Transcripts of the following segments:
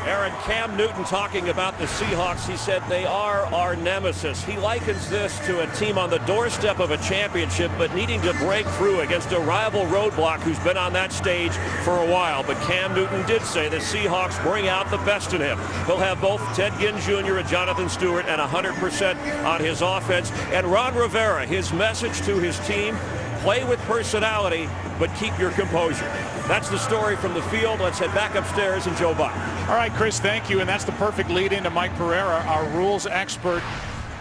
Aaron, Cam Newton talking about the Seahawks. He said they are our nemesis. He likens this to a team on the doorstep of a championship, but needing to break through against a rival roadblock who's been on that stage for a while. But Cam Newton did say the Seahawks bring out the best in him. He'll have both Ted Ginn Jr. and Jonathan Stewart and 100% on his offense. And Ron Rivera, his message to his team, play with personality, but keep your composure. That's the story from the field. Let's head back upstairs and Joe Buck. All right, Chris, thank you. And that's the perfect lead into Mike Pereira, our rules expert.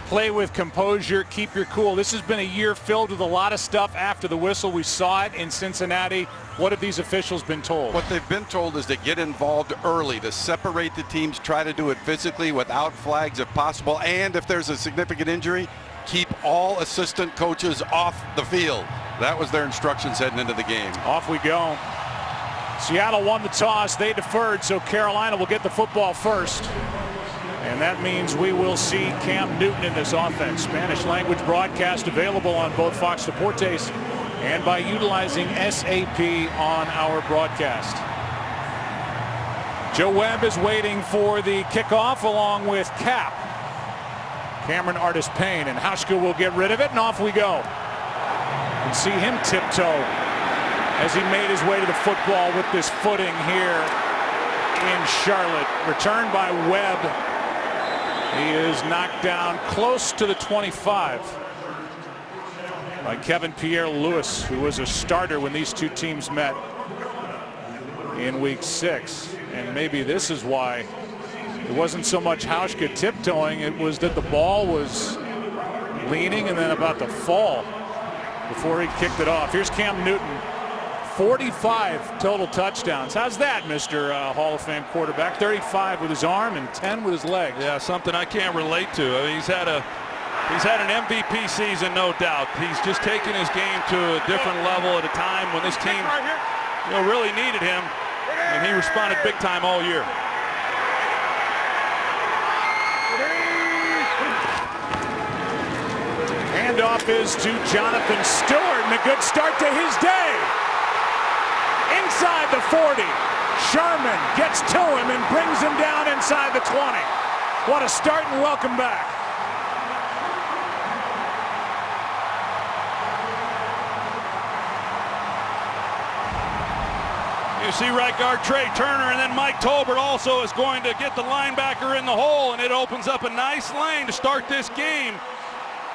Play with composure, keep your cool. This has been a year filled with a lot of stuff after the whistle. We saw it in Cincinnati. What have these officials been told? What they've been told is to get involved early, to separate the teams, try to do it physically without flags if possible. And if there's a significant injury, keep all assistant coaches off the field. That was their instructions heading into the game. Off we go. Seattle won the toss. They deferred, so Carolina will get the football first. And that means we will see Cam Newton in this offense. Spanish language broadcast available on both Fox Deportes and by utilizing SAP on our broadcast. Joe Webb is waiting for the kickoff along with Cap. Cameron Artis-Payne, and Hauschka will get rid of it, and off we go. You can see him tiptoe as he made his way to the football with this footing here in Charlotte. Returned by Webb. He is knocked down close to the 25 by Kevin Pierre-Louis, who was a starter when these two teams met in week 6. And maybe this is why it wasn't so much Hauschka tiptoeing, it was that the ball was leaning and then about to fall before he kicked it off. Here's Cam Newton. 45 total touchdowns. How's that, Mr. Hall of Fame quarterback? 35 with his arm and 10 with his legs. Yeah, something I can't relate to. I mean, he's had an MVP season, no doubt. He's just taken his game to a different level at a time when this team, really needed him, and he responded big time all year. Handoff is to Jonathan Stewart, and a good start to his day. Inside the 40, Sherman gets to him and brings him down inside the 20. What a start and welcome back. You see right guard Trey Turner, and then Mike Tolbert also is going to get the linebacker in the hole, and it opens up a nice lane to start this game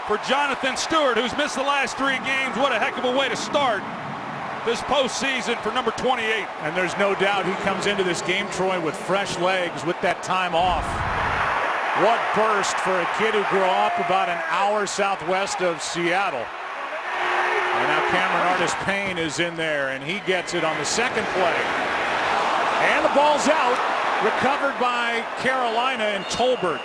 for Jonathan Stewart, who's missed the last 3 games. What a heck of a way to start this postseason for number 28. And there's no doubt he comes into this game, Troy, with fresh legs with that time off. What burst for a kid who grew up about an hour southwest of Seattle. And now Cameron Artis-Payne is in there, and he gets it on the second play. And the ball's out, recovered by Carolina and Tolbert.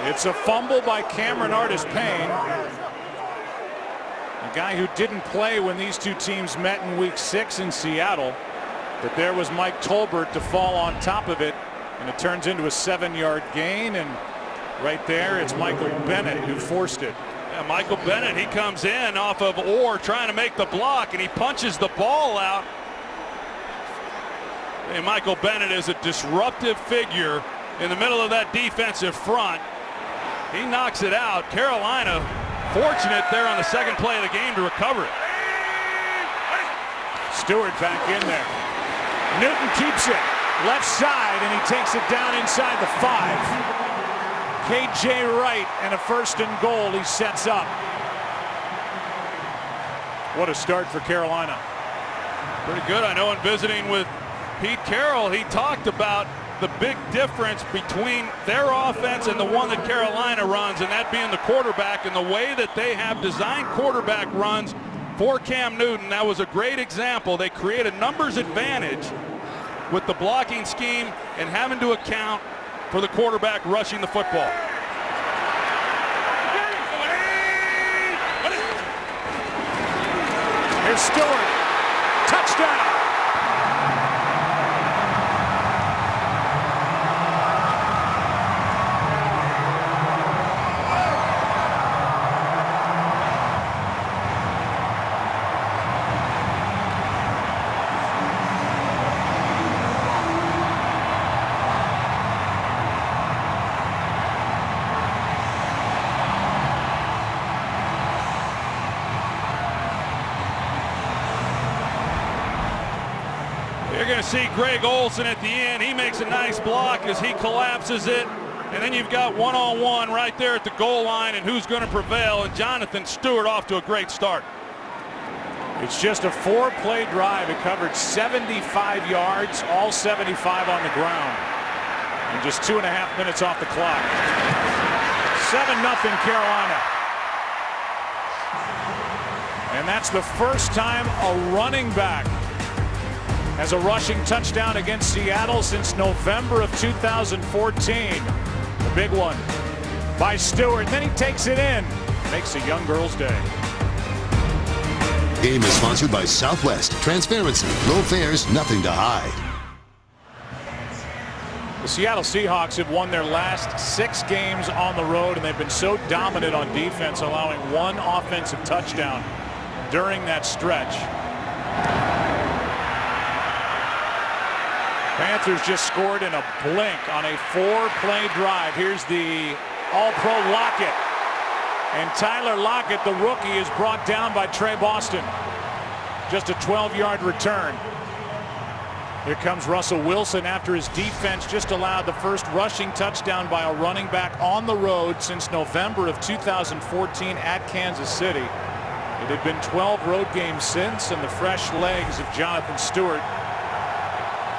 It's a fumble by Cameron Artis-Payne. A guy who didn't play when these two teams met in week 6 in Seattle. But there was Mike Tolbert to fall on top of it, and it turns into a 7-yard gain. And right there, it's Michael Bennett who forced it. Yeah, Michael Bennett, he comes in off of Orr trying to make the block, and he punches the ball out. And Michael Bennett is a disruptive figure in the middle of that defensive front. He knocks it out. Carolina fortunate there on the second play of the game to recover it. Stewart back in there. Newton keeps it left side, and he takes it down inside the 5. K.J. Wright, and a 1st and goal he sets up. What a start for Carolina. Pretty good. I know in visiting with Pete Carroll, he talked about the big difference between their offense and the one that Carolina runs, and that being the quarterback, and the way that they have designed quarterback runs for Cam Newton. That was a great example. They create a numbers advantage with the blocking scheme and having to account for the quarterback rushing the football. Here's Stewart. Touchdown. see Greg Olsen at the end. He makes a nice block as he collapses it. And then you've got one-on-one right there at the goal line, and who's going to prevail? And Jonathan Stewart off to a great start. It's just a 4-play drive. It covered 75 yards, all 75 on the ground. And just 2.5 minutes off the clock. 7-0 Carolina. And that's the first time a running back has a rushing touchdown against Seattle since November of 2014. The big one by Stewart. Then he takes it in. Makes a young girl's day. Game is sponsored by Southwest. Transparency, low fares, nothing to hide. The Seattle Seahawks have won their last 6 games on the road, and they've been so dominant on defense, allowing 1 offensive touchdown during that stretch. Panthers just scored in a blink on a 4-play drive. Here's the All-Pro Lockett. And Tyler Lockett, the rookie, is brought down by Trey Boston. Just a 12-yard return. Here comes Russell Wilson after his defense just allowed the first rushing touchdown by a running back on the road since November of 2014 at Kansas City. It had been 12 road games since, and the fresh legs of Jonathan Stewart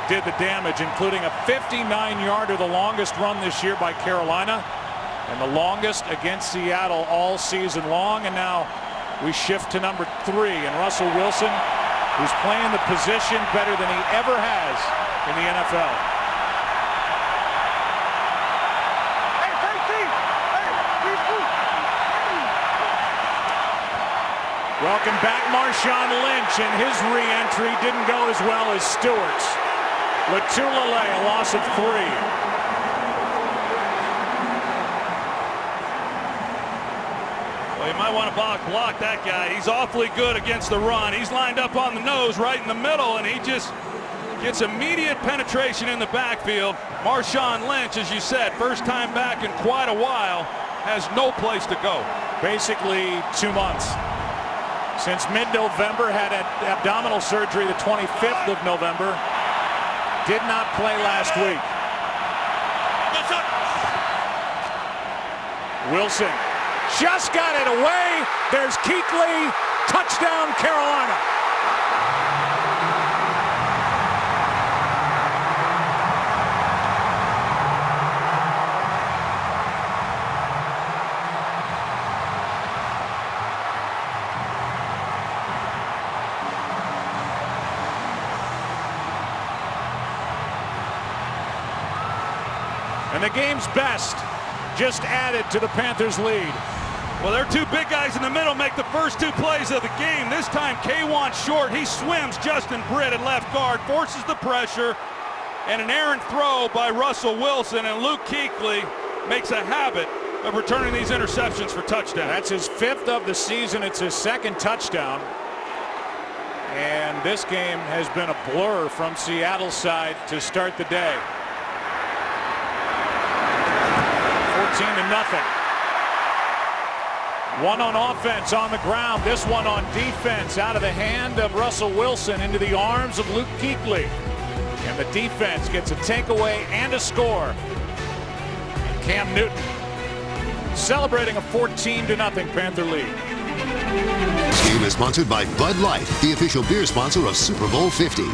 did the damage, including a 59-yarder, the longest run this year by Carolina, and the longest against Seattle all season long. And now we shift to number 3, and Russell Wilson, who's playing the position better than he ever has in the NFL. Welcome back, Marshawn Lynch, and his re-entry didn't go as well as Stewart's. Latulele, a loss of 3. Well, you might want to block that guy. He's awfully good against the run. He's lined up on the nose right in the middle, and he just gets immediate penetration in the backfield. Marshawn Lynch, as you said, first time back in quite a while, has no place to go. Basically 2 months. Since mid-November, had abdominal surgery the 25th of November. Did not play last week. Wilson just got it away. There's Kuechly. Touchdown, Carolina. And the game's best just added to the Panthers' lead. Well, their 2 big guys in the middle make the first 2 plays of the game. This time, K'Wan Short, he swims Justin Britt at left guard, forces the pressure, and an errant throw by Russell Wilson, and Luke Kuechly makes a habit of returning these interceptions for touchdowns. That's his 5th of the season. It's his 2nd touchdown. And this game has been a blur from Seattle's side to start the day. 14-0. One on offense on the ground. This one on defense. Out of the hand of Russell Wilson into the arms of Luke Kuechly. And the defense gets a takeaway and a score. And Cam Newton celebrating a 14-0 Panther lead. This game is sponsored by Bud Light, the official beer sponsor of Super Bowl 50.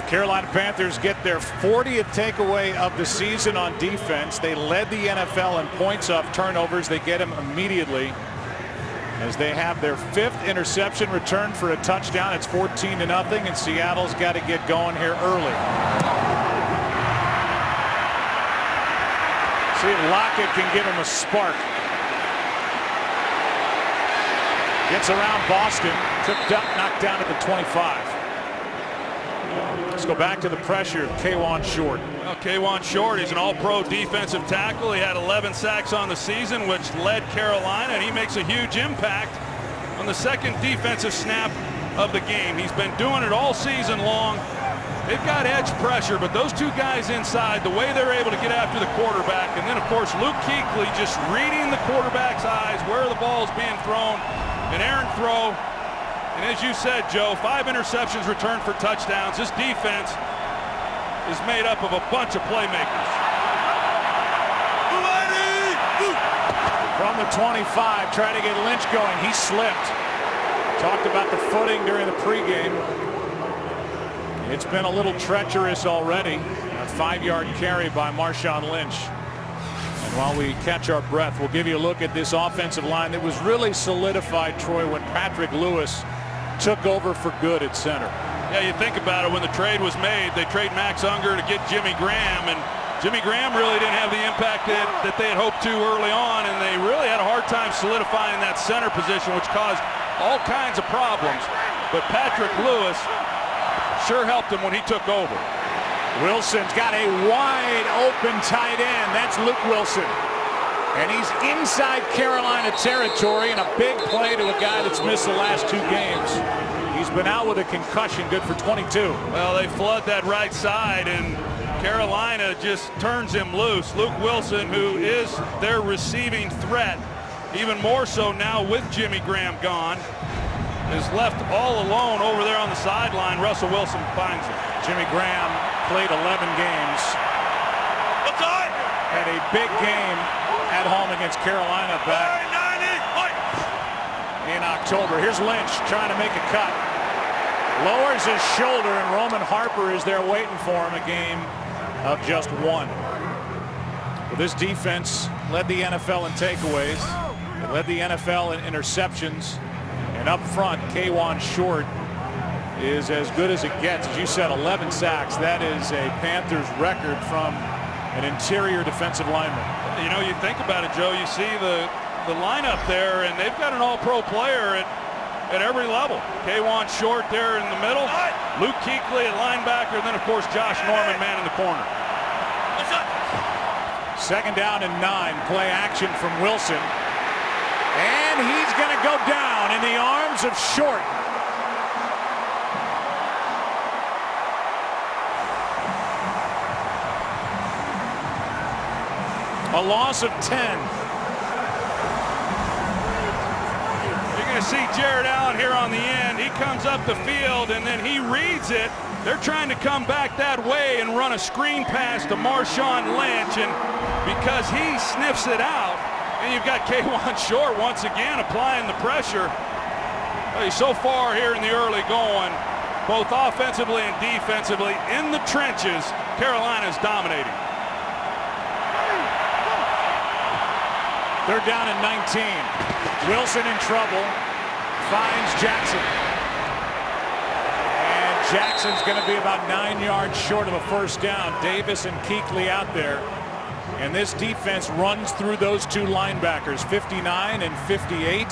Carolina Panthers get their 40th takeaway of the season on defense. They led the NFL in points off turnovers. They get them immediately as they have their 5th interception returned for a touchdown. It's 14-0, and Seattle's got to get going here early. See if Lockett can give him a spark. Gets around Boston. Knocked down at the 25. Let's go back to the pressure of K'Wan Short. Well, K'Wan Short, he's an all-pro defensive tackle. He had 11 sacks on the season, which led Carolina, and he makes a huge impact on the 2nd defensive snap of the game. He's been doing it all season long. They've got edge pressure, but those 2 guys inside, the way they're able to get after the quarterback, and then, of course, Luke Kuechly just reading the quarterback's eyes, where the ball is being thrown, an errant throw, And as you said, Joe, 5 interceptions returned for touchdowns. This defense is made up of a bunch of playmakers. From the 25, trying to get Lynch going. He slipped. Talked about the footing during the pregame. It's been a little treacherous already. A 5-yard carry by Marshawn Lynch. And while we catch our breath, we'll give you a look at this offensive line that was really solidified, Troy, when Patrick Lewis took over for good at center. Yeah, you think about it, when the trade was made, they trade Max Unger to get Jimmy Graham, and Jimmy Graham really didn't have the impact that they had hoped to early on, and they really had a hard time solidifying that center position, which caused all kinds of problems. But Patrick Lewis sure helped him when he took over. Wilson's got a wide open tight end. That's Luke Wilson. And he's inside Carolina territory, and a big play to a guy that's missed the last 2 games. He's been out with a concussion, good for 22. Well, they flood that right side, and Carolina just turns him loose. Luke Wilson, who is their receiving threat, even more so now with Jimmy Graham gone, is left all alone over there on the sideline. Russell Wilson finds him. Jimmy Graham played 11 games. Had a big game at home against Carolina back in October. Here's Lynch trying to make a cut. Lowers his shoulder, and Roman Harper is there waiting for him. A game of just 1. Well, this defense led the NFL in takeaways. It led the NFL in interceptions. And up front, K'Wan Short is as good as it gets. As you said, 11 sacks. That is a Panthers record from an interior defensive lineman. You know, you think about it, Joe, you see the lineup there, and they've got an all-pro player at every level. K'Wan Short there in the middle, Luke Kuechly at linebacker, and then, of course, Josh Norman, man in the corner. 2nd down and 9. Play action from Wilson. And he's going to go down in the arms of Short. A loss of 10. You're going to see Jared Allen here on the end. He comes up the field, and then he reads it. They're trying to come back that way and run a screen pass to Marshawn Lynch, and because he sniffs it out, and you've got K'Wan Short once again applying the pressure. So far here in the early going, both offensively and defensively, in the trenches, Carolina's dominating. 3rd down and 19. Wilson in trouble. Finds Jackson. And Jackson's going to be about 9 yards short of a 1st down. Davis and Kuechly out there. And this defense runs through those 2 linebackers, 59 and 58.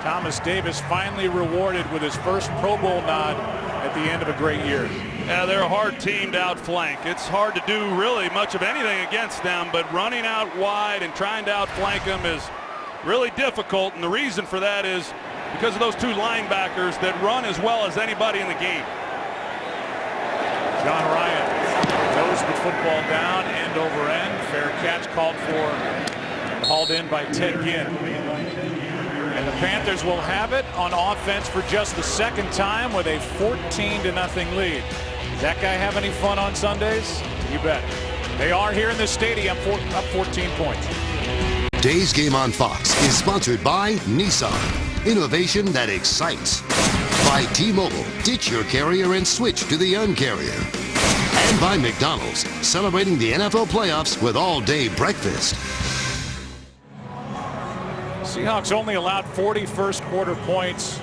Thomas Davis finally rewarded with his first Pro Bowl nod at the end of a great year. Yeah, they're a hard team to outflank. It's hard to do really much of anything against them, but running out wide and trying to outflank them is really difficult, and the reason for that is because of those 2 linebackers that run as well as anybody in the game. John Ryan throws the football down, end over end. Fair catch called for and hauled in by Ted Ginn. And the Panthers will have it on offense for just the 2nd time with a 14-0 lead. Does that guy have any fun on Sundays? You bet. They are here in the stadium, up 14 points. Today's game on Fox is sponsored by Nissan. Innovation that excites. By T-Mobile, ditch your carrier and switch to the Un-carrier. And by McDonald's, celebrating the NFL playoffs with all-day breakfast. Seahawks only allowed 40 first-quarter points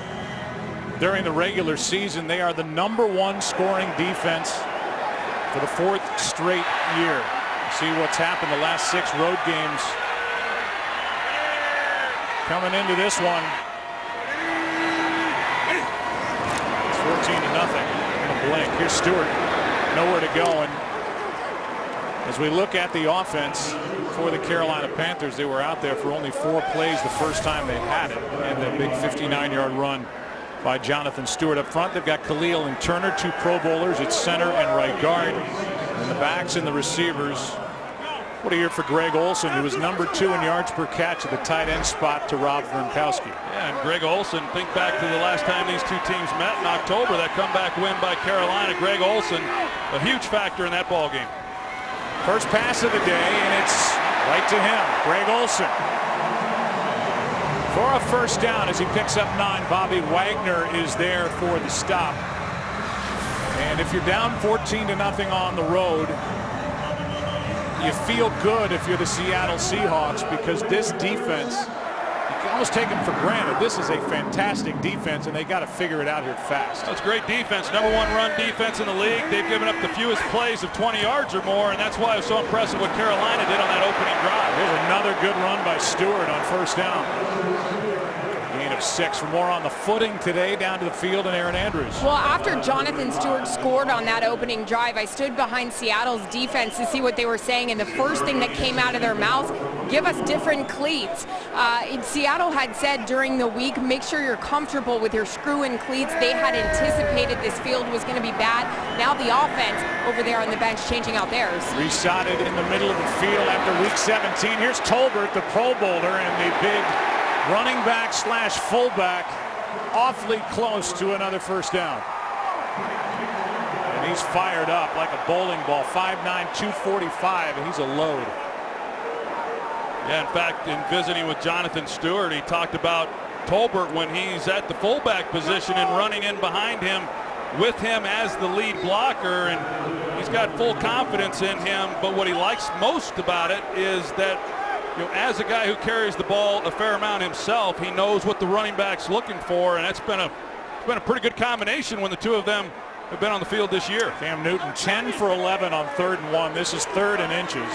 during the regular season. They are the #1 scoring defense for the 4th straight year. See what's happened the last 6 road games. Coming into this one, it's 14-0 in a blink. Here's Stewart, nowhere to go. And as we look at the offense for the Carolina Panthers, they were out there for only 4 plays the first time they had it. And that big 59-yard run by Jonathan Stewart. Up front, they've got Khalil and Turner, 2 Pro Bowlers at center and right guard. And the backs and the receivers What a year for Greg Olsen, who was number 2 in yards per catch at the tight end spot to Rob Gronkowski. Yeah, and Greg Olsen, think back to the last time these two teams met in October, that comeback win by Carolina. Greg Olsen, a huge factor in that ball game. First pass of the day, and it's right to him, Greg Olsen. For a first down as he picks up 9. Bobby Wagner is there for the stop. And if you're down 14-0 on the road, you feel good if you're the Seattle Seahawks, because this defense, you can almost take them for granted. This is a fantastic defense, and they got to figure it out here fast. That's great defense. #1 run defense in the league. They've given up the fewest plays of 20 yards or more, and that's why it was so impressive what Carolina did on that opening drive. Here's another good run by Stewart on first down. Gain of 6. For more on the footing today, down to the field and Aaron Andrews. Well, after Jonathan Stewart scored on that opening drive, I stood behind Seattle's defense to see what they were saying, and the first thing that came out of their mouths, give us different cleats. Seattle had said during the week, make sure you're comfortable with your screw-in cleats. They had anticipated this field was going to be bad. Now the offense over there on the bench changing out theirs. Resodded in the middle of the field after week 17. Here's Tolbert, the Pro Bowler, and the big running back / fullback, awfully close to another first down. And he's fired up like a bowling ball. 5'9", 245, and he's a load. Yeah, in fact, in visiting with Jonathan Stewart, he talked about Tolbert when he's at the fullback position and running in behind him with him as the lead blocker, and he's got full confidence in him. But what he likes most about it is that, as a guy who carries the ball a fair amount himself, he knows what the running back's looking for, and that's been a pretty good combination when the two of them have been on the field this year. Cam Newton 10 for 11 on 3rd and 1. This is 3rd and inches.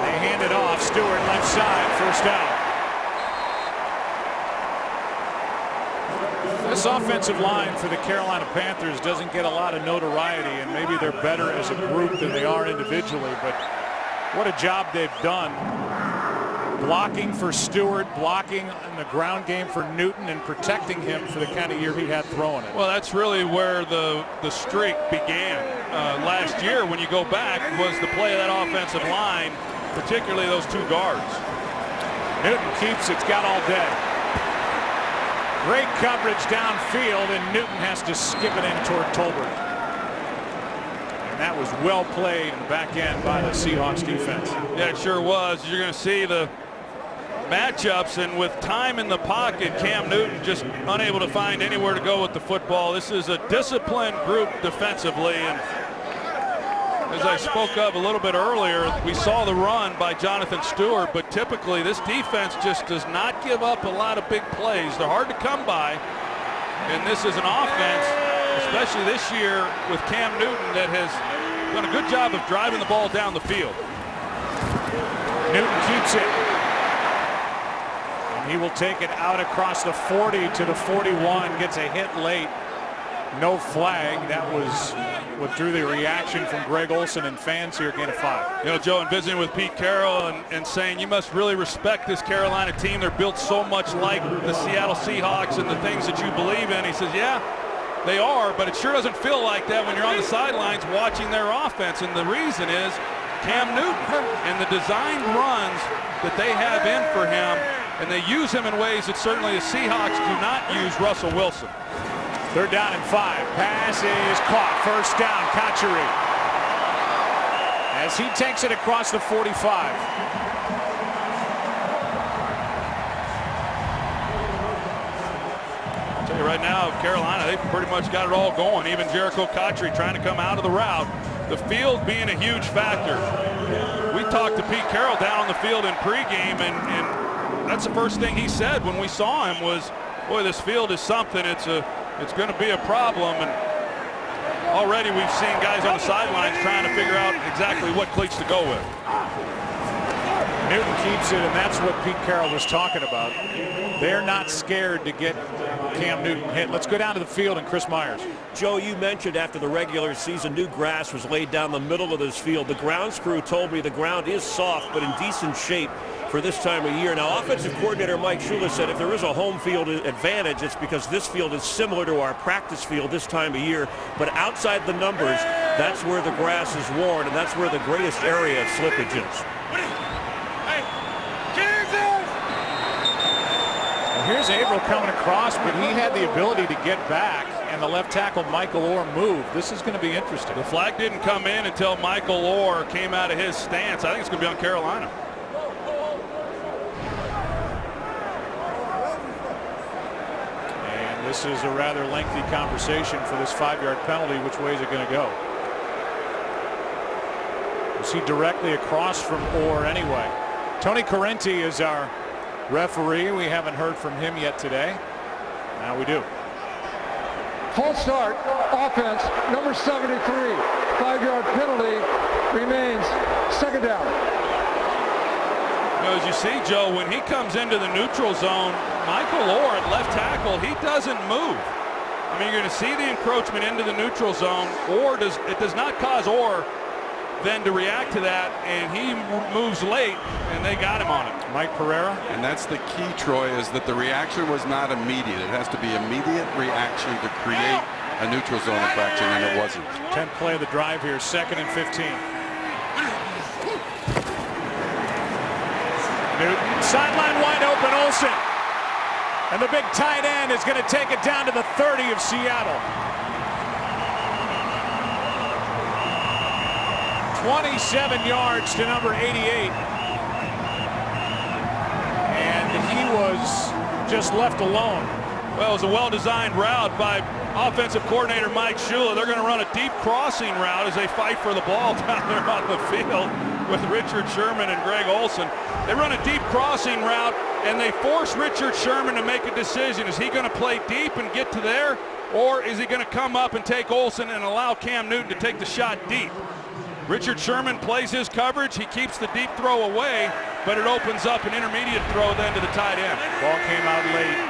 They hand it off. Stewart left side, first down. This offensive line for the Carolina Panthers doesn't get a lot of notoriety, and maybe they're better as a group than they are individually, but what a job they've done blocking for Stewart, blocking in the ground game for Newton, and protecting him for the kind of year he had throwing it. Well, that's really where the streak began last year. When you go back, was the play of that offensive line, particularly those 2 guards. Newton keeps it, got all day. Great coverage downfield, and Newton has to skip it in toward Tolbert. And that was well played in the back end by the Seahawks defense. Yeah, it sure was. You're going to see the matchups, and with time in the pocket, Cam Newton just unable to find anywhere to go with the football. This is a disciplined group defensively, and as I spoke of a little bit earlier, we saw the run by Jonathan Stewart, but typically this defense just does not give up a lot of big plays. They're hard to come by, and this is an offense, especially this year with Cam Newton, that has done a good job of driving the ball down the field. Newton keeps it. And he will take it out across the 40 to the 41. Gets a hit late. No flag. That was what drew the reaction from Greg Olsen and fans here. Gain of 5. Joe, and visiting with Pete Carroll and saying you must really respect this Carolina team. They're built so much like the Seattle Seahawks and the things that you believe in. He says, yeah, they are, but it sure doesn't feel like that when you're on the sidelines watching their offense. And the reason is Cam Newton and the designed runs that they have in for him, and they use him in ways that certainly the Seahawks do not use Russell Wilson. 3rd down and 5. Pass is caught. First down, Kachuri. As he takes it across the 45. I'll tell you right now, Carolina, they've pretty much got it all going. Even Jericho Kachuri trying to come out of the route. The field being a huge factor. We talked to Pete Carroll down on the field in pregame, and that's the first thing he said when we saw him was, boy, this field is something. It's going to be a problem, and already we've seen guys on the sidelines trying to figure out exactly what cleats to go with. Newton keeps it, and that's what Pete Carroll was talking about. They're not scared to get Cam Newton hit. Let's go down to the field and Chris Myers. Joe, you mentioned after the regular season, new grass was laid down the middle of this field. The grounds crew told me the ground is soft, but in decent shape for this time of year. Now, offensive coordinator Mike Shula said if there is a home field advantage, it's because this field is similar to our practice field this time of year. But outside the numbers, that's where the grass is worn, and that's where the greatest area of slippage is. Here's Averill coming across, but he had the ability to get back, and the left tackle Michael Orr moved. This is going to be interesting. The flag didn't come in until Michael Orr came out of his stance. I think it's going to be on Carolina. And this is a rather lengthy conversation for this 5-yard penalty. Which way is it going to go? We'll see directly across from Orr anyway. Tony Correnti is our referee. We haven't heard from him yet today. Now we do. False start, offense, number 73. 5-yard penalty, remains second down. As you see, Joe, when he comes into the neutral zone, Michael Orr at left tackle, he doesn't move. I mean, you're going to see the encroachment into the neutral zone. It does not cause Orr then to react to that, and he moves late, and they got him on it. Mike Pereira. And that's the key, Troy, is that the reaction was not immediate. It has to be immediate reaction to create a neutral zone infraction, and it wasn't. 10th play of the drive here, 2nd and 15. Newton, sideline wide open, Olsen. And the big tight end is going to take it down to the 30 of Seattle. 27 yards to number 88. And he was just left alone. Well, it was a well-designed route by offensive coordinator Mike Shula. They're going to run a deep crossing route as they fight for the ball down there on the field with Richard Sherman and Greg Olsen. They run a deep crossing route, and they force Richard Sherman to make a decision. Is he going to play deep and get to there, or is he going to come up and take Olsen and allow Cam Newton to take the shot deep? Richard Sherman plays his coverage. He keeps the deep throw away, but it opens up an intermediate throw then to the tight end. Ball came out late.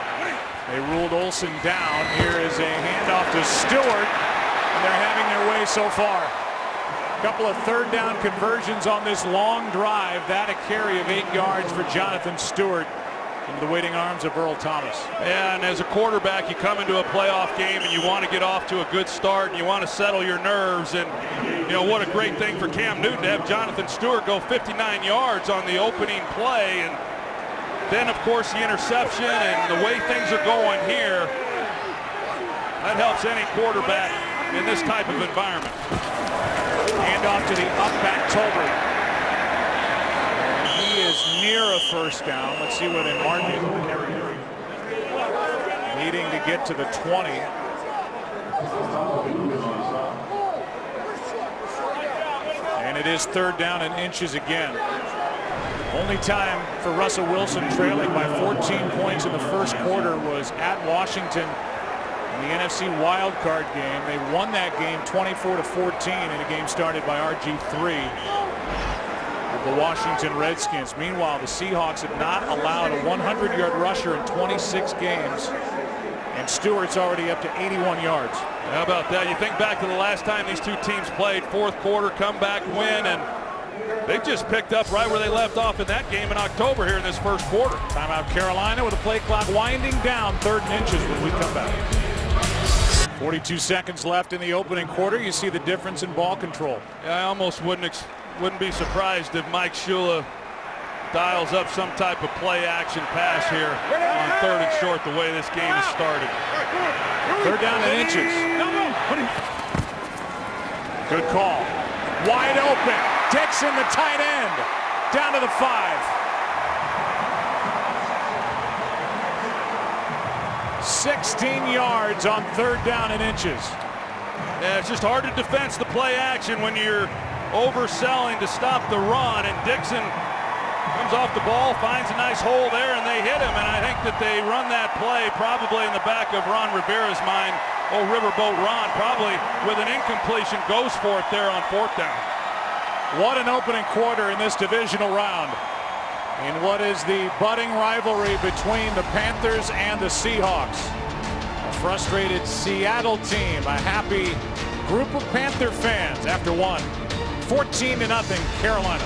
They ruled Olsen down. Here is a handoff to Stewart, and they're having their way so far. A couple of third down conversions on this long drive. That a carry of 8 yards for Jonathan Stewart into the waiting arms of Earl Thomas. Yeah, and as a quarterback, you come into a playoff game and you want to get off to a good start and you want to settle your nerves. And, you know, what a great thing for Cam Newton to have Jonathan Stewart go 59 yards on the opening play. And then, of course, the interception and the way things are going here, that helps any quarterback in this type of environment. Handoff to the up-back Tolbert. He is near a first down. Let's see where they mark it. Needing to get to the 20. And it is 3rd down and inches again. Only time for Russell Wilson trailing by 14 points in the first quarter was at Washington in the NFC wildcard game. They won that game 24-14 in a game started by RG3. The Washington Redskins. Meanwhile, the Seahawks have not allowed a 100-yard rusher in 26 games, and Stewart's already up to 81 yards. How about that? You think back to the last time these two teams played, 4th quarter comeback win, and they've just picked up right where they left off in that game in October here in this first quarter. Timeout Carolina with the play clock winding down, 3rd and inches when we come back. 42 seconds left in the opening quarter. You see the difference in ball control. Yeah, I almost wouldn't be surprised if Mike Shula dials up some type of play action pass here on 3rd and short the way this game has started. 3rd down and inches. Good call. Wide open. Dixon, the tight end, down to the 5. 16 yards on 3rd down and inches. Yeah, it's just hard to defense the play action when you're overselling to stop the run, and Dixon comes off the ball, finds a nice hole there, and they hit him. And I think that they run that play probably in the back of Ron Rivera's mind. Oh, Riverboat Ron probably with an incompletion goes for it there on 4th down. What an opening quarter in this divisional round, in what is the budding rivalry between the Panthers and the Seahawks. A frustrated Seattle team, a happy group of Panther fans after one. 14-0 Carolina.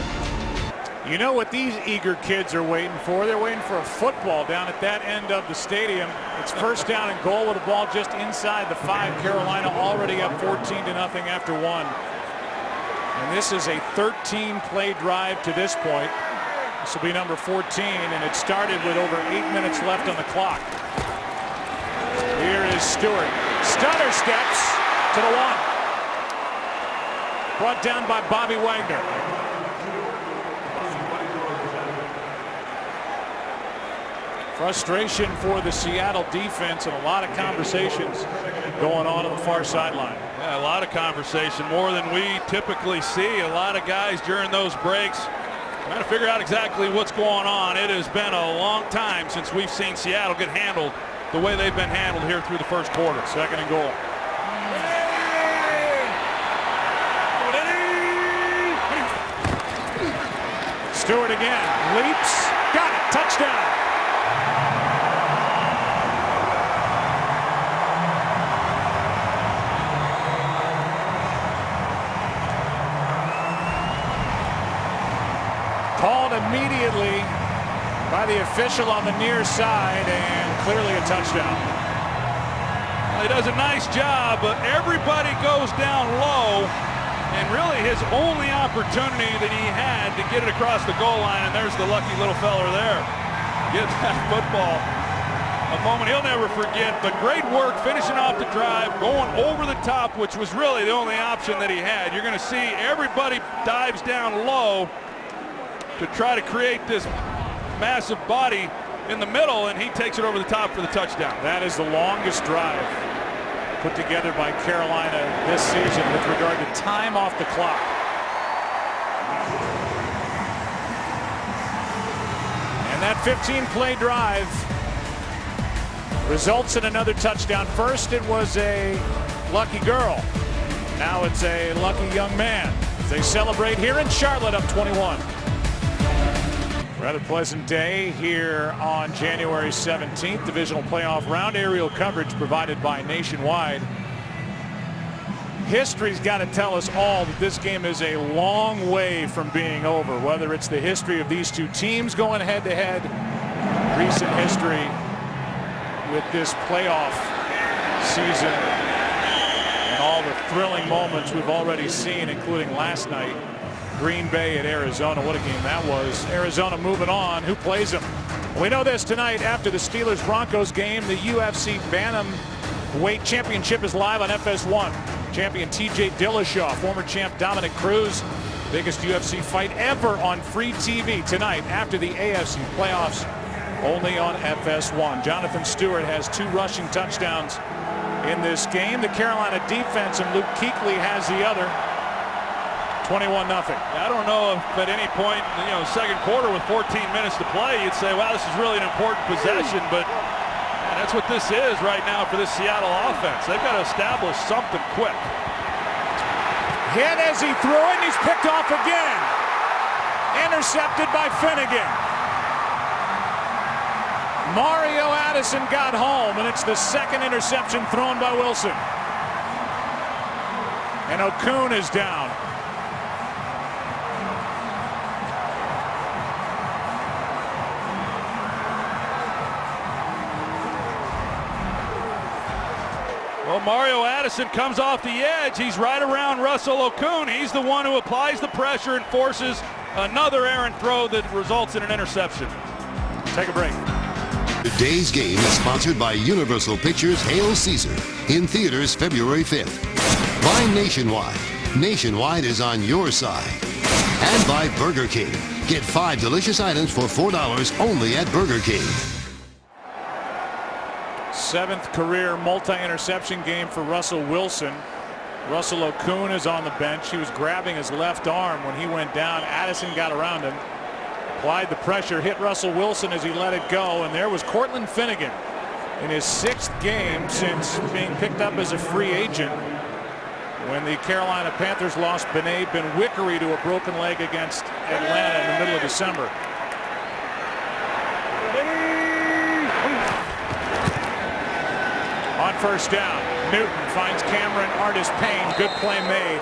You know what these eager kids are waiting for? They're waiting for a football down at that end of the stadium. It's first down and goal with the ball just inside the 5. Carolina already up 14-0 after 1. And this is a 13-play drive to this point. This will be number 14, and it started with over 8 minutes left on the clock. Here is Stewart. Stutter steps to the 1. Brought down by Bobby Wagner. Frustration for the Seattle defense and a lot of conversations going on the far sideline. Yeah, a lot of conversation, more than we typically see. A lot of guys during those breaks trying to figure out exactly what's going on. It has been a long time since we've seen Seattle get handled the way they've been handled here through the first quarter. Second and goal. Stewart again, leaps, got it, touchdown. Called immediately by the official on the near side, and clearly a touchdown. He does a nice job, but everybody goes down low, and really his only opportunity that he had to get it across the goal line, and there's the lucky little feller there. Gets that football. A moment he'll never forget, but great work finishing off the drive, going over the top, which was really the only option that he had. You're going to see everybody dives down low to try to create this massive body in the middle, and he takes it over the top for the touchdown. That is the longest drive put together by Carolina this season with regard to time off the clock. And that 15-play drive results in another touchdown. First it was a lucky girl. Now it's a lucky young man as they celebrate here in Charlotte, up 21. Rather pleasant day here on January 17th. Divisional playoff round. Aerial coverage provided by Nationwide. History's got to tell us all that this game is a long way from being over. Whether it's the history of these two teams going head-to-head, recent history with this playoff season, and all the thrilling moments we've already seen, including last night. Green Bay at Arizona. What a game that was. Arizona moving on. Who plays them? We know this tonight after the Steelers-Broncos game. The UFC Bantamweight Championship is live on FS1. Champion TJ Dillashaw, former champ Dominic Cruz. Biggest UFC fight ever on free TV tonight after the AFC playoffs. Only on FS1. Jonathan Stewart has 2 rushing touchdowns in this game. The Carolina defense and Luke Kuechly has the other. 21-0. I don't know if at any point, second quarter with 14 minutes to play, you'd say, wow, this is really an important possession, but man, that's what this is right now for this Seattle offense. They've got to establish something quick. Hit as he threw it, and he's picked off again. Intercepted by Finnegan. Mario Addison got home, and it's the second interception thrown by Wilson. And Okun is down. Well, Mario Addison comes off the edge. He's right around Russell Okun. He's the one who applies the pressure and forces another errant throw that results in an interception. Take a break. Today's game is sponsored by Universal Pictures' Hail Caesar, in theaters February 5th. By Nationwide. Nationwide is on your side. And by Burger King. Get 5 delicious items for $4 only at Burger King. 7th career multi-interception game for Russell Wilson. Russell Okun is on the bench. He was grabbing his left arm when he went down. Addison got around him, applied the pressure, hit Russell Wilson as he let it go, and there was Cortland Finnegan in his 6th game since being picked up as a free agent when the Carolina Panthers lost Bené Benwickery to a broken leg against Atlanta in the middle of December. On first down, Newton finds Cameron Artis-Payne. Good play made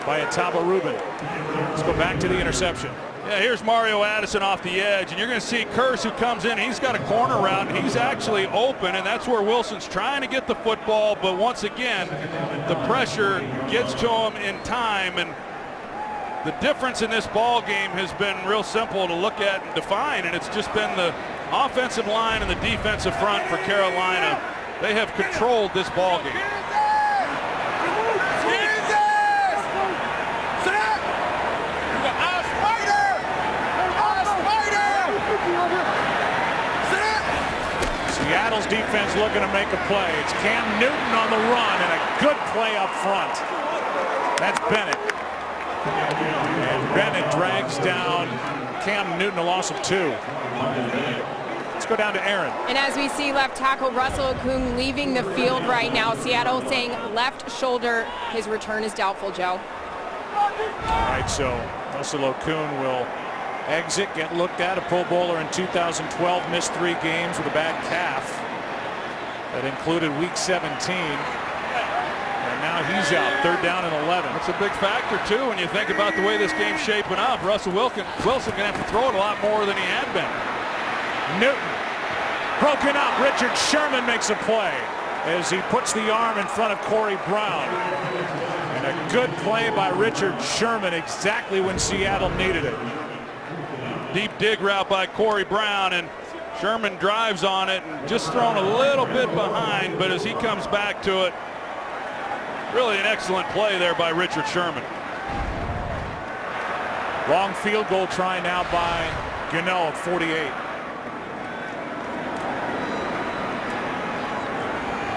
by Ataba Rubin. Let's go back to the interception. Yeah, here's Mario Addison off the edge, and you're going to see Curse, who comes in. He's got a corner route, and he's actually open, and that's where Wilson's trying to get the football. But once again, the pressure gets to him in time, and the difference in this ball game has been real simple to look at and define, and it's just been the offensive line and the defensive front for Carolina. They have controlled this ball game. Seattle's defense looking to make a play. It's Cam Newton on the run and a good play up front. That's Bennett. And Bennett drags down Cam Newton, a loss of 2. Let's go down to Aaron. And as we see left tackle Russell Okung leaving the field right now, Seattle saying left shoulder, his return is doubtful, Joe. All right, so Russell Okung will exit, get looked at. A Pro Bowler in 2012, missed 3 games with a bad calf. That included week 17. And now he's out, 3rd down and 11. That's a big factor, too, when you think about the way this game's shaping up. Russell Wilson going to have to throw it a lot more than he had been. Newton broken up. Richard Sherman makes a play as he puts the arm in front of Corey Brown. And a good play by Richard Sherman exactly when Seattle needed it. Deep dig route by Corey Brown, and Sherman drives on it and just thrown a little bit behind, but as he comes back to it, really an excellent play there by Richard Sherman. Long field goal try now by Gano at 48.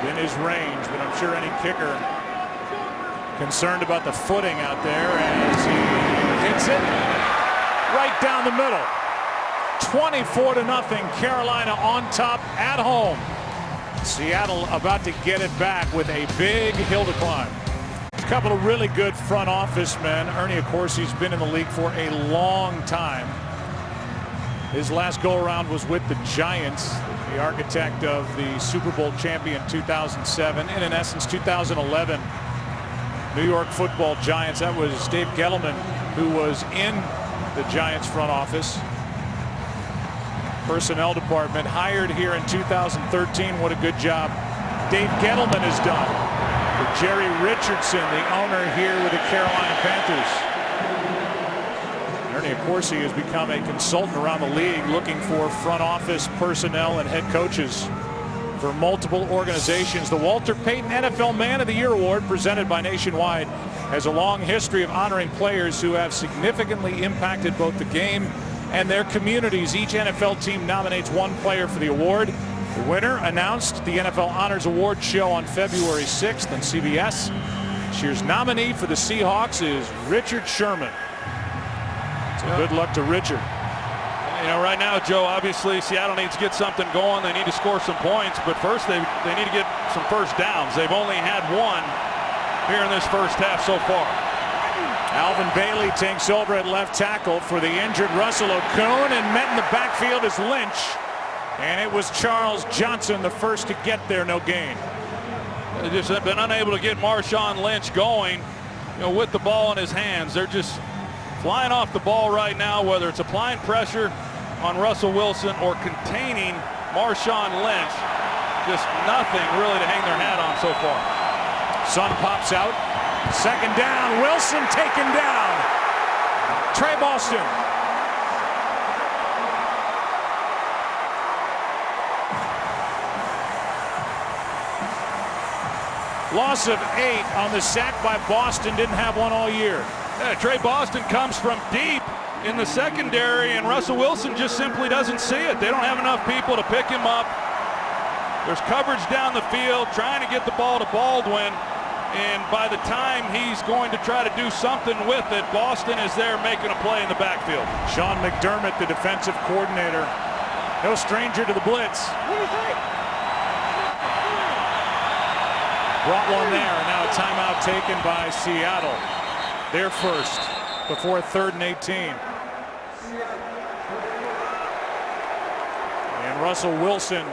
In his range, but I'm sure any kicker concerned about the footing out there as he hits it right down the middle. 24-0, Carolina on top at home. Seattle about to get it back with a big hill to climb. A couple of really good front office men. Ernie, of course, he's been in the league for a long time. His last go-around was with the Giants, the architect of the Super Bowl champion 2007, and in essence 2011 New York Football Giants. That was Dave Gettleman, who was in the Giants front office. Personnel department hired here in 2013. What a good job Dave Gettleman has done for Jerry Richardson, the owner here with the Carolina Panthers. Ernie, of course, he has become a consultant around the league looking for front office personnel and head coaches for multiple organizations. The Walter Payton NFL Man of the Year Award, presented by Nationwide, has a long history of honoring players who have significantly impacted both the game and their communities. Each NFL team nominates one player for the award. The winner announced the NFL Honors Award show on February 6th on CBS. This year's nominee for the Seahawks is Richard Sherman. So good luck to Richard. You know, right now, Joe, obviously Seattle needs to get something going. They need to score some points, but first they need to get some first downs. They've only had one here in this first half so far. Alvin Bailey takes over at left tackle for the injured Russell Okung, and met in the backfield is Lynch. And it was Charles Johnson, the first to get there, no gain. They just have been unable to get Marshawn Lynch going, with the ball in his hands. They're just flying off the ball right now, whether it's applying pressure on Russell Wilson or containing Marshawn Lynch. Just nothing really to hang their hat on so far. Sun pops out. 2nd down. Wilson taken down. Trey Boston. Loss of 8 on the sack by Boston. Didn't have one all year. Yeah, Trey Boston comes from deep in the secondary, and Russell Wilson just simply doesn't see it. They don't have enough people to pick him up. There's coverage down the field, trying to get the ball to Baldwin, and by the time he's going to try to do something with it, Boston is there making a play in the backfield. Sean McDermott, the defensive coordinator, no stranger to the blitz. Brought one there, and now a timeout taken by Seattle. Their first before 3rd and 18. And Russell Wilson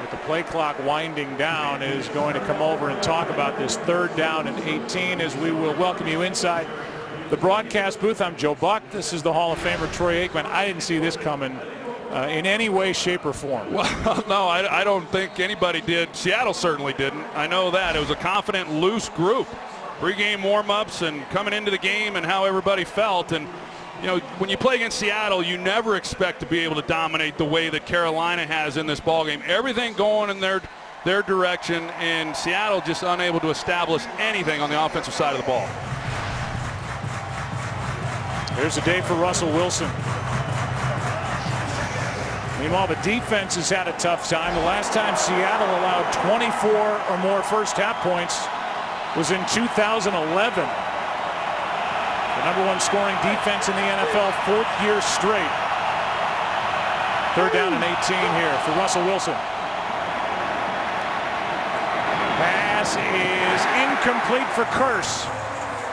with the play clock winding down, is going to come over and talk about this 3rd down and 18 as we will welcome you inside the broadcast booth. I'm Joe Buck. This is the Hall of Famer Troy Aikman. I didn't see this coming in any way, shape, or form. Well, no, I don't think anybody did. Seattle certainly didn't. I know that. It was a confident, loose group. Pre-game warm-ups and coming into the game and how everybody felt. And, you know, when you play against Seattle, you never expect to be able to dominate the way that Carolina has in this ballgame. Everything going in their direction, and Seattle just unable to establish anything on the offensive side of the ball. Here's a day for Russell Wilson. Meanwhile, the defense has had a tough time. The last time Seattle allowed 24 or more first-half points was in 2011. The #1 scoring defense in the NFL, 4th year straight. 3rd down and 18 here for Russell Wilson. Pass is incomplete for Curse.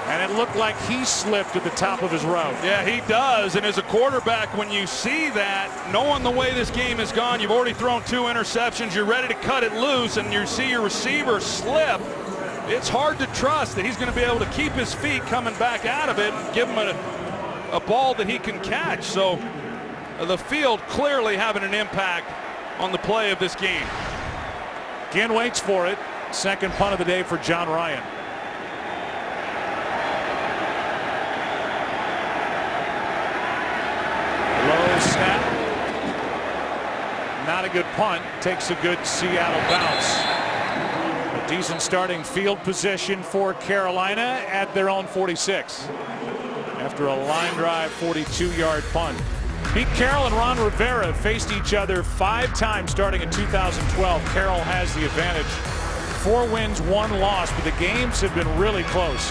And it looked like he slipped at the top of his route. Yeah, he does. And as a quarterback, when you see that, knowing the way this game has gone, you've already thrown 2 interceptions, you're ready to cut it loose, and you see your receiver slip, it's hard to trust that he's going to be able to keep his feet coming back out of it and give him a ball that he can catch. So the field clearly having an impact on the play of this game. Ginn waits for it. 2nd punt of the day for John Ryan. Low snap. Not a good punt. Takes a good Seattle bounce. A decent starting field position for Carolina at their own 46. After a line drive 42-yard punt. Pete Carroll and Ron Rivera faced each other 5 times starting in 2012. Carroll has the advantage. 4 wins, 1 loss, but the games have been really close.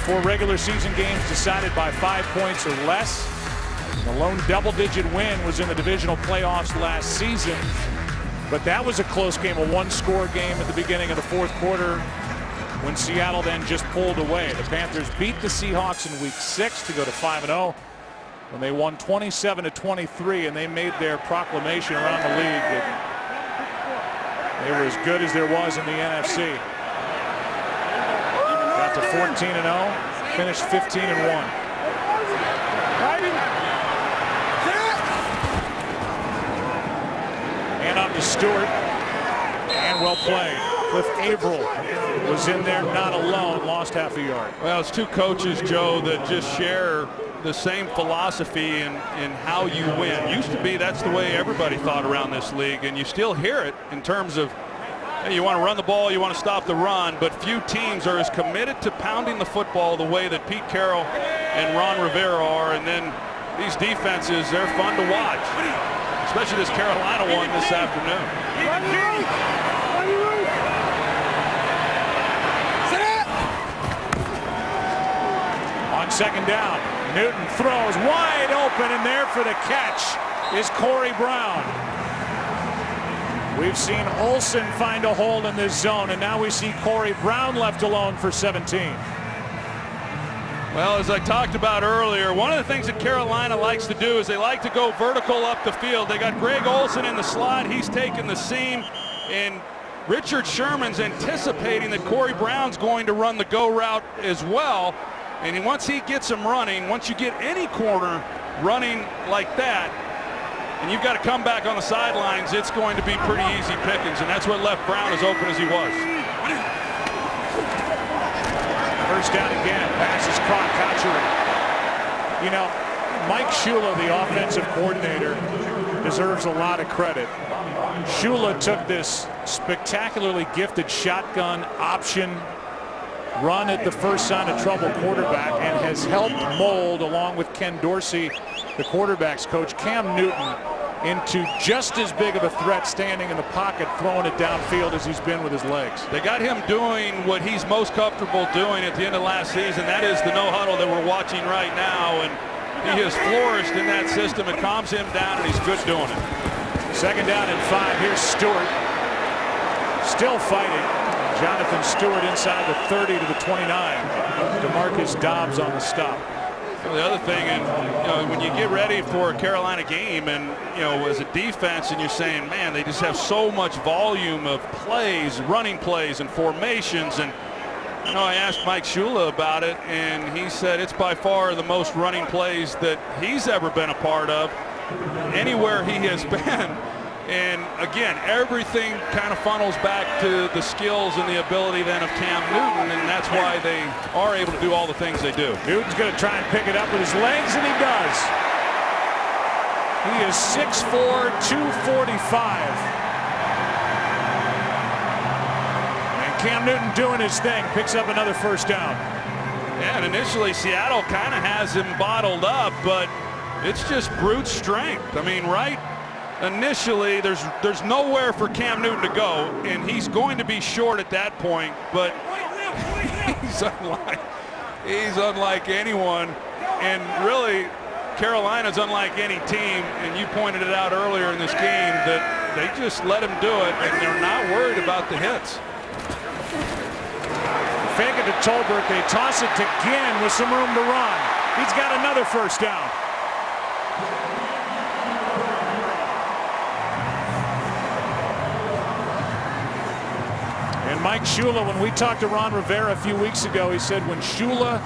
4 regular season games decided by 5 points or less. The lone double-digit win was in the divisional playoffs last season, but that was a close game, a 1-score game at the beginning of the 4th quarter when Seattle then just pulled away. The Panthers beat the Seahawks in week 6 to go to 5-0 when they won 27-23, and they made their proclamation around the league that they were as good as there was in the NFC. Got to 14-0, finished 15-1. And up to Stewart, and well played. Cliff Averill was in there, not alone, lost half a yard. Well, it's 2 coaches, Joe, that just share the same philosophy in how you win. Used to be that's the way everybody thought around this league, and you still hear it in terms of, hey, you want to run the ball, you want to stop the run, but few teams are as committed to pounding the football the way that Pete Carroll and Ron Rivera are, and then these defenses, they're fun to watch. Especially this Carolina one this afternoon. On 2nd down, Newton throws wide open, and there for the catch is Corey Brown. We've seen Olsen find a hole in this zone, and now we see Corey Brown left alone for 17. Well, as I talked about earlier, one of the things that Carolina likes to do is they like to go vertical up the field. They got Greg Olsen in the slot. He's taking the seam, and Richard Sherman's anticipating that Corey Brown's going to run the go route as well. And once he gets him running, once you get any corner running like that, and you've got to come back on the sidelines, it's going to be pretty easy pickings, and that's what left Brown as open as he was. 1st down again. Pass is caught. Cotchery. You know, Mike Shula, the offensive coordinator, deserves a lot of credit. Shula took this spectacularly gifted shotgun option run at the first sign of trouble quarterback and has helped mold, along with Ken Dorsey, the quarterback's coach, Cam Newton, into just as big of a threat standing in the pocket, throwing it downfield as he's been with his legs. They got him doing what he's most comfortable doing at the end of last season. That is the no huddle that we're watching right now, and he has flourished in that system. It calms him down, and he's good doing it. 2nd down and 5. Here's Stewart, still fighting. Jonathan Stewart inside the 30 to the 29. DeMarcus Dobbs on the stop. Well, the other thing, and when you get ready for a Carolina game, and as a defense, and you're saying, man, they just have so much volume of plays, running plays, and formations, and I asked Mike Shula about it, and he said it's by far the most running plays that he's ever been a part of anywhere he has been. And again, everything kind of funnels back to the skills and the ability then of Cam Newton, and that's why they are able to do all the things they do. Newton's going to try and pick it up with his legs, and he does. He is 6'4", 245. Cam Newton doing his thing, picks up another first down. Yeah, and initially Seattle kind of has him bottled up, but it's just brute strength. I mean, right initially there's nowhere for Cam Newton to go, and he's going to be short at that point, but he's unlike anyone, and really Carolina's unlike any team, and you pointed it out earlier in this game that they just let him do it, and they're not worried about the hits. Fake it to Tolbert. They toss it to Ginn with some room to run. He's got another first down. And Mike Shula, when we talked to Ron Rivera a few weeks ago, he said when Shula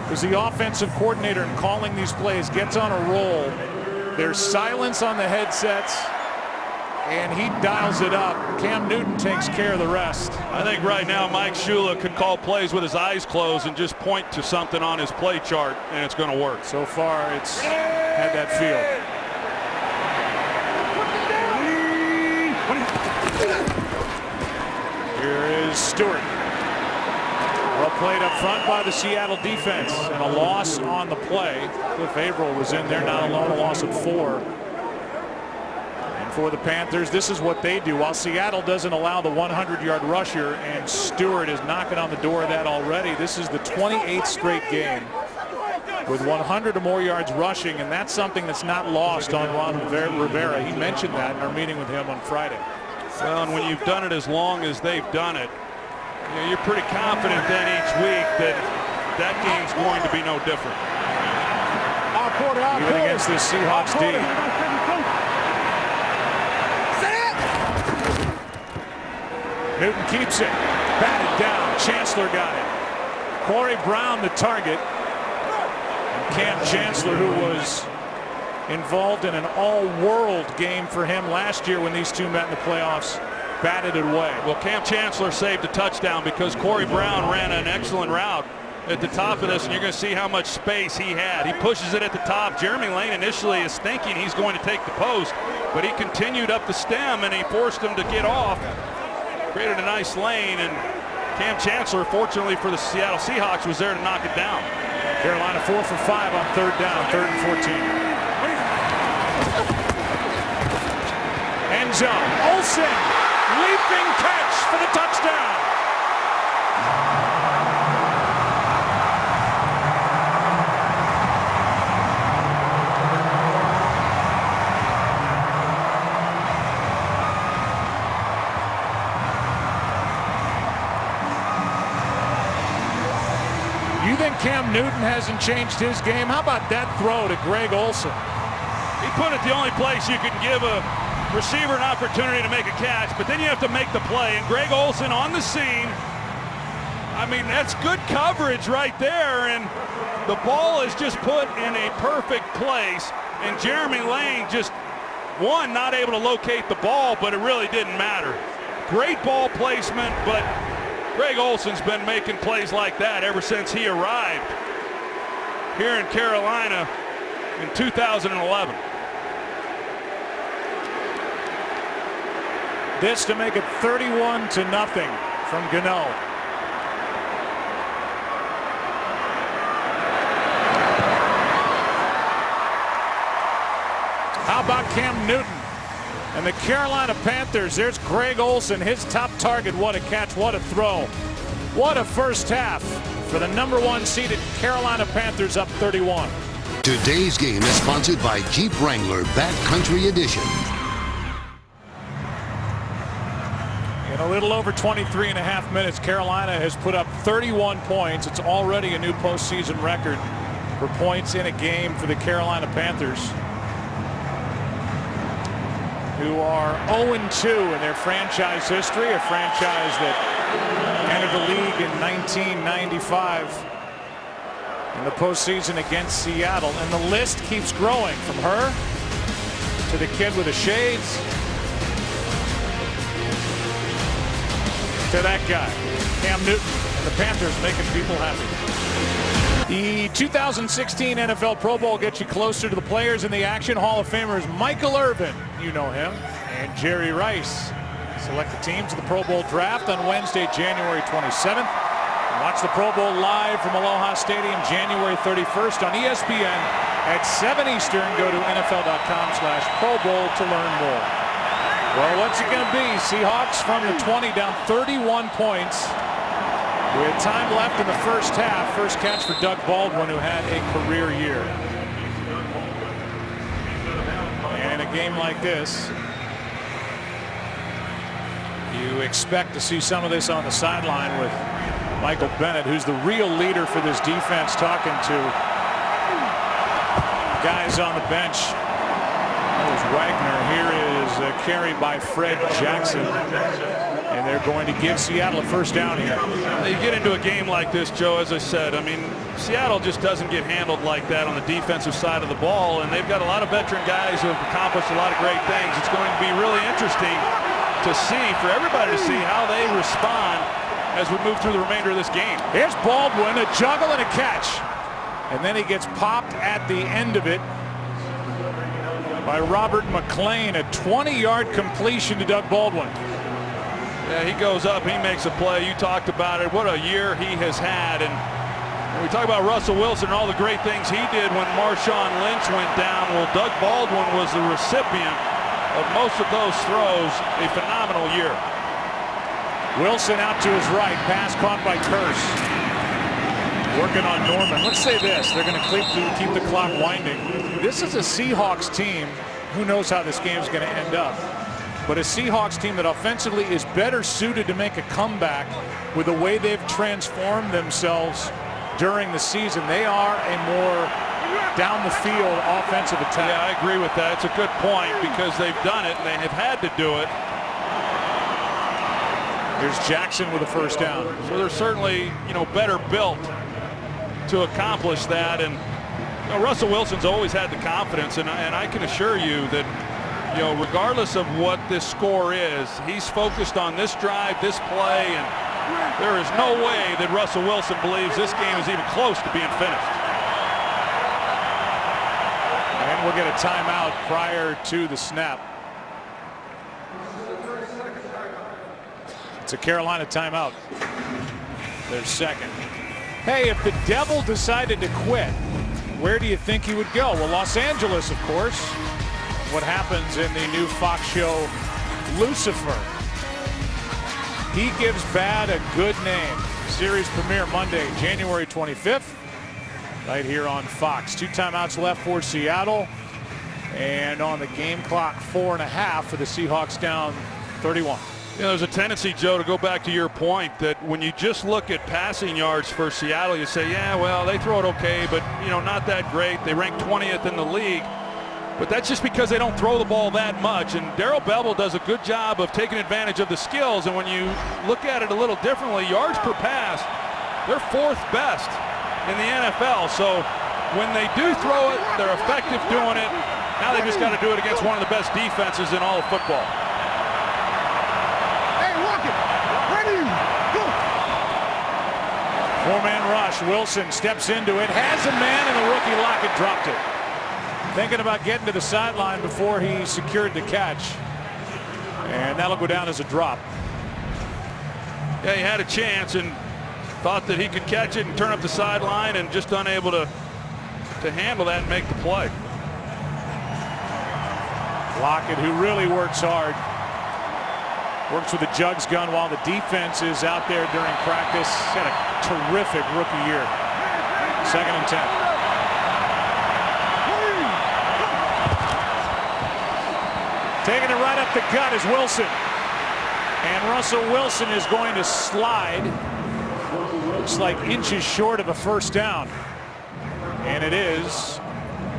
was the offensive coordinator and calling these plays, gets on a roll, there's silence on the headsets, and he dials it up. Cam Newton takes care of the rest. I think right now Mike Shula could call plays with his eyes closed and just point to something on his play chart, and it's going to work. So far, it's had that feel. Here is Stewart. Well played up front by the Seattle defense, and a loss on the play. Cliff Averill was in there, not alone, a loss of 4. For the Panthers, this is what they do. While Seattle doesn't allow the 100-yard rusher, and Stewart is knocking on the door of that already, this is the 28th straight game with 100 or more yards rushing, and that's something that's not lost on Ron Rivera. He mentioned that in our meeting with him on Friday. Well, and when you've done it as long as they've done it, you're pretty confident then each week that that game's going to be no different. Even against the Seahawks D. Newton keeps it, batted down. Chancellor got it. Corey Brown the target. And Cam Chancellor, who was involved in an all-world game for him last year when these two met in the playoffs, batted it away. Well, Cam Chancellor saved a touchdown because Corey Brown ran an excellent route at the top of this, and you're going to see how much space he had. He pushes it at the top. Jeremy Lane initially is thinking he's going to take the post, but he continued up the stem, and he forced him to get off. Created a nice lane, and Cam Chancellor, fortunately for the Seattle Seahawks, was there to knock it down. Carolina 4 for 5 on third down, 3rd and 14. End zone. Olsen, leaping catch for the touchdown. You think Cam Newton hasn't changed his game? How about that throw to Greg Olsen? He put it the only place you can give a receiver an opportunity to make a catch, but then you have to make the play, and Greg Olsen on the scene. I mean, that's good coverage right there, and the ball is just put in a perfect place, and Jeremy Lane just, one, not able to locate the ball, but it really didn't matter. Great ball placement, but Greg Olsen's been making plays like that ever since he arrived here in Carolina in 2011. This to make it 31-0 from Gano. How about Cam Newton and the Carolina Panthers? There's Greg Olsen, his top target. What a catch, what a throw. What a first half for the #1 seeded Carolina Panthers, up 31. Today's game is sponsored by Jeep Wrangler Backcountry Edition. In a little over 23.5 minutes, Carolina has put up 31 points. It's already a new postseason record. for points in a game for the Carolina Panthers, who are 0-2 in their franchise history, a franchise that entered the league in 1995 in the postseason against Seattle. And the list keeps growing, from her to the kid with the shades to that guy, Cam Newton, and the Panthers making people happy. The 2016 NFL Pro Bowl gets you closer to the players in the action. Hall of Famers Michael Irvin, you know him, and Jerry Rice select the teams of the Pro Bowl draft on Wednesday, January 27th. Watch the Pro Bowl live from Aloha Stadium January 31st on ESPN at 7 Eastern. Go to NFL.com/Pro Bowl to learn more. Well, what's it going to be? Seahawks from the 20 down 31 points. With time left in the first half. First catch for Doug Baldwin, who had a career year. And in a game like this, you expect to see some of this on the sideline with Michael Bennett, who's the real leader for this defense, talking to guys on the bench. There's Wagner. Here is a carry by Fred Jackson. And they're going to give Seattle a first down here. You get into a game like this, Joe, as I said, I mean, Seattle just doesn't get handled like that on the defensive side of the ball, and they've got a lot of veteran guys who have accomplished a lot of great things. It's going to be really interesting to see, for everybody to see how they respond as we move through the remainder of this game. Here's Baldwin, a juggle and a catch. And then he gets popped at the end of it by Robert McClain, a 20-yard completion to Doug Baldwin. Yeah, he goes up, he makes a play. You talked about it. What a year he has had. And when we talk about Russell Wilson and all the great things he did when Marshawn Lynch went down, well, Doug Baldwin was the recipient of most of those throws. A phenomenal year. Wilson out to his right. Pass caught by Curse. Working on Norman. Let's say this. They're going to keep the clock winding. This is a Seahawks team. Who knows how this game is going to end up. But a Seahawks team that offensively is better suited to make a comeback with the way they've transformed themselves during the season. They are a more down the field offensive attack. Yeah, I agree with that. It's a good point because they've done it and they have had to do it. Here's Jackson with a first down. So they're certainly, better built to accomplish that. And Russell Wilson's always had the confidence, and I can assure you that, regardless of what this score is, he's focused on this drive, this play, and there is no way that Russell Wilson believes this game is even close to being finished. And we'll get a timeout prior to the snap. It's a Carolina timeout. Their second. Hey, if the Devil decided to quit, where do you think he would go? Well, Los Angeles, of course. What happens in the new Fox show, Lucifer? He gives bad a good name. Series premiere Monday, January 25th, right here on Fox. 2 timeouts left for Seattle, and on the game clock, 4.5 for the Seahawks, down 31. There's a tendency, Joe, to go back to your point that when you just look at passing yards for Seattle, you say, yeah, well, they throw it okay, but, not that great. They rank 20th in the league. But that's just because they don't throw the ball that much. And Darrell Bevell does a good job of taking advantage of the skills. And when you look at it a little differently, yards per pass, they're 4th best in the NFL. So when they do throw it, they're effective doing it. Now they just got to do it against one of the best defenses in all of football. Four-man rush. Wilson steps into it, has a man, and the rookie Lockett dropped it. Thinking about getting to the sideline before he secured the catch. And that'll go down as a drop. Yeah, he had a chance and thought that he could catch it and turn up the sideline, and just unable to handle that and make the play. Lockett, who really works hard. Works with a jugs gun while the defense is out there during practice. Had a terrific rookie year. 2nd and 10. Taking it right up the gut is Wilson. And Russell Wilson is going to slide. Looks like inches short of a first down. And it is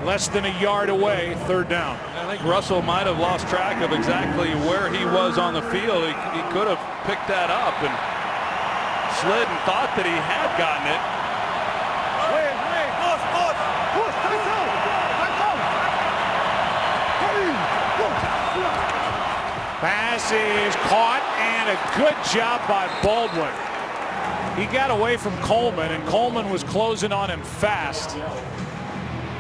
less than a yard away, third down. I think Russell might have lost track of exactly where he was on the field. He could have picked that up and slid and thought that he had gotten it. Pass is caught, and a good job by Baldwin. He got away from Coleman, and Coleman was closing on him fast.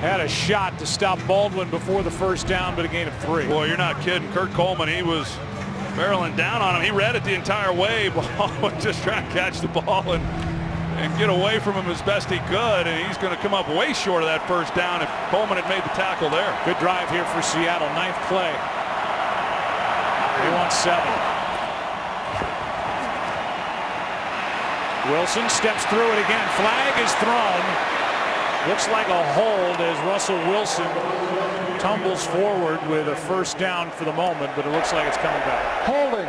Had a shot to stop Baldwin before the first down, but a gain of 3. Boy, you're not kidding. Kurt Coleman, he was barreling down on him. He read it the entire way. Baldwin just trying to catch the ball and get away from him as best he could, and he's going to come up way short of that first down if Coleman had made the tackle there. Good drive here for Seattle. 9th play. They want 7. Wilson steps through it again. Flag is thrown. Looks like a hold as Russell Wilson tumbles forward with a first down for the moment, but it looks like it's coming back. Holding,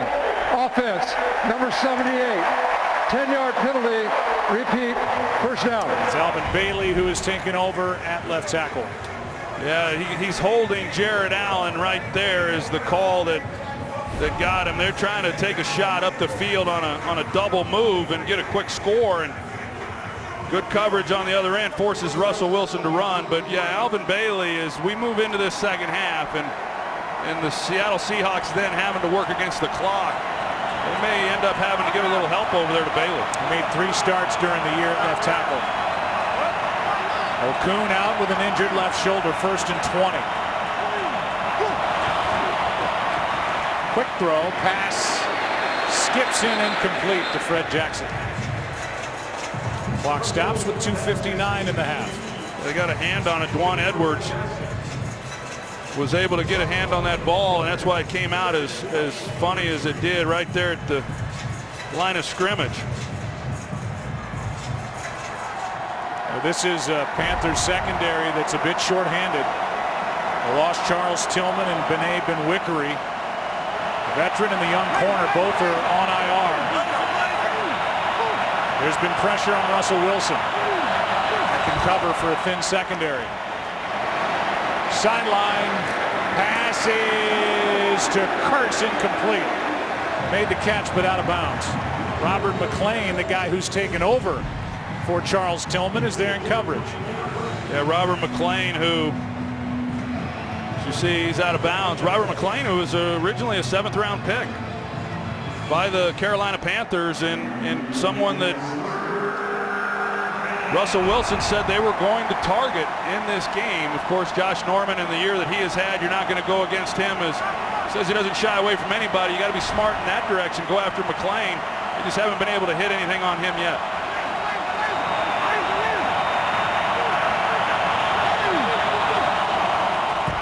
offense, number 78. 10-yard penalty, repeat, first down. It's Alvin Bailey who is taking over at left tackle. Yeah, he's holding Jared Allen right there is the call that got him. They're trying to take a shot up the field on a double move and get a quick score, and good coverage on the other end forces Russell Wilson to run. But yeah, Alvin Bailey, as we move into this second half and the Seattle Seahawks then having to work against the clock, they may end up having to give a little help over there to Bailey. He made 3 starts during the year at left tackle. Okun out with an injured left shoulder, 1st and 20. Quick throw, pass, skips in incomplete to Fred Jackson. Clock stops with 2:59 in the half. They got a hand on it. Dwan Edwards was able to get a hand on that ball, and that's why it came out as funny as it did right there at the line of scrimmage. This is a Panthers secondary that's a bit shorthanded. They lost Charles Tillman and Bené Benwickery. The veteran and the young corner both are on IR. There's been pressure on Russell Wilson. That can cover for a thin secondary. Sideline passes to Kurtz, incomplete. Made the catch but out of bounds. Robert McClain, the guy who's taken over for Charles Tillman, is there in coverage. Yeah, Robert McClain, who, as you see, he's out of bounds. Robert McClain, who was originally a 7th round pick by the Carolina Panthers, and someone that Russell Wilson said they were going to target in this game. Of course, Josh Norman, in the year that he has had, you're not going to go against him. As says he doesn't shy away from anybody. You got to be smart in that direction. Go after McClain. They just haven't been able to hit anything on him yet.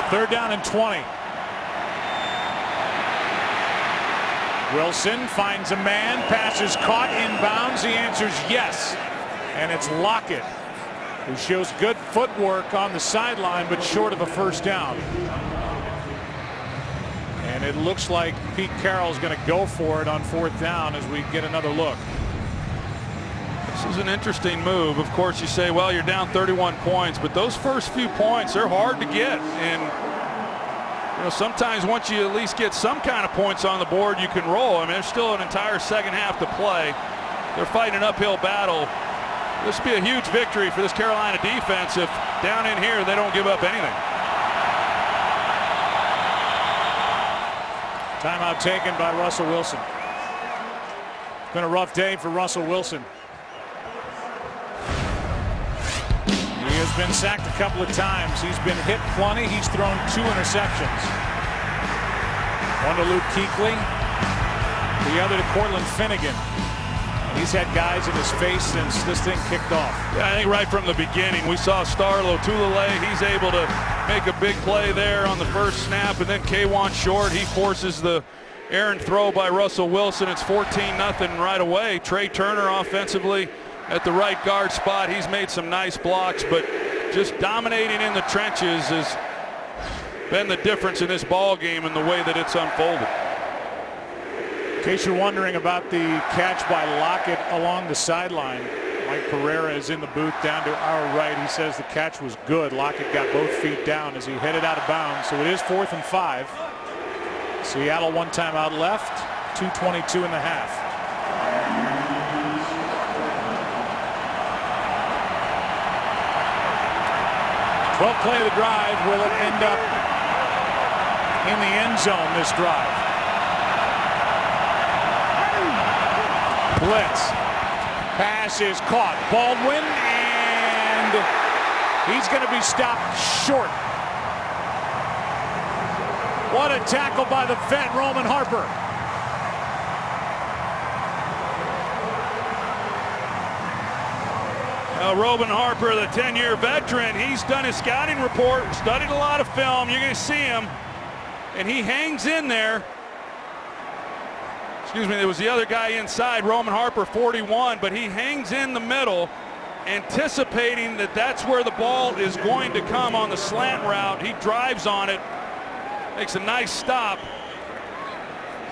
Third down and 20. Wilson finds a man, pass is caught inbounds. The answer is yes. And it's Lockett, who shows good footwork on the sideline, but short of a first down. And it looks like Pete Carroll's going to go for it on 4th down as we get another look. This is an interesting move. Of course, you say, well, you're down 31 points, but those first few points are hard to get. And you know, sometimes once you at least get some kind of points on the board, you can roll. I mean, there's still an entire second half to play. They're fighting an uphill battle. This would be a huge victory for this Carolina defense if down in here they don't give up anything. Timeout taken by Russell Wilson. Been a rough day for Russell Wilson. He has been sacked a couple of times. He's been hit plenty. He's thrown 2 interceptions. One to Luke Kuechly, the other to Cortland Finnegan. He's had guys in his face since this thing kicked off. Yeah, I think right from the beginning we saw Starlo Tulele. He's able to make a big play there on the first snap, and then K'Wan Short, he forces the errant throw by Russell Wilson. It's 14-0 right away. Trey Turner offensively at the right guard spot. He's made some nice blocks, but just dominating in the trenches has been the difference in this ball game and the way that it's unfolded. In case you're wondering about the catch by Lockett along the sideline, Mike Pereira is in the booth down to our right. He says the catch was good. Lockett got both feet down as he headed out of bounds. So it is 4th and 5. Seattle 1 timeout left. 2:22 in the half. Play of the drive. Will it end up in the end zone this drive? Blitz. Pass is caught. Baldwin, and he's going to be stopped short. What a tackle by the vet, Roman Harper. Roman Harper, the 10-year veteran, he's done his scouting report, studied a lot of film. You're going to see him, and he hangs in there. Excuse me, there was the other guy inside, Roman Harper, 41, but he hangs in the middle, anticipating that that's where the ball is going to come on the slant route. He drives on it, makes a nice stop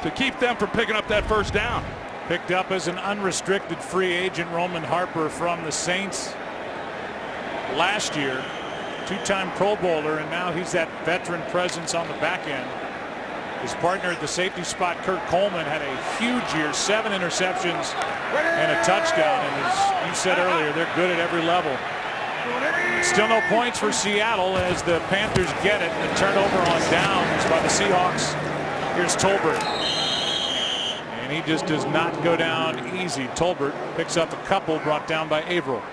to keep them from picking up that first down. Picked up as an unrestricted free agent, Roman Harper from the Saints last year. 2-time Pro Bowler, and now he's that veteran presence on the back end. His partner at the safety spot, Kurt Coleman, had a huge year, 7 interceptions and a touchdown. And as you said earlier, they're good at every level. Still no points for Seattle as the Panthers get it. The turnover on downs by the Seahawks. Here's Tolbert. And he just does not go down easy. Tolbert picks up a couple brought down by Averill.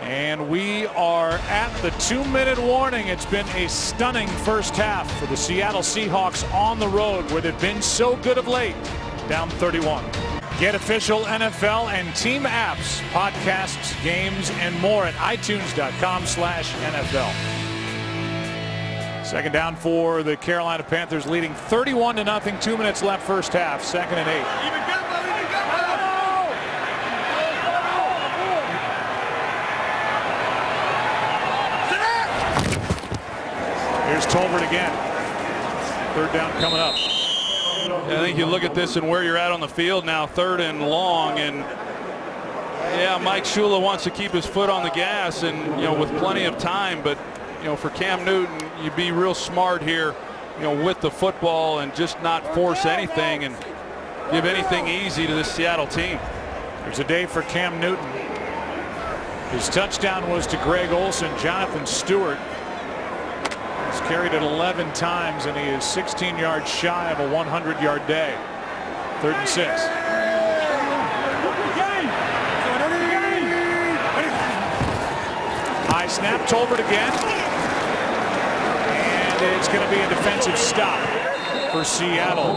And we are at the 2-minute warning. It's been a stunning first half for the Seattle Seahawks on the road, where they've been so good of late. Down 31. Get official NFL and team apps, podcasts, games, and more at itunes.com/NFL. Second down for the Carolina Panthers, leading 31-0. 2 minutes left first half. 2nd and 8. Here's Tolbert again. 3rd down coming up. I think you look at this and where you're at on the field now, 3rd and long, and yeah, Mike Shula wants to keep his foot on the gas, and with plenty of time, but for Cam Newton, you be real smart here, with the football and just not force anything and give anything easy to this Seattle team. There's a day for Cam Newton. His touchdown was to Greg Olsen. Jonathan Stewart has carried it 11 times, and he is 16 yards shy of a 100-yard day. 3rd and 6. High snap, Tolbert again. And it's going to be a defensive stop for Seattle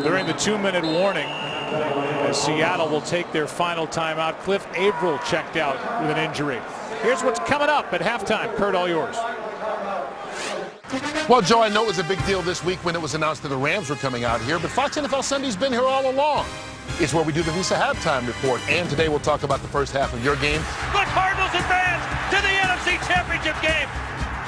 during the 2-minute warning, as Seattle will take their final timeout. Cliff Averill checked out with an injury. Here's what's coming up at halftime. Kurt, all yours. Well, Joe, I know it was a big deal this week when it was announced that the Rams were coming out here, but Fox NFL Sunday's been here all along. It's where we do the Visa halftime report, and today we'll talk about the first half of your game. The Cardinals advance to the NFC Championship game.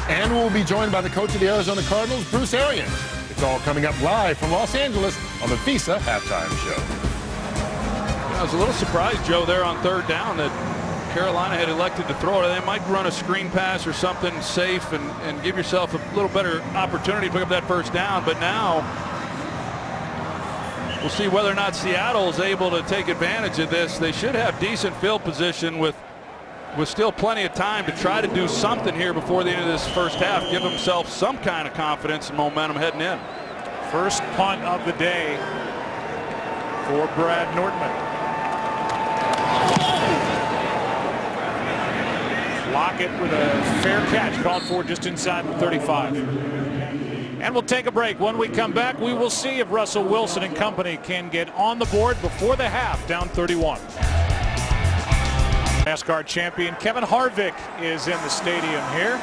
And we'll be joined by the coach of the Arizona Cardinals, Bruce Arians. It's all coming up live from Los Angeles on the Visa halftime show. I was a little surprised, Joe, there on 3rd down that Carolina had elected to throw it. They might run a screen pass or something safe and give yourself a little better opportunity to pick up that first down. But now we'll see whether or not Seattle is able to take advantage of this. They should have decent field position with still plenty of time to try to do something here before the end of this first half. Give themselves some kind of confidence and momentum heading in. First punt of the day for Brad Nortman. Lockett with a fair catch, called for just inside the 35. And we'll take a break. When we come back, we will see if Russell Wilson and company can get on the board before the half, down 31. NASCAR champion Kevin Harvick is in the stadium here.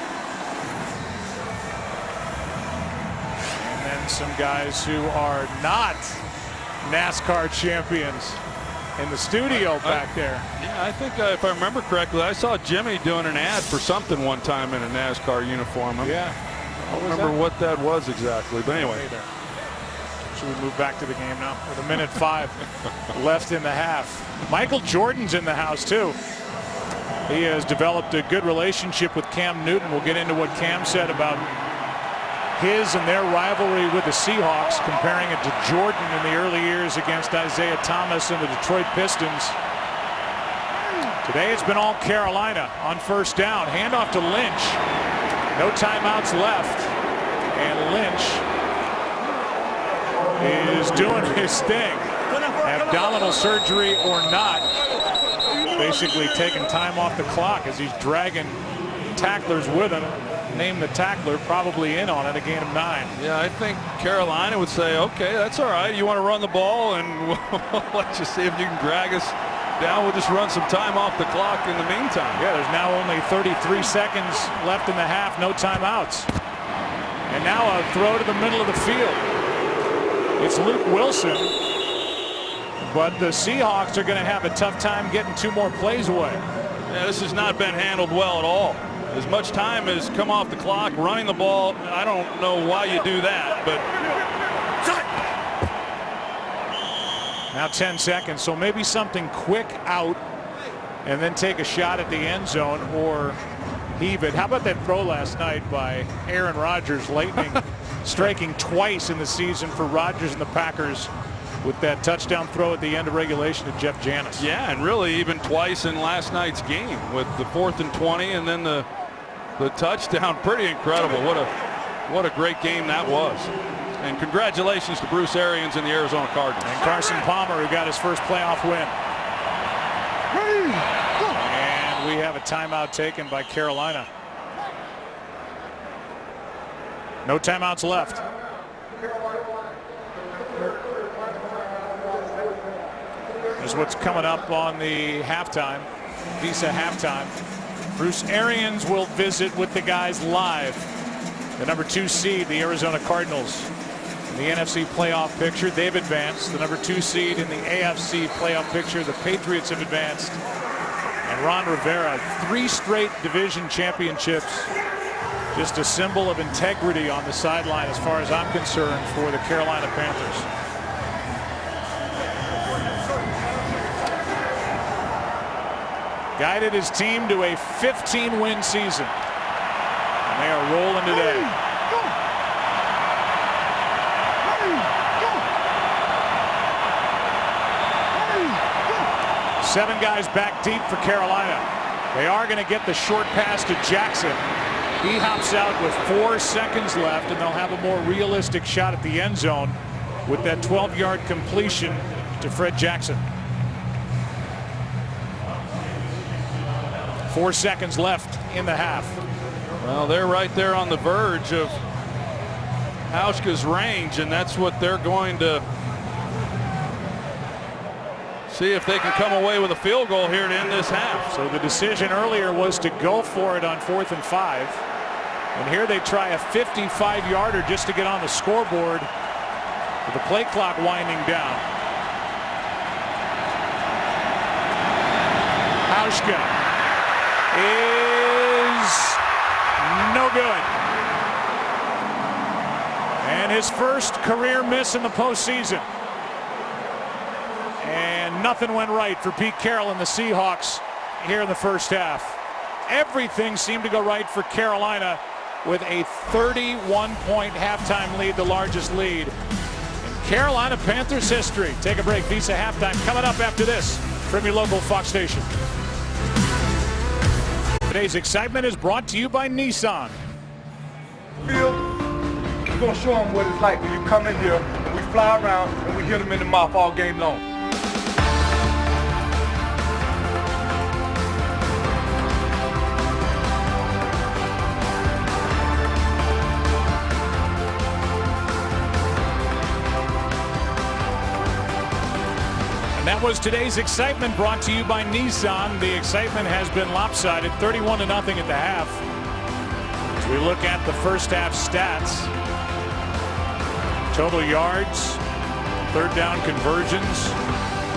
And then some guys who are not NASCAR champions in the studio back there. Yeah, I think if I remember correctly, I saw Jimmy doing an ad for something one time in a NASCAR uniform. Yeah. I don't remember what that was exactly, but anyway. Should we move back to the game now? With 1:05 left in the half. Michael Jordan's in the house too. He has developed a good relationship with Cam Newton. We'll get into what Cam said about his and their rivalry with the Seahawks, comparing it to Jordan in the early years against Isaiah Thomas and the Detroit Pistons. Today it's been all Carolina on first down. Handoff to Lynch. No timeouts left. And Lynch is doing his thing. Abdominal surgery or not. Basically taking time off the clock as he's dragging tacklers with him. Name the tackler, probably in on it, a gain of 9. Yeah, I think Carolina would say, okay, that's all right. You want to run the ball, and we'll let you see if you can drag us down. We'll just run some time off the clock in the meantime. Yeah, there's now only 33 seconds left in the half, no timeouts. And now a throw to the middle of the field. It's Luke Wilson, but the Seahawks are going to have a tough time getting 2 more plays away. Yeah, this has not been handled well at all. As much time has come off the clock running the ball. I don't know why you do that, but now 10 seconds, so maybe something quick out and then take a shot at the end zone or heave it. How about that throw last night by Aaron Rodgers? Lightning striking twice in the season for Rodgers and the Packers with that touchdown throw at the end of regulation to Jeff Janis. Yeah, and really even twice in last night's game with the 4th and 20 and then the touchdown. Pretty incredible. What a great game that was. And congratulations to Bruce Arians and the Arizona Cardinals. And Carson Palmer, who got his first playoff win. And we have a timeout taken by Carolina. No timeouts left. Is what's coming up on the halftime, Visa halftime. Bruce Arians will visit with the guys live. The number 2 seed, the Arizona Cardinals, in the NFC playoff picture. They've advanced. The number 2 seed in the AFC playoff picture, the Patriots have advanced. And Ron Rivera, 3 straight division championships. Just a symbol of integrity on the sideline as far as I'm concerned for the Carolina Panthers. Guided his team to a 15-win season. And they are rolling today. Seven guys back deep for Carolina. They are going to get the short pass to Jackson. He hops out with 4 seconds left, and they'll have a more realistic shot at the end zone with that 12-yard completion to Fred Jackson. 4 seconds left in the half. Well, they're right there on the verge of Hauschka's range, and that's what they're going to see if they can come away with a field goal here to end this half. So the decision earlier was to go for it on 4th and 5. And here they try a 55-yarder just to get on the scoreboard with the play clock winding down. Hauschka is no good. And his first career miss in the postseason. And nothing went right for Pete Carroll and the Seahawks here in the first half. Everything seemed to go right for Carolina with a 31-point halftime lead, the largest lead in Carolina Panthers history. Take a break. Visa halftime coming up after this from your local Fox station. Today's excitement is brought to you by Nissan. We're going to show them what it's like when you come in here and we fly around and we hit them in the mouth all game long. That was today's excitement brought to you by Nissan. The excitement has been lopsided, 31-0 at the half. As we look at the first half stats, total yards, third down conversions,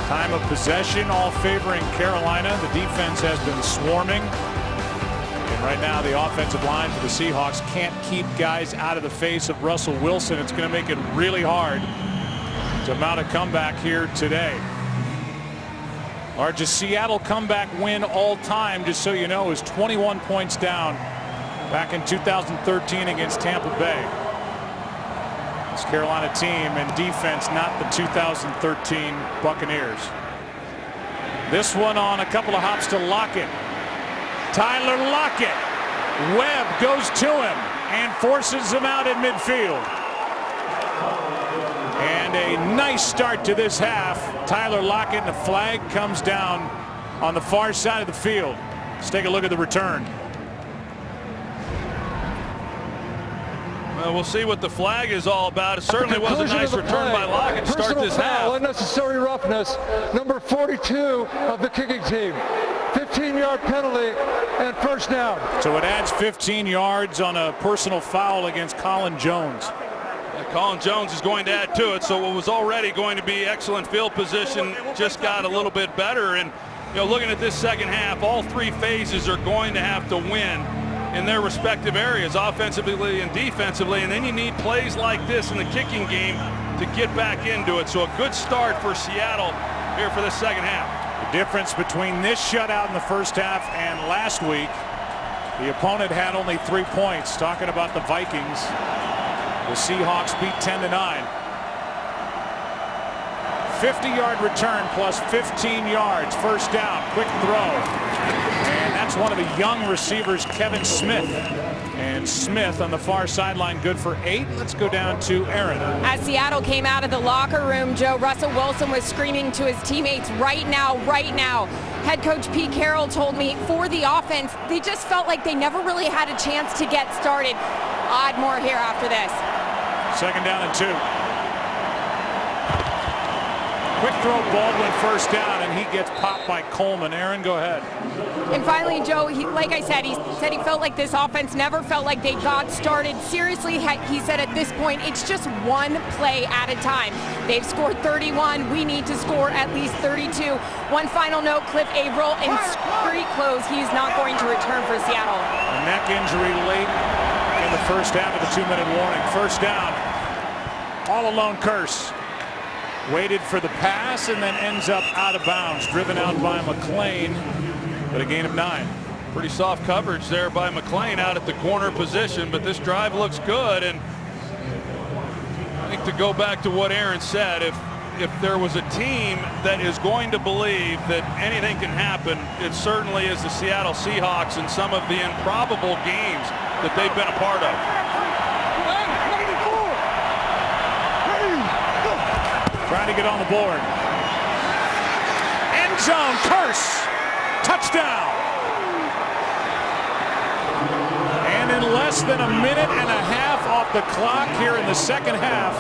time of possession, all favoring Carolina. The defense has been swarming. And right now the offensive line for the Seahawks can't keep guys out of the face of Russell Wilson. It's going to make it really hard to mount a comeback here today. Largest Seattle comeback win all time, just so you know, is 21 points down back in 2013 against Tampa Bay. This Carolina team and defense, not the 2013 Buccaneers. This one on a couple of hops to Lockett. Tyler Lockett. Webb goes to him and forces him out in midfield. And a nice start to this half. Tyler Lockett, and the flag comes down on the far side of the field. Let's take a look at the return. Well, we'll see what the flag is all about. It certainly was a nice return by Lockett to start this half. Unnecessary roughness, number 42 of the kicking team. 15-yard penalty and first down. So it adds 15 yards on a personal foul against Colin Jones. Colin Jones is going to add to it, so what was already going to be excellent field position just got a little bit better. And looking at this second half, all three phases are going to have to win in their respective areas, offensively and defensively, and then you need plays like this in the kicking game to get back into it. So a good start for Seattle here for the second half. The difference between this shutout in the first half and last week, the opponent had only 3 points. Talking about the Vikings, the Seahawks beat 10-9. 50-yard return plus 15 yards. First down, quick throw. And that's one of the young receivers, Kevin Smith. And Smith on the far sideline, good for 8. Let's go down to Aaron. As Seattle came out of the locker room, Joe, Russell Wilson was screaming to his teammates, right now, right now. Head coach Pete Carroll told me for the offense, they just felt like they never really had a chance to get started. Odd more here after this. Second down and 2. Quick throw, Baldwin first down, and he gets popped by Coleman. Aaron, go ahead. And finally, Joe, like I said, he said he felt like this offense never felt like they got started. Seriously, he said at this point, it's just one play at a time. They've scored 31. We need to score at least 32. One final note, Cliff Averill in street clothes. He's not going to return for Seattle. A neck injury late in the first half of the 2-minute warning. First down. All alone Curse. Waited for the pass and then ends up out of bounds. Driven out by McLean, but a gain of 9. Pretty soft coverage there by McLean out at the corner position, but this drive looks good. And I think to go back to what Aaron said, if there was a team that is going to believe that anything can happen, it certainly is the Seattle Seahawks in some of the improbable games that they've been a part of. Trying to get on the board. End zone, Curse. Touchdown. And in less than a minute and a half off the clock here in the second half,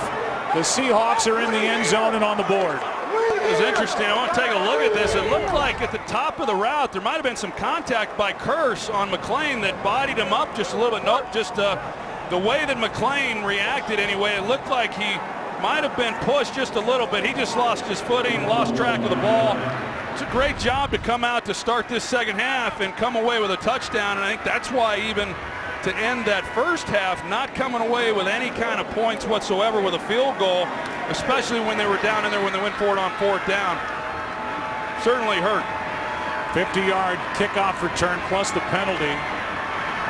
the Seahawks are in the end zone and on the board. It was interesting. I want to take a look at this. It looked like at the top of the route there might have been some contact by Curse on McLean that bodied him up just a little bit. Nope, just the way that McLean reacted anyway, it looked like he might have been pushed just a little bit. He just lost his footing, lost track of the ball. It's a great job to come out to start this second half and come away with a touchdown. And I think that's why even to end that first half, not coming away with any kind of points whatsoever with a field goal, especially when they were down in there when they went for it on fourth down, certainly hurt. 50-yard kickoff return plus the penalty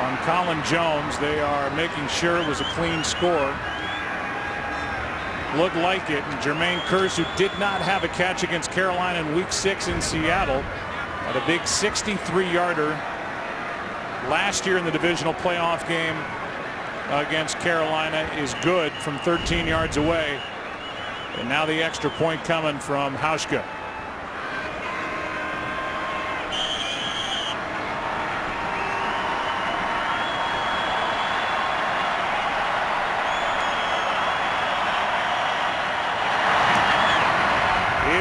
on Colin Jones. They are making sure it was a clean score. Looked like it. And Jermaine Kearse, who did not have a catch against Carolina in week 6 in Seattle, had a big 63-yarder last year in the divisional playoff game against Carolina, is good from 13 yards away. And now the extra point coming from Hauschka.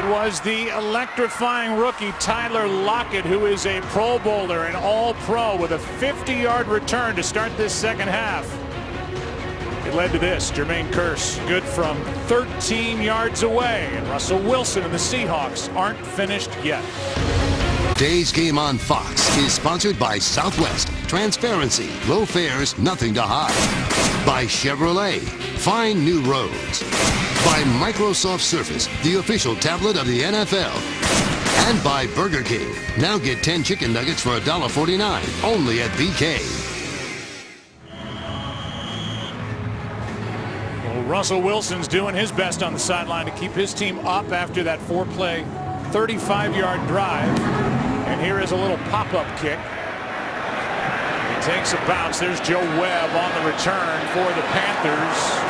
Was the electrifying rookie Tyler Lockett, who is a Pro Bowler and All-Pro, with a 50-yard return to start this second half. It led to this. Jermaine Kearse good from 13 yards away, and Russell Wilson and the Seahawks aren't finished yet. Today's game on Fox is sponsored by Southwest. Transparency, low fares, nothing to hide. By Chevrolet, find new roads. By Microsoft Surface, the official tablet of the NFL. And by Burger King. Now get 10 chicken nuggets for $1.49, only at BK. Well, Russell Wilson's doing his best on the sideline to keep his team up after that 4-play, 35-yard drive. And here is a little pop-up kick. He takes a bounce. There's Joe Webb on the return for the Panthers.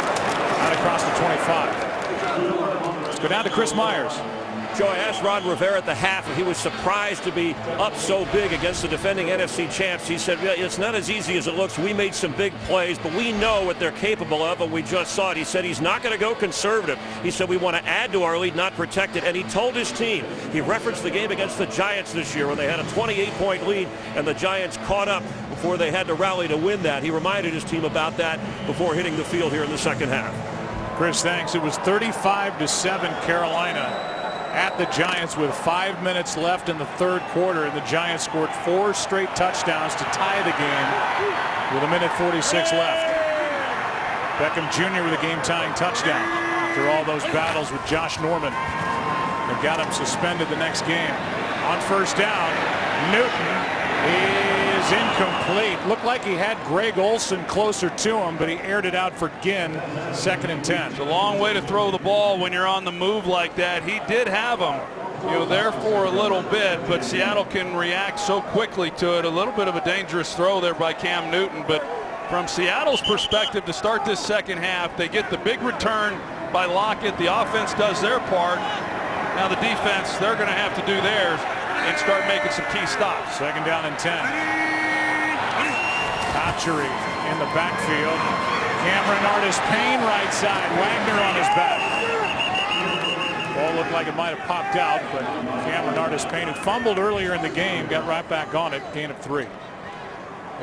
Out across the 25. Let's go down to Chris Myers. Joe, I asked Ron Rivera at the half if he was surprised to be up so big against the defending NFC champs. He said, well, it's not as easy as it looks. We made some big plays, but we know what they're capable of, and we just saw it. He said he's not going to go conservative. He said we want to add to our lead, not protect it. And he told his team, he referenced the game against the Giants this year when they had a 28-point lead, and the Giants caught up before they had to rally to win that. He reminded his team about that before hitting the field here in the second half. Chris, thanks. It was 35-7 Carolina at the Giants with 5 minutes left in the third quarter, and the Giants scored 4 straight touchdowns to tie the game with 1:46 left. Beckham Jr. with a game-tying touchdown after all those battles with Josh Norman that got him suspended the next game. On first down, Newton is incomplete. Looked like he had Greg Olsen closer to him, but he aired it out for Ginn. 2nd and 10. It's a long way to throw the ball when you're on the move like that. He did have him, there for a little bit, but Seattle can react so quickly to it. A little bit of a dangerous throw there by Cam Newton, but from Seattle's perspective to start this second half, they get the big return by Lockett. The offense does their part. Now the defense, they're going to have to do theirs and start making some key stops. 2nd down and 10. Hatchery in the backfield. Cameron Artis-Payne right side. Wagner on his back. Ball looked like it might have popped out, but Cameron Artis-Payne, who fumbled earlier in the game, got right back on it. Gain of 3.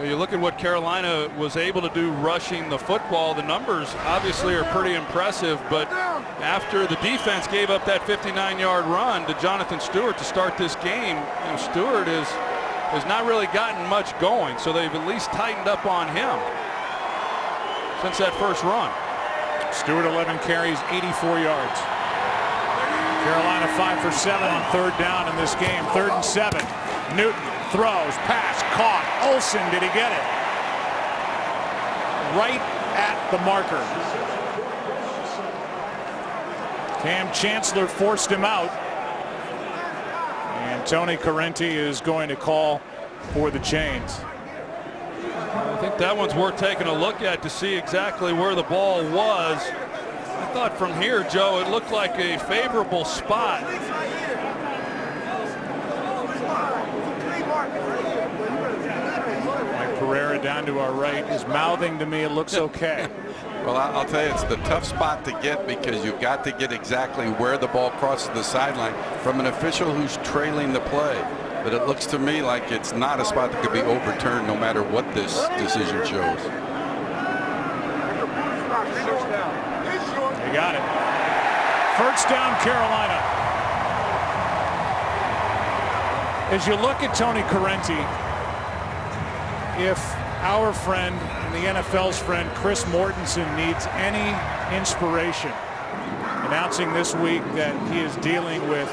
You look at what Carolina was able to do rushing the football. The numbers obviously are pretty impressive, but after the defense gave up that 59-yard run to Jonathan Stewart to start this game, Stewart has not really gotten much going, so they've at least tightened up on him since that first run. Stewart 11 carries, 84 yards. Carolina 5 for 7 on 3rd down in this game. 3rd and 7. Newton throws, pass, caught. Olsen, did he get it? Right at the marker. Cam Chancellor forced him out. And Tony Correnti is going to call for the chains. I think that one's worth taking a look at to see exactly where the ball was. I thought from here, Joe, it looked like a favorable spot. Mike Pereira down to our right is mouthing to me, it looks okay. Well, I'll tell you, it's the tough spot to get because you've got to get exactly where the ball crosses the sideline from an official who's trailing the play. But it looks to me like it's not a spot that could be overturned no matter what this decision shows. They got it. First down, Carolina. As you look at Tony Correnti, if our friend and the NFL's friend Chris Mortensen needs any inspiration, announcing this week that he is dealing with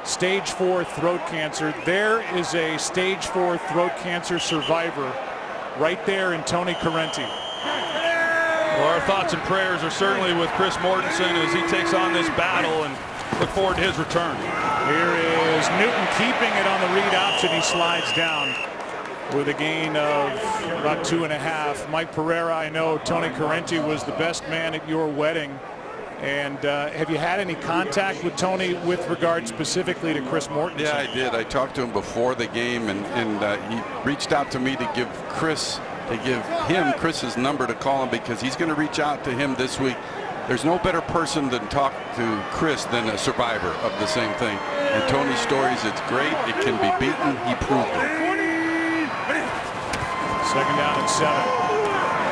stage 4 throat cancer, there is a stage 4 throat cancer survivor right there in Tony Correnti. Well, our thoughts and prayers are certainly with Chris Mortensen as he takes on this battle, and look forward to his return. Here is Newton keeping it on the read option. He slides down with a gain of about 2.5. Mike Pereira, I know Tony Correnti was the best man at your wedding. And have you had any contact with Tony with regard specifically to Chris Mortensen? Yeah, I did. I talked to him before the game, and he reached out to me to give him Chris's number to call him because he's going to reach out to him this week. There's no better person than talk to Chris than a survivor of the same thing. And Tony's stories, it's great. It can be beaten. He proved it. 2nd down and 7.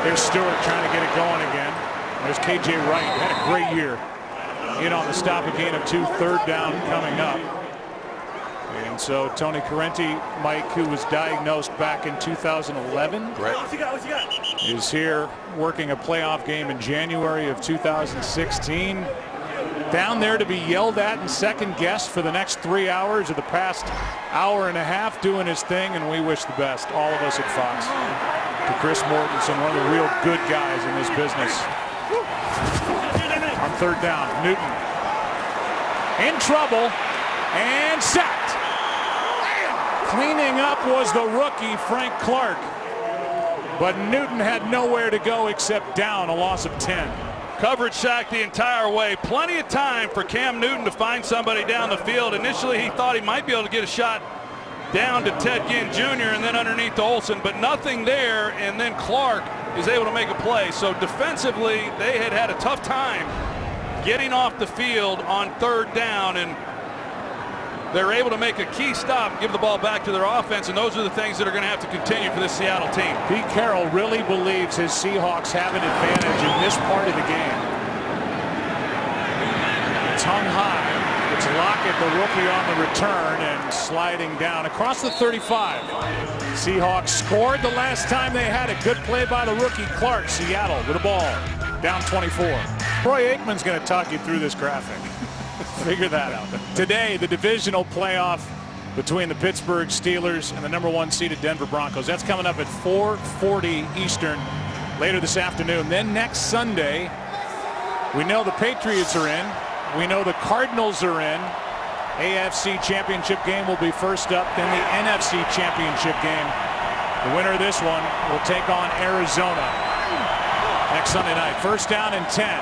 Here's Stewart trying to get it going again. There's KJ Wright, had a great year. In on the stop, a gain of 2. 3rd down coming up. And so Tony Correnti, Mike, who was diagnosed back in 2011, is here working a playoff game in January of 2016. down there to be yelled at and second guessed for the next 3 hours or the past hour and a half doing his thing, and we wish the best, all of us at Fox, to Chris Mortensen, one of the real good guys in this business. On third down, Newton in trouble and sacked. Cleaning up was the rookie Frank Clark, but Newton had nowhere to go except down, a loss of 10. Coverage sack the entire way. Plenty of time for Cam Newton to find somebody down the field. Initially, he thought he might be able to get a shot down to Ted Ginn Jr. and then underneath to Olsen, but nothing there, and then Clark is able to make a play. So defensively, they had a tough time getting off the field on third down, and they're able to make a key stop, give the ball back to their offense, and those are the things that are going to have to continue for this Seattle team. Pete Carroll really believes his Seahawks have an advantage in this part of the game. It's hung high. It's Lockett, the rookie, on the return and sliding down across the 35. Seahawks scored the last time they had a good play by the rookie Clark. Seattle with the ball, down 24. Troy Aikman's going to talk you through this graphic. Figure that out. Today, the divisional playoff between the Pittsburgh Steelers and the #1 seeded Denver Broncos. That's coming up at 4:40 Eastern later this afternoon. Then next Sunday, we know the Patriots are in. We know the Cardinals are in. AFC Championship game will be first up. Then the NFC Championship game. The winner of this one will take on Arizona next Sunday night. First down and 10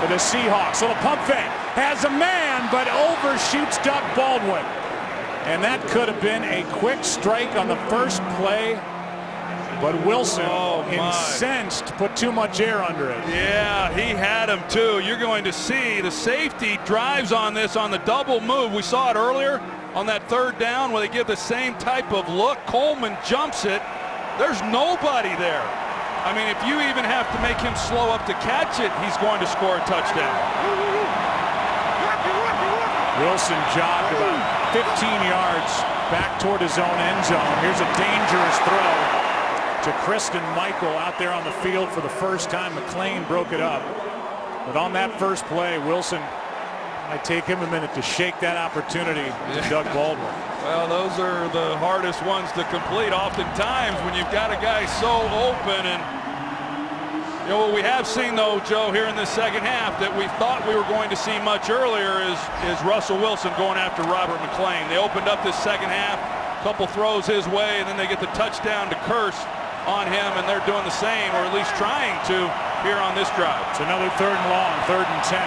for the Seahawks. Little pump fake. Has a man, but overshoots Doug Baldwin. And that could have been a quick strike on the first play. But Wilson, incensed, put too much air under it. Yeah, he had him too. You're going to see the safety drives on this on the double move. We saw it earlier on that third down where they give the same type of look. Coleman jumps it. There's nobody there. I mean, if you even have to make him slow up to catch it, he's going to score a touchdown. Wilson jogged about 15 yards back toward his own end zone. Here's a dangerous throw to Kristen Michael out there on the field for the first time. McLean broke it up. But on that first play, Wilson might take him a minute to shake that opportunity to Doug Baldwin. Well, those are the hardest ones to complete oftentimes when you've got a guy so open. And you know what we have seen, though, Joe, here in this second half that we thought we were going to see much earlier is Russell Wilson going after Robert McLean. They opened up this second half, a couple throws his way, and then they get the touchdown to Curse on him, and they're doing the same, or at least trying to, here on this drive. It's another third and long, 3rd and 10.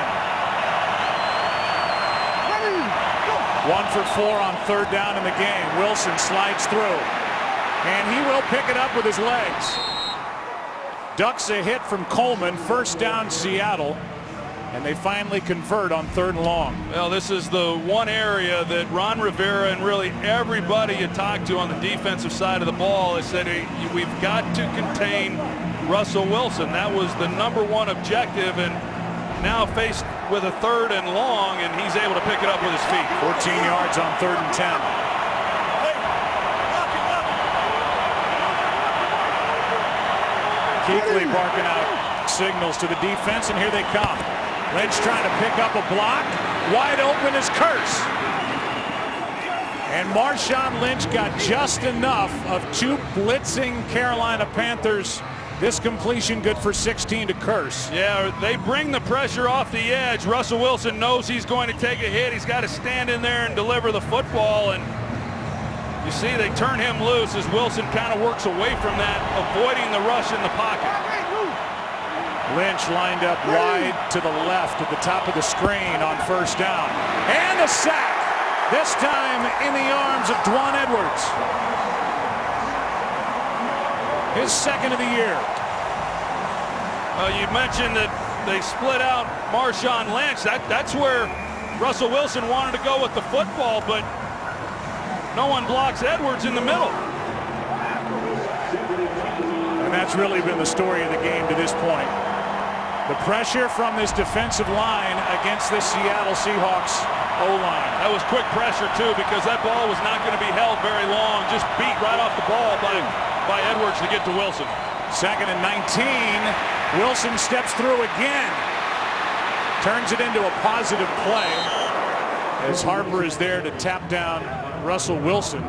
1 for 4 on third down in the game. Wilson slides through, and he will pick it up with his legs. Ducks a hit from Coleman. First down, Seattle, and they finally convert on 3rd and long. Well, this is the one area that Ron Rivera and really everybody you talk to on the defensive side of the ball has said, hey, we've got to contain Russell Wilson. That was the #1 objective, and now faced with a 3rd and long, and he's able to pick it up with his feet. 14 yards on 3rd and 10. Kuechly barking out signals to the defense, and here they come. Lynch trying to pick up a block. Wide open is Curse. And Marshawn Lynch got just enough of 2 blitzing Carolina Panthers. This completion good for 16 to Curse. Yeah, they bring the pressure off the edge. Russell Wilson knows he's going to take a hit. He's got to stand in there and deliver the football. And you see they turn him loose as Wilson kind of works away from that, avoiding the rush in the pocket. Lynch lined up wide to the left at the top of the screen on first down. And a sack, this time in the arms of Dwan Edwards. His 2nd of the year. You mentioned that they split out Marshawn Lynch. That's where Russell Wilson wanted to go with the football, but no one blocks Edwards in the middle. And that's really been the story of the game to this point. The pressure from this defensive line against the Seattle Seahawks O-line. That was quick pressure, too, because that ball was not going to be held very long. Just beat right off the ball by Edwards to get to Wilson. 2nd and 19. Wilson steps through again. turns it into a positive play as Harper is there to tap down Russell Wilson.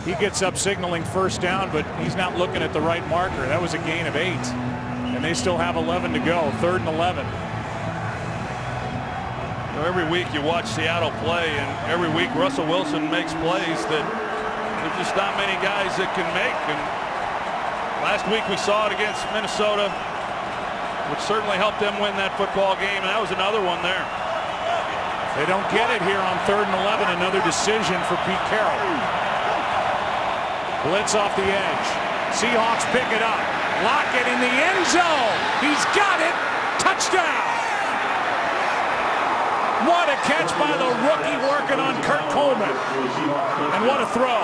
He gets up signaling first down, but he's not looking at the right marker. That was a gain of 8, and they still have 11 to go. 3rd and 11. You know, every week you watch Seattle play, and every week Russell Wilson makes plays that there's just not many guys that can make. And last week we saw it against Minnesota, which certainly helped them win that football game, and that was another one there. They don't get it here on 3rd and 11. Another decision for Pete Carroll. Blitz off the edge. Seahawks pick it up. Lockett in the end zone. He's got it. Touchdown. What a catch by the rookie working on Kurt Coleman. And what a throw.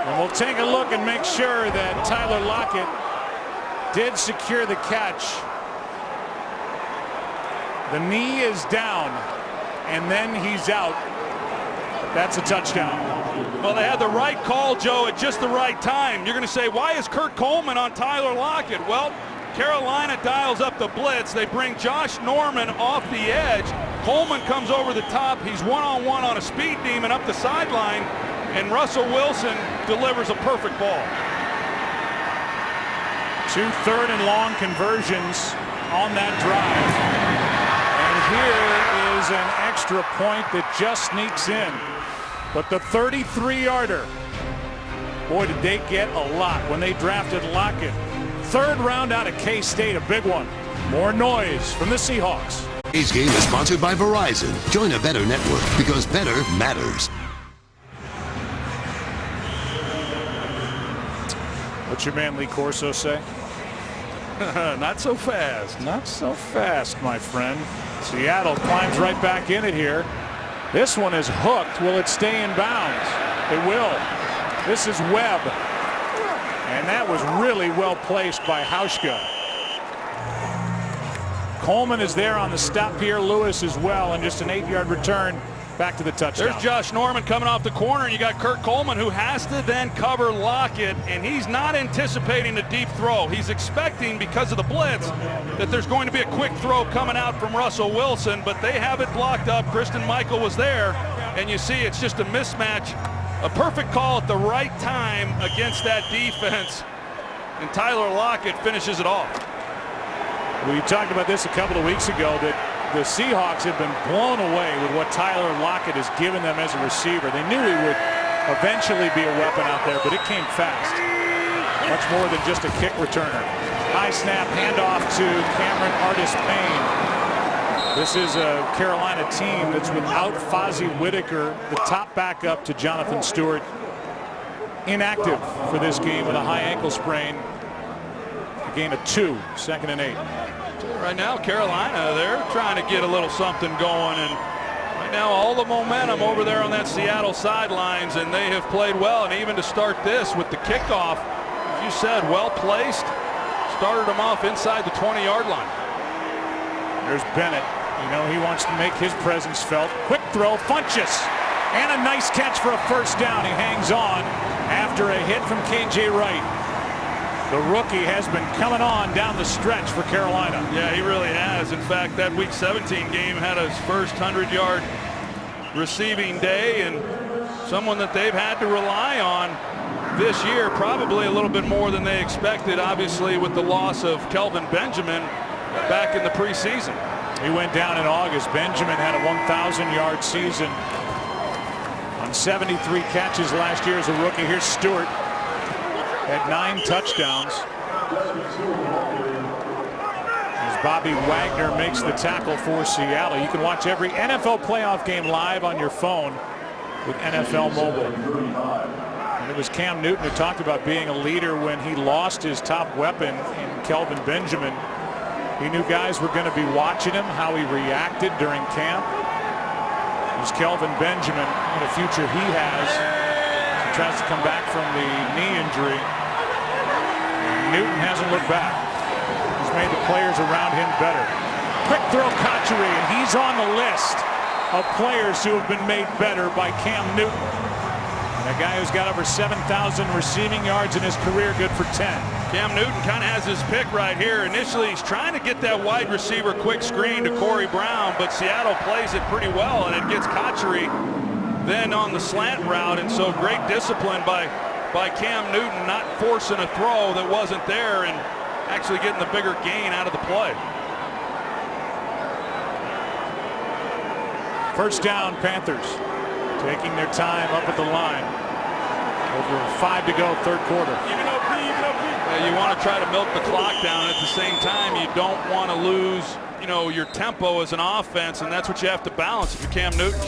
And we'll take a look and make sure that Tyler Lockett did secure the catch. The knee is down, and then he's out. That's a touchdown. Well, they had the right call, Joe, at just the right time. You're going to say, why is Kurt Coleman on Tyler Lockett? Well, Carolina dials up the blitz. They bring Josh Norman off the edge. Coleman comes over the top. He's one-on-one on a speed demon up the sideline, and Russell Wilson delivers a perfect ball. 2 3rd and long conversions on that drive. And here is an extra point that just sneaks in. But the 33-yarder, boy, did they get a lot when they drafted Lockett. 3rd round out of K-State, a big one. More noise from the Seahawks. Today's game is sponsored by Verizon. Join a better network because better matters. What's your man Lee Corso say? Not so fast. Not so fast, my friend. Seattle climbs right back in it here. This one is hooked. Will it stay in bounds? It will. This is Webb. And that was really well placed by Hauschka. Coleman is there on the stop here. Lewis as well, and just an 8-yard return back to the touchdown. There's Josh Norman coming off the corner, and you got Kurt Coleman who has to then cover Lockett, and he's not anticipating a deep throw. He's expecting, because of the blitz, that there's going to be a quick throw coming out from Russell Wilson, but they have it blocked up. Christian Michael was there, and you see it's just a mismatch. A perfect call at the right time against that defense, and Tyler Lockett finishes it off. We talked about this a couple of weeks ago, that the Seahawks have been blown away with what Tyler Lockett has given them as a receiver. They knew he would eventually be a weapon out there, but it came fast. Much more than just a kick returner. High snap, handoff to Cameron Artis-Payne. This is a Carolina team that's without Fozzie Whitaker, the top backup to Jonathan Stewart. Inactive for this game with a high ankle sprain. A gain of 2, 2nd and 8. Right now, Carolina, they're trying to get a little something going, and right now all the momentum over there on that Seattle sidelines, and they have played well. And even to start this with the kickoff, as you said, well placed, started them off inside the 20-yard line. There's Bennett. You know, he wants to make his presence felt. Quick throw, Funchess, and a nice catch for a first down. He hangs on after a hit from KJ Wright. The rookie has been coming on down the stretch for Carolina. Yeah, he really has. In fact, that Week 17 game had his first 100-yard receiving day, and someone that they've had to rely on this year, probably a little bit more than they expected, obviously, with the loss of Kelvin Benjamin back in the preseason. He went down in August. Benjamin had a 1,000-yard season on 73 catches last year as a rookie. Here's Stewart. Had 9 touchdowns. As Bobby Wagner makes the tackle for Seattle. You can watch every NFL playoff game live on your phone with NFL Mobile. And it was Cam Newton who talked about being a leader when he lost his top weapon in Kelvin Benjamin. He knew guys were going to be watching him, how he reacted during camp. There's Kelvin Benjamin, what a future he has. He tries to come back from the knee injury. Newton hasn't looked back. He's made the players around him better. Quick throw, Cotchery, and he's on the list of players who have been made better by Cam Newton. And a guy who's got over 7,000 receiving yards in his career, good for 10. Cam Newton kind of has his pick right here. Initially, he's trying to get that wide receiver quick screen to Corey Brown, but Seattle plays it pretty well, and it gets Kachary then on the slant route. And so great discipline by Cam Newton, not forcing a throw that wasn't there and actually getting the bigger gain out of the play. First down, Panthers taking their time up at the line. Over 5 to go, third quarter. You want to try to milk the clock down. At the same time, you don't want to lose, your tempo as an offense, and that's what you have to balance if you're Cam Newton.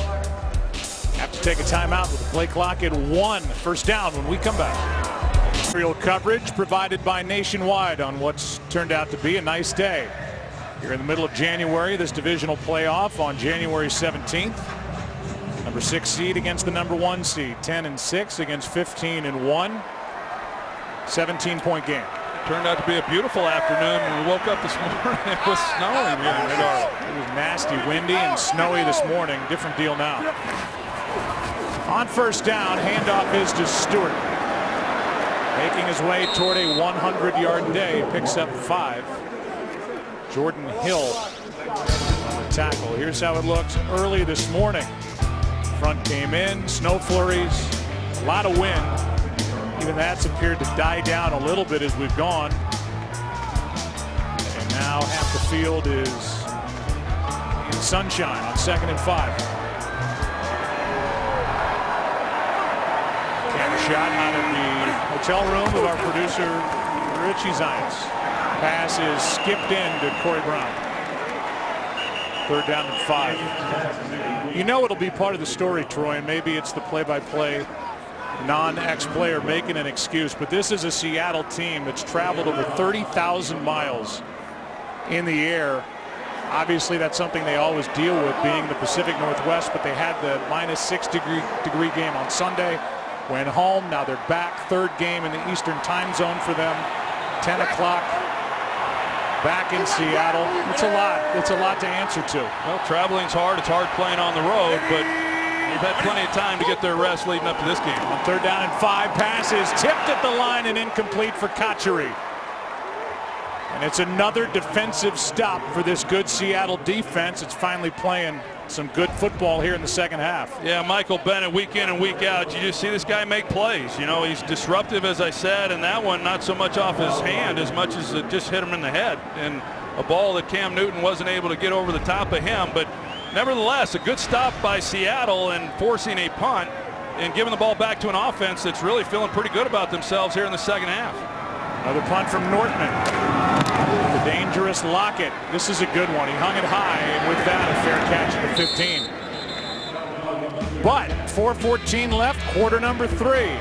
Have to take a timeout with the play clock at 1. First down when we come back. Aerial coverage provided by Nationwide on what's turned out to be a nice day. Here in the middle of January, this divisional playoff on January 17th. Number 6 seed against the number 1 seed. 10-6 against 15-1. 17-point game. Turned out to be a beautiful afternoon. When we woke up this morning, it was snowing here in Charlotte. It was nasty, windy, and snowy this morning. Different deal now. On first down, handoff is to Stewart. Making his way toward a 100-yard day. Picks up 5. Jordan Hill on the tackle. Here's how it looks early this morning. Front came in, snow flurries, a lot of wind. Even that's appeared to die down a little bit as we've gone. And now half the field is in sunshine on 2nd and 5. Camera shot out of the hotel room of our producer, Richie Zions. Pass is skipped in to Corey Brown. Third down and 5. It'll be part of the story, Troy, and maybe it's the play-by-play non-ex-player making an excuse, but this is a Seattle team that's traveled over 30,000 miles in the air. Obviously, that's something they always deal with, being the Pacific Northwest, but they had the -6 degree game on Sunday. Went home, now they're back. Third game in the Eastern time zone for them. 10 o'clock. Back in Seattle. It's a lot. It's a lot to answer to. Well, traveling's hard. It's hard playing on the road, but they've had plenty of time to get their rest leading up to this game. On third down and 5, passes tipped at the line and incomplete for Kachary. And it's another defensive stop for this good Seattle defense. It's finally playing some good football here in the second half. Yeah, Michael Bennett, week in and week out, you just see this guy make plays. He's disruptive, as I said, and that one not so much off his hand as much as it just hit him in the head. And a ball that Cam Newton wasn't able to get over the top of him. But nevertheless, a good stop by Seattle and forcing a punt and giving the ball back to an offense that's really feeling pretty good about themselves here in the second half. Another punt from Nortman. The dangerous Lockett. This is a good one. He hung it high, and with that, a fair catch at the 15. But 4:14 left, quarter number 3.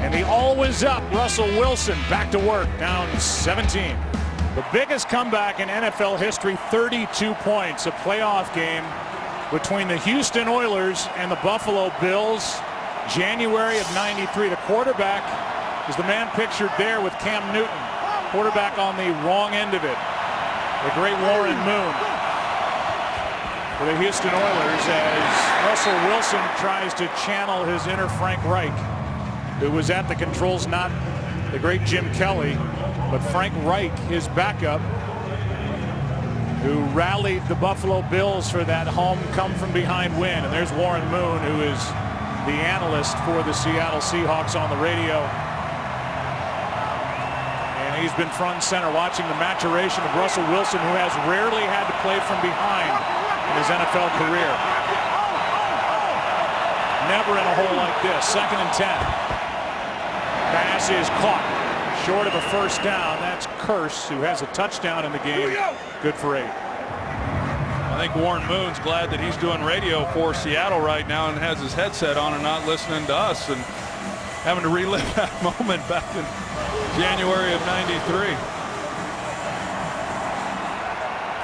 And the always up Russell Wilson back to work, down 17. The biggest comeback in NFL history, 32 points. A playoff game between the Houston Oilers and the Buffalo Bills, January of '93. The quarterback is the man pictured there with Cam Newton. Quarterback on the wrong end of it. The great Warren Moon for the Houston Oilers as Russell Wilson tries to channel his inner Frank Reich, who was at the controls, not the great Jim Kelly, but Frank Reich, his backup, who rallied the Buffalo Bills for that home come-from-behind win. And there's Warren Moon, who is the analyst for the Seattle Seahawks on the radio. He's been front and center watching the maturation of Russell Wilson, who has rarely had to play from behind in his NFL career. Never in a hole like this. 2nd and 10. Pass is caught short of a first down. That's Curse, who has a touchdown in the game. Good for 8. I think Warren Moon's glad that he's doing radio for Seattle right now and has his headset on and not listening to us and having to relive that moment back in January of '93.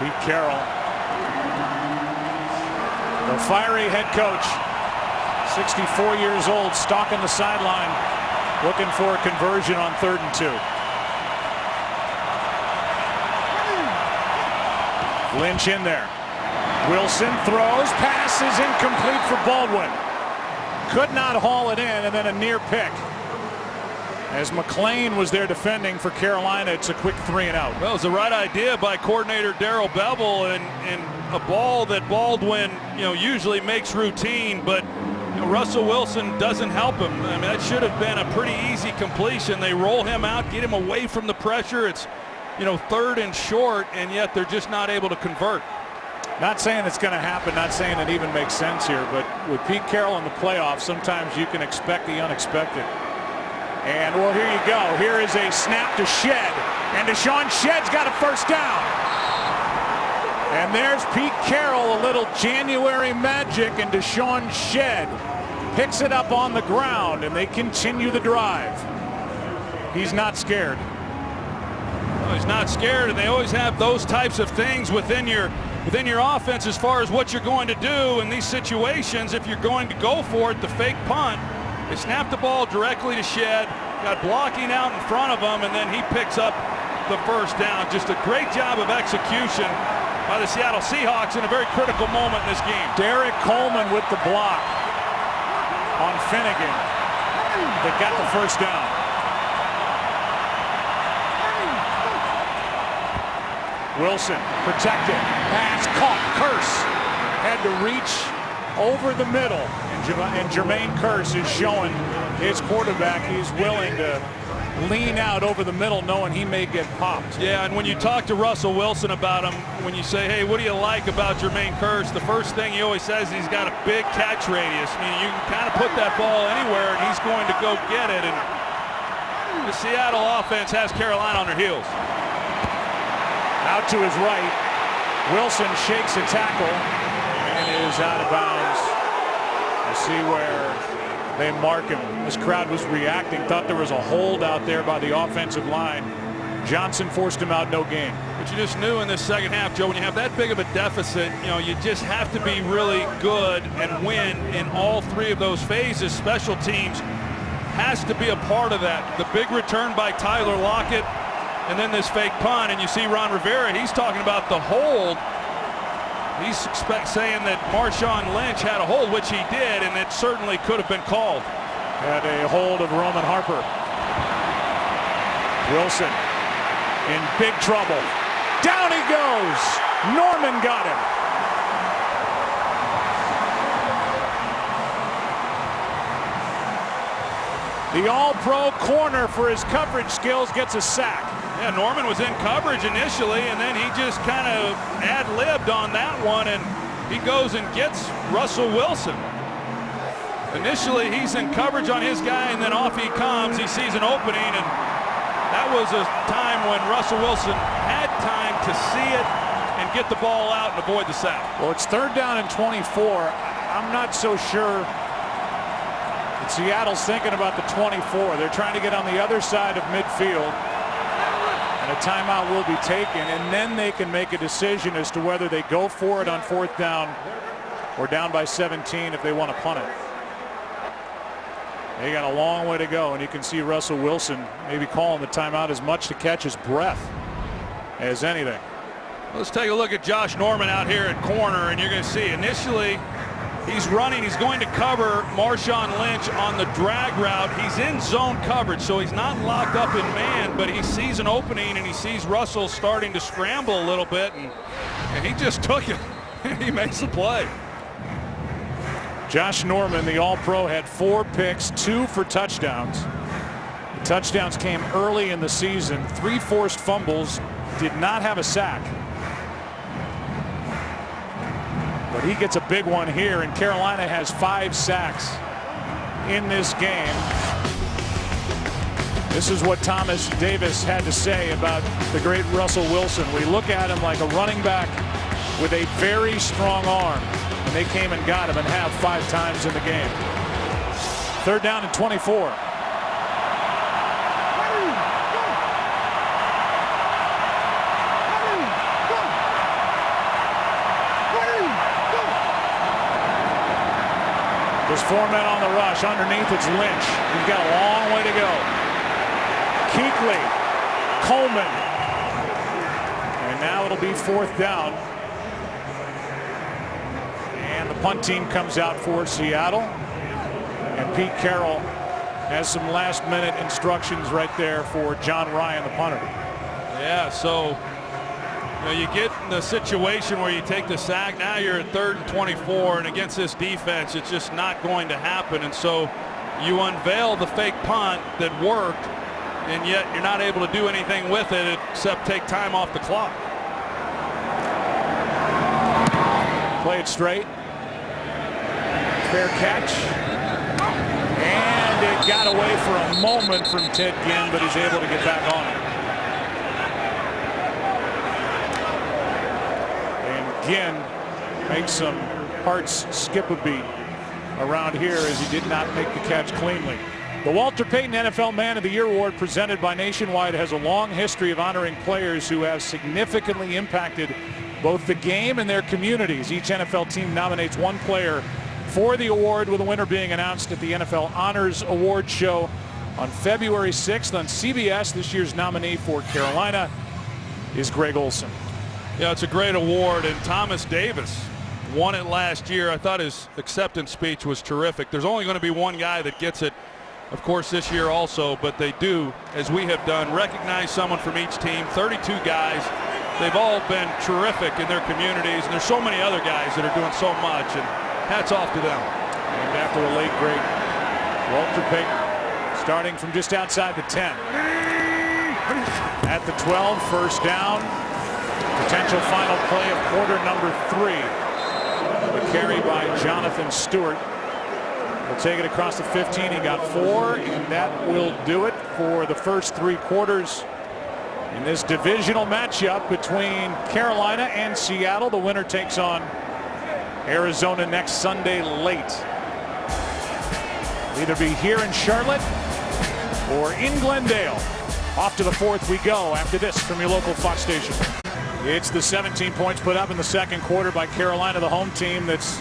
Pete Carroll, the fiery head coach, 64 years old, stalking the sideline, looking for a conversion on 3rd and 2. Lynch in there. Wilson throws, pass is incomplete for Baldwin. could not haul it in, and then a near pick. As McLean was there defending for Carolina, it's a quick 3-and-out. Well, it was the right idea by coordinator Darrell Bevell, and a ball that Baldwin, usually makes routine, but Russell Wilson doesn't help him. I mean, that should have been a pretty easy completion. They roll him out, get him away from the pressure. It's, 3rd and short, and yet they're just not able to convert. Not saying it's going to happen, not saying it even makes sense here, but with Pete Carroll in the playoffs, sometimes you can expect the unexpected. And, well, here you go. Here is a snap to Shed, and Deshaun Shedd's got a first down. And there's Pete Carroll, a little January magic, and Deshaun Shed picks it up on the ground, and they continue the drive. He's not scared. Well, he's not scared, and they always have those types of things within your offense as far as what you're going to do in these situations. If you're going to go for it, the fake punt, they snap the ball directly to Shed, got blocking out in front of him, and then he picks up the first down. Just a great job of execution by the Seattle Seahawks in a very critical moment in this game. Derek Coleman with the block on Finnegan that got the first down. Wilson protected, pass caught. Curse had to reach over the middle, and Jermaine Curse is showing his quarterback he's willing to lean out over the middle, knowing he may get popped. Yeah, and when you talk to Russell Wilson about him, when you say, hey, what do you like about Jermaine Curse, the first thing he always says, he's got a big catch radius. I mean, you can kind of put that ball anywhere, and he's going to go get it. And the Seattle offense has Carolina on their heels. Out to his right, Wilson shakes a tackle and is out of bounds. You see where they mark him. This crowd was reacting, thought there was a hold out there by the offensive line. Johnson forced him out, no gain. But you just knew in this second half, Joe, when you have that big of a deficit, you just have to be really good and win in all three of those phases. Special teams has to be a part of that. The big return by Tyler Lockett, and then this fake punt, and you see Ron Rivera, he's talking about the hold. He's saying that Marshawn Lynch had a hold, which he did, and it certainly could have been called. Had a hold of Roman Harper. Wilson in big trouble. Down he goes. Norman got him. The All-Pro corner for his coverage skills gets a sack. Yeah, Norman was in coverage initially, and then he just kind of ad-libbed on that one, and he goes and gets Russell Wilson. Initially, he's in coverage on his guy, and then off he comes. He sees an opening, and that was a time when Russell Wilson had time to see it and get the ball out and avoid the sack. Well, it's 3rd down and 24. I'm not so sure that Seattle's thinking about the 24. They're trying to get on the other side of midfield. And a timeout will be taken, and then they can make a decision as to whether they go for it on 4th down or down by 17 if they want to punt it. They got a long way to go, and you can see Russell Wilson maybe calling the timeout as much to catch his breath as anything. Let's take a look at Josh Norman out here at corner, and you're going to see initially he's running. He's going to cover Marshawn Lynch on the drag route. He's in zone coverage, so he's not locked up in man, but he sees an opening, and he sees Russell starting to scramble a little bit, and he just took it. He makes the play. Josh Norman, the All-Pro, had 4 picks, 2 for touchdowns. The touchdowns came early in the season. 3 forced fumbles, did not have a sack. But he gets a big one here, and Carolina has 5 sacks in this game. This is what Thomas Davis had to say about the great Russell Wilson. We look at him like a running back with a very strong arm, and they came and got him and have 5 times in the game. 3rd down and 24. There's 4 men on the rush. Underneath it's Lynch. He's got a long way to go. Kuechly, Coleman, and now it'll be 4th down. And the punt team comes out for Seattle. And Pete Carroll has some last-minute instructions right there for John Ryan, the punter. Yeah, so you get in the situation where you take the sack. Now you're at 3rd and 24, and against this defense, it's just not going to happen. And so you unveil the fake punt that worked, and yet you're not able to do anything with it except take time off the clock. Play it straight. Fair catch. And it got away for a moment from Ted Ginn, but he's able to get back on it. And Ginn makes some hearts skip a beat around here as he did not make the catch cleanly. The Walter Payton NFL Man of the Year Award, presented by Nationwide, has a long history of honoring players who have significantly impacted both the game and their communities. Each NFL team nominates one player for the award, with a winner being announced at the NFL Honors Award Show on February 6th on CBS. This year's nominee for Carolina is Greg Olsen. Yeah, it's a great award, and Thomas Davis won it last year. I thought his acceptance speech was terrific. There's only going to be one guy that gets it, of course, this year also, but they do, as we have done, recognize someone from each team. 32 guys. They've all been terrific in their communities, and there's so many other guys that are doing so much, and hats off to them. And after the late great Walter Payton, starting from just outside the 10. At the 12, first down. Potential final play of quarter number 3. The carry by Jonathan Stewart. We'll take it across the 15. He got 4, and that will do it for the first 3 quarters in this divisional matchup between Carolina and Seattle. The winner takes on Arizona next Sunday late. Either be here in Charlotte or in Glendale. Off to the 4th we go after this from your local Fox station. It's the 17 points put up in the second quarter by Carolina, the home team, that's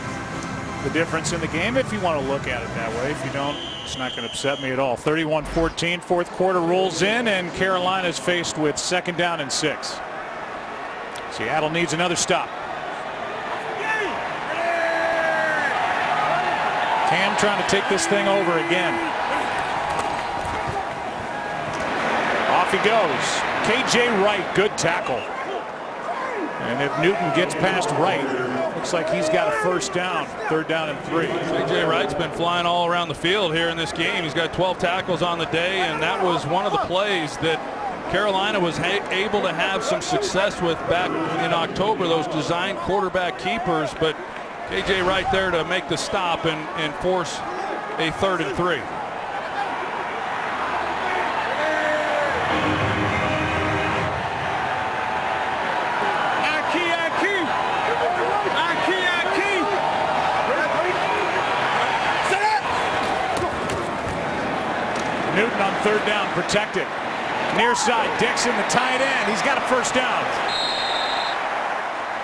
the difference in the game, if you want to look at it that way. If you don't, it's not going to upset me at all. 31-14, 4th quarter rolls in, and Carolina is faced with 2nd down and 6. Seattle needs another stop. Cam trying to take this thing over again. Off he goes. K.J. Wright, good tackle. And if Newton gets past Wright, looks like he's got a first down. 3rd down and 3. K.J. Wright's been flying all around the field here in this game. He's got 12 tackles on the day, and that was one of the plays that Carolina was able to have some success with back in October, those designed quarterback keepers. But K.J. Wright there to make the stop and force a 3rd and 3. Newton on 3rd down, protected. Near side, Dixon, the tight end. He's got a first down.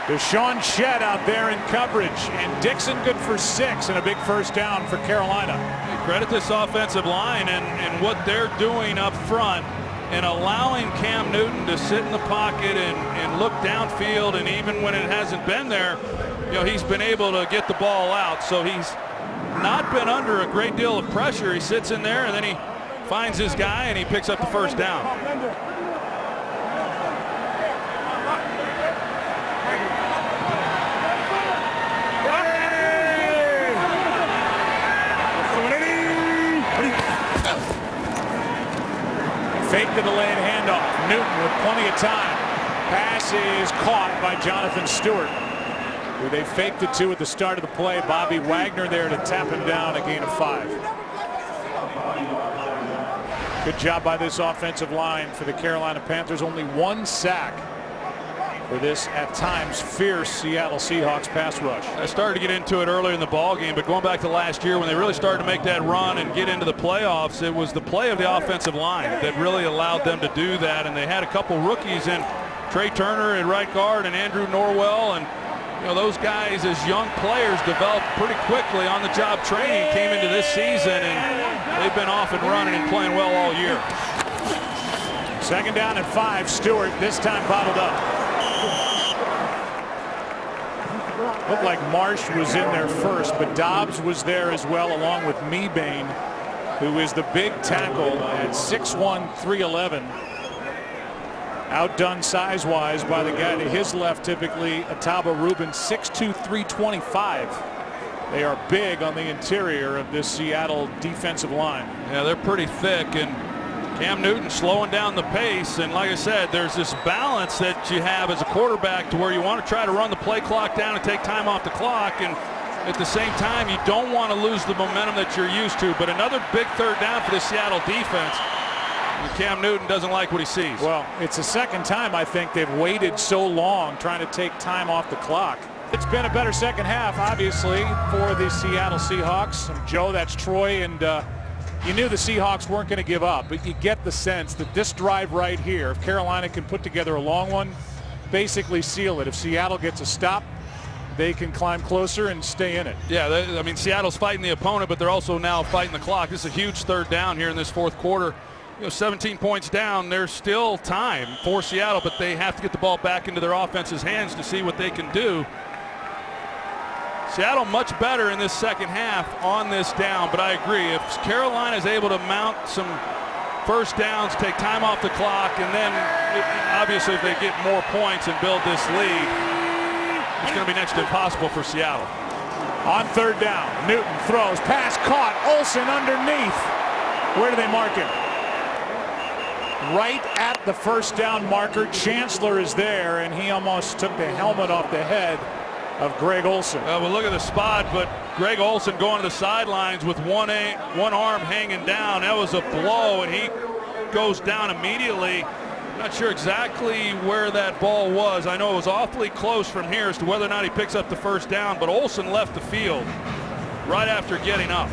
Deshaun Shedd out there in coverage, and Dixon good for 6 and a big first down for Carolina. Credit this offensive line and what they're doing up front, and allowing Cam Newton to sit in the pocket and look downfield, and even when it hasn't been there, he's been able to get the ball out. So he's not been under a great deal of pressure. He sits in there, and then he finds his guy, and he picks up the first down. Fake the delayed handoff. Newton with plenty of time. Pass is caught by Jonathan Stewart, who they faked it to at the start of the play. Bobby Wagner there to tap him down, a gain of 5. Good job by this offensive line for the Carolina Panthers. Only 1 sack for this, at times, fierce Seattle Seahawks pass rush. I started to get into it earlier in the ball game, but going back to last year when they really started to make that run and get into the playoffs, it was the play of the offensive line that really allowed them to do that. And they had a couple rookies in Trey Turner at right guard and Andrew Norwell, and those guys as young players developed pretty quickly. On the job training came into this season, and they've been off and running and playing well all year. 2nd down and 5. Stewart this time bottled up. Looked like Marsh was in there first, but Dobbs was there as well, along with Mebane, who is the big tackle at 6'1", 311. Outdone size-wise by the guy to his left, typically Ataba Rubin, 6'2", 325. They are big on the interior of this Seattle defensive line. Yeah, they're pretty thick, and Cam Newton slowing down the pace. And like I said, there's this balance that you have as a quarterback to where you want to try to run the play clock down and take time off the clock, and at the same time you don't want to lose the momentum that you're used to. But another big third down for the Seattle defense. And Cam Newton doesn't like what he sees. Well, it's the second time I think they've waited so long trying to take time off the clock. It's been a better second half, obviously, for the Seattle Seahawks. And Joe, that's Troy, and you knew the Seahawks weren't going to give up, but you get the sense that this drive right here, if Carolina can put together a long one, basically seal it. If Seattle gets a stop, they can climb closer and stay in it. Yeah, I mean, Seattle's fighting the opponent, but they're also now fighting the clock. This is a huge third down here in this fourth quarter. 17 points down. There's still time for Seattle, but they have to get the ball back into their offense's hands to see what they can do. Seattle much better in this second half on this down, but I agree. If Carolina is able to mount some first downs, take time off the clock, and then obviously if they get more points and build this lead, it's going to be next to impossible for Seattle. On third down, Newton throws, pass caught, Olsen underneath. Where do they mark him? Right at the first down marker. Chancellor is there, and he almost took the helmet off the head of Greg Olsen. Well, look at the spot, but Greg Olsen going to the sidelines with one arm hanging down. That was a blow, and he goes down immediately. Not sure exactly where that ball was. I know it was awfully close from here as to whether or not he picks up the first down, but Olsen left the field right after getting up.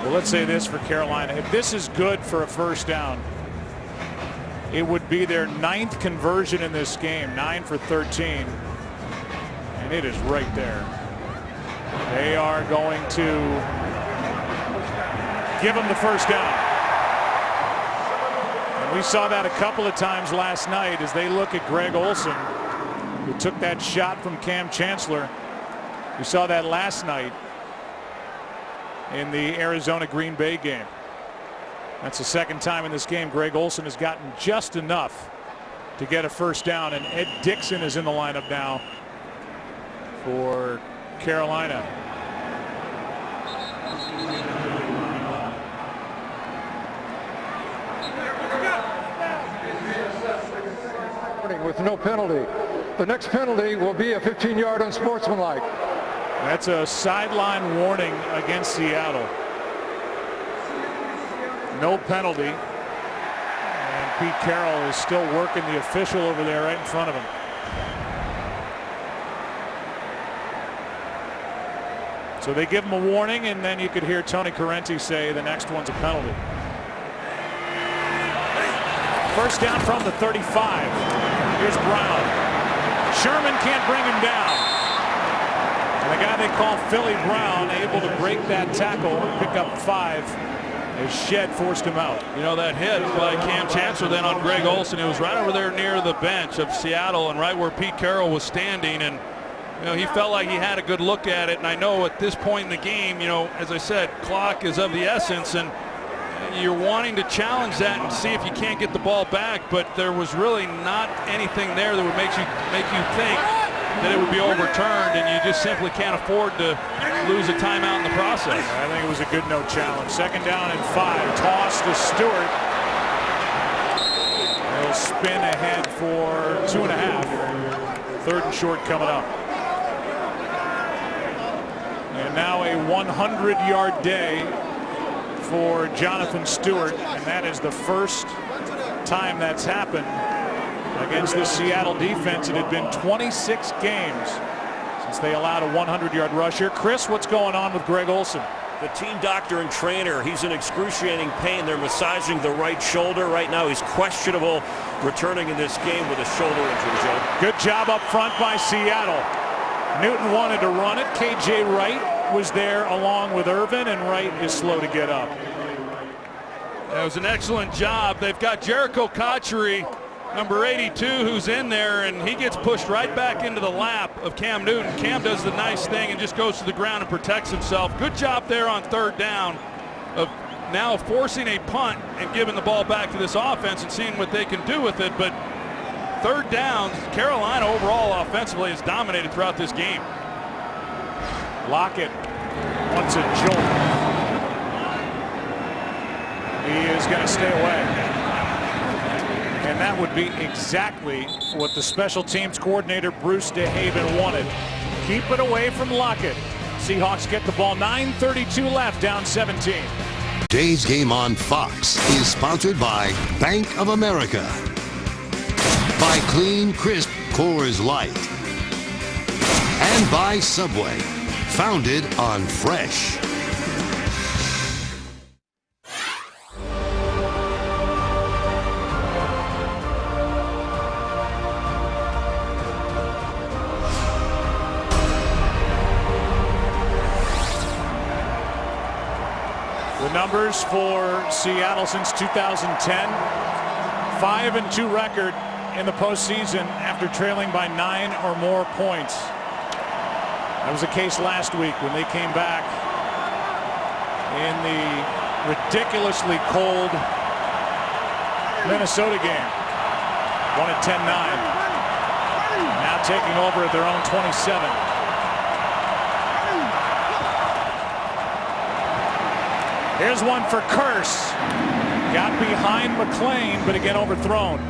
Well, let's say this for Carolina. If this is good for a first down, it would be their 9th conversion in this game, 9 for 13. And it is right there. They are going to give them the first down. And we saw that a couple of times last night as they look at Greg Olsen, who took that shot from Cam Chancellor. We saw that last night in the Arizona-Green Bay game. That's the second time in this game Greg Olsen has gotten just enough to get a first down, and Ed Dixon is in the lineup now for Carolina. With no penalty. The next penalty will be a 15-yard unsportsmanlike. That's a sideline warning against Seattle. No penalty. And Pete Carroll is still working the official over there right in front of him. So they give him a warning, and then you could hear Tony Correnti say the next one's a penalty. First down from the 35. Here's Brown. Sherman can't bring him down. And the guy they call Philly Brown able to break that tackle and pick up 5 as Shed forced him out. You know, that hit by Cam Chancellor then on Greg Olsen, it was right over there near the bench of Seattle and right where Pete Carroll was standing, and you know, he felt like he had a good look at it. And I know at this point in the game, you know, as I said, clock is of the essence, and you're wanting to challenge that and see if you can't get the ball back, but there was really not anything there that would make you think that it would be overturned, and you just simply can't afford to lose a timeout in the process. I think it was a good no challenge. Second down and 5. Toss to Stewart. He'll spin ahead for 2.5. Third and short coming up. And now a 100-yard day for Jonathan Stewart, and that is the first time that's happened against the Seattle defense. It had been 26 games since they allowed a 100-yard rusher. Chris, what's going on with Greg Olsen? The team doctor and trainer, he's in excruciating pain. They're massaging the right shoulder right now. He's questionable returning in this game with a shoulder injury, Joe. Good job up front by Seattle. Newton wanted to run it. KJ Wright was there along with Irvin, and Wright is slow to get up. That was an excellent job. They've got Jericho Cotchery Number 82 who's in there, and he gets pushed right back into the lap of Cam Newton. Cam does the nice thing and just goes to the ground and protects himself. Good job there on third down of now forcing a punt and giving the ball back to this offense and seeing what they can do with it. But third downs, Carolina overall offensively has dominated throughout this game. Lockett wants a jolt. He is going to stay away. And that would be exactly what the special teams coordinator Bruce DeHaven wanted. Keep it away from Lockett. Seahawks get the ball, 9:32 left, down 17. Today's game on Fox is sponsored by Bank of America, by Clean Crisp Coors Light, and by Subway, founded on fresh. The numbers for Seattle since 2010, 5-2 record in the postseason after trailing by 9 or more points. That was the case last week when they came back in the ridiculously cold Minnesota game. Won at 10-9. Now taking over at their own 27. Here's one for Curse. Got behind McLean, but again overthrown.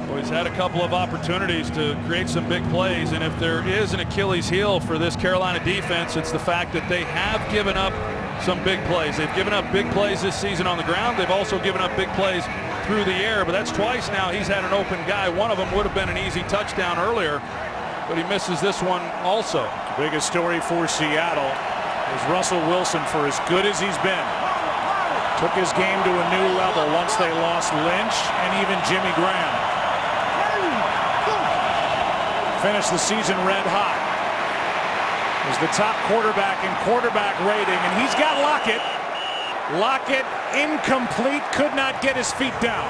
Well, he's had a couple of opportunities to create some big plays, and if there is an Achilles heel for this Carolina defense, it's the fact that they have given up some big plays. They've given up big plays this season on the ground. They've also given up big plays through the air, but that's twice now he's had an open guy. One of them would have been an easy touchdown earlier, but he misses this one also. Biggest story for Seattle is Russell Wilson, for as good as he's been, took his game to a new level once they lost Lynch and even Jimmy Graham. Finished the season red hot. Was the top quarterback in quarterback rating, and he's got Lockett. Lockett incomplete, could not get his feet down.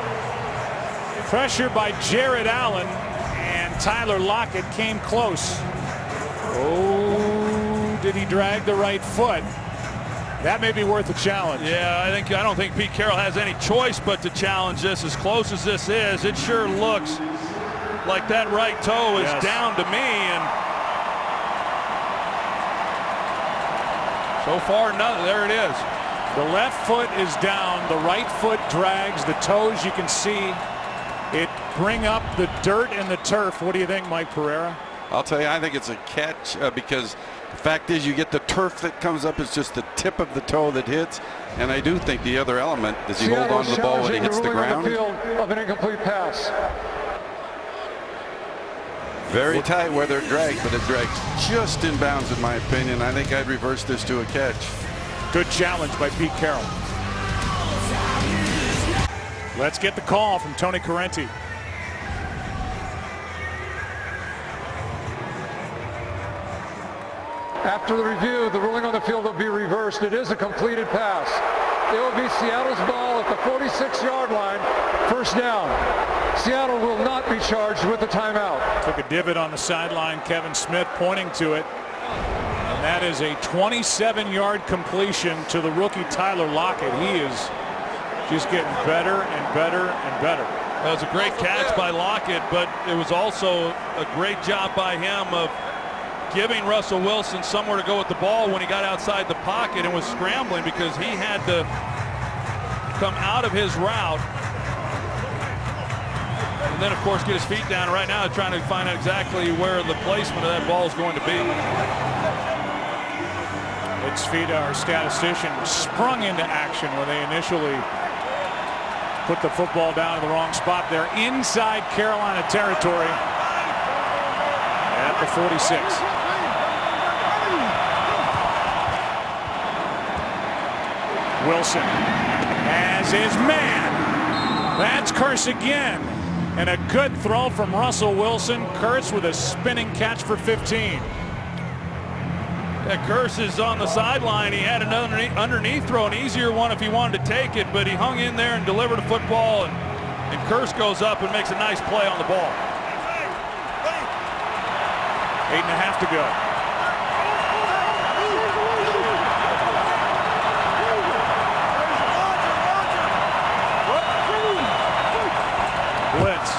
Pressure by Jared Allen, and Tyler Lockett came close. Oh, did he drag the right foot? That may be worth a challenge. Yeah, I don't think Pete Carroll has any choice but to challenge this. As close as this is, it sure looks like that right toe is down to me, and so far, none. There it is. The left foot is down. The right foot drags. The toes, you can see it bring up the dirt and the turf. What do you think, Mike Pereira? I'll tell you, I think it's a catch because the fact is you get the turf that comes up. It's just the tip of the toe that hits. And I do think the other element is you hold on to the ball when it hits the ground. The field of an incomplete pass. Very tight whether it drags, but it drags just in bounds in my opinion. I think I'd reverse this to a catch. Good challenge by Pete Carroll. Let's get the call from Tony Correnti. After the review, the ruling on the field will be reversed. It is a completed pass. It will be Seattle's ball at the 46-yard line. First down. Seattle will not be charged with a timeout. Took a divot on the sideline. Kevin Smith pointing to it. And that is a 27-yard completion to the rookie Tyler Lockett. He is just getting better and better and better. That was a great catch by Lockett, but it was also a great job by him of giving Russell Wilson somewhere to go with the ball when he got outside the pocket and was scrambling because he had to come out of his route. And then, of course, get his feet down. Right now, trying to find out exactly where the placement of that ball is going to be. Let's feed our statistician. Sprung into action where they initially put the football down in the wrong spot. They're inside Carolina territory at the 46. Wilson as his man. That's Curse again. And a good throw from Russell Wilson. Curse with a spinning catch for 15. That Curse is on the sideline. He had another underneath throw, an easier one if he wanted to take it, but he hung in there and delivered a football. And and Kearse goes up and makes a nice play on the ball. 8.5 to go. Blitz.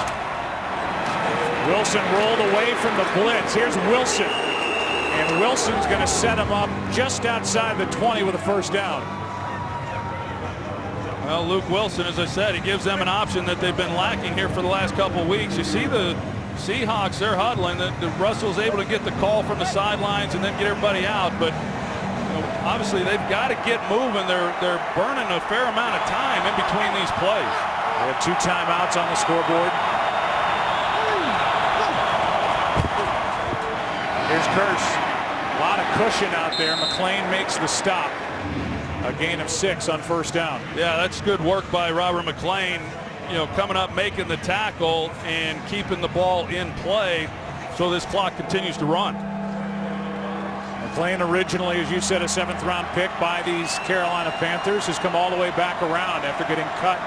Wilson rolled away from the blitz. Here's Wilson. And Wilson's going to set him up just outside the 20 with a first down. Well, Luke Wilson, as I said, he gives them an option that they've been lacking here for the last couple of weeks. You see the Seahawks, they're huddling. Russell's able to get the call from the sidelines and then get everybody out. But obviously they've got to get moving. They're burning a fair amount of time in between these plays. We have 2 timeouts on the scoreboard. Here's Kearse. A lot of cushion out there. McLean makes the stop. A gain of 6 on first down. Yeah, that's good work by Robert McLean. Coming up, making the tackle and keeping the ball in play so this clock continues to run. McLean, originally, as you said, a 7th-round pick by these Carolina Panthers, has come all the way back around after getting cut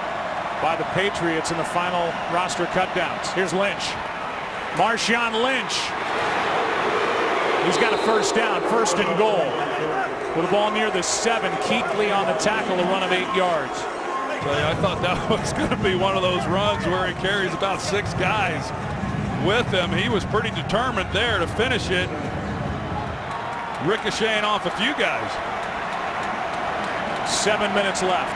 by the Patriots in the final roster cutdowns. Here's Lynch. Marshawn Lynch. He's got a first down, 1st and goal. With the ball near the 7, Kuechly on the tackle, a run of 8 yards. I thought that was going to be one of those runs where he carries about 6 guys with him. He was pretty determined there to finish it, ricocheting off a few guys. 7 minutes left.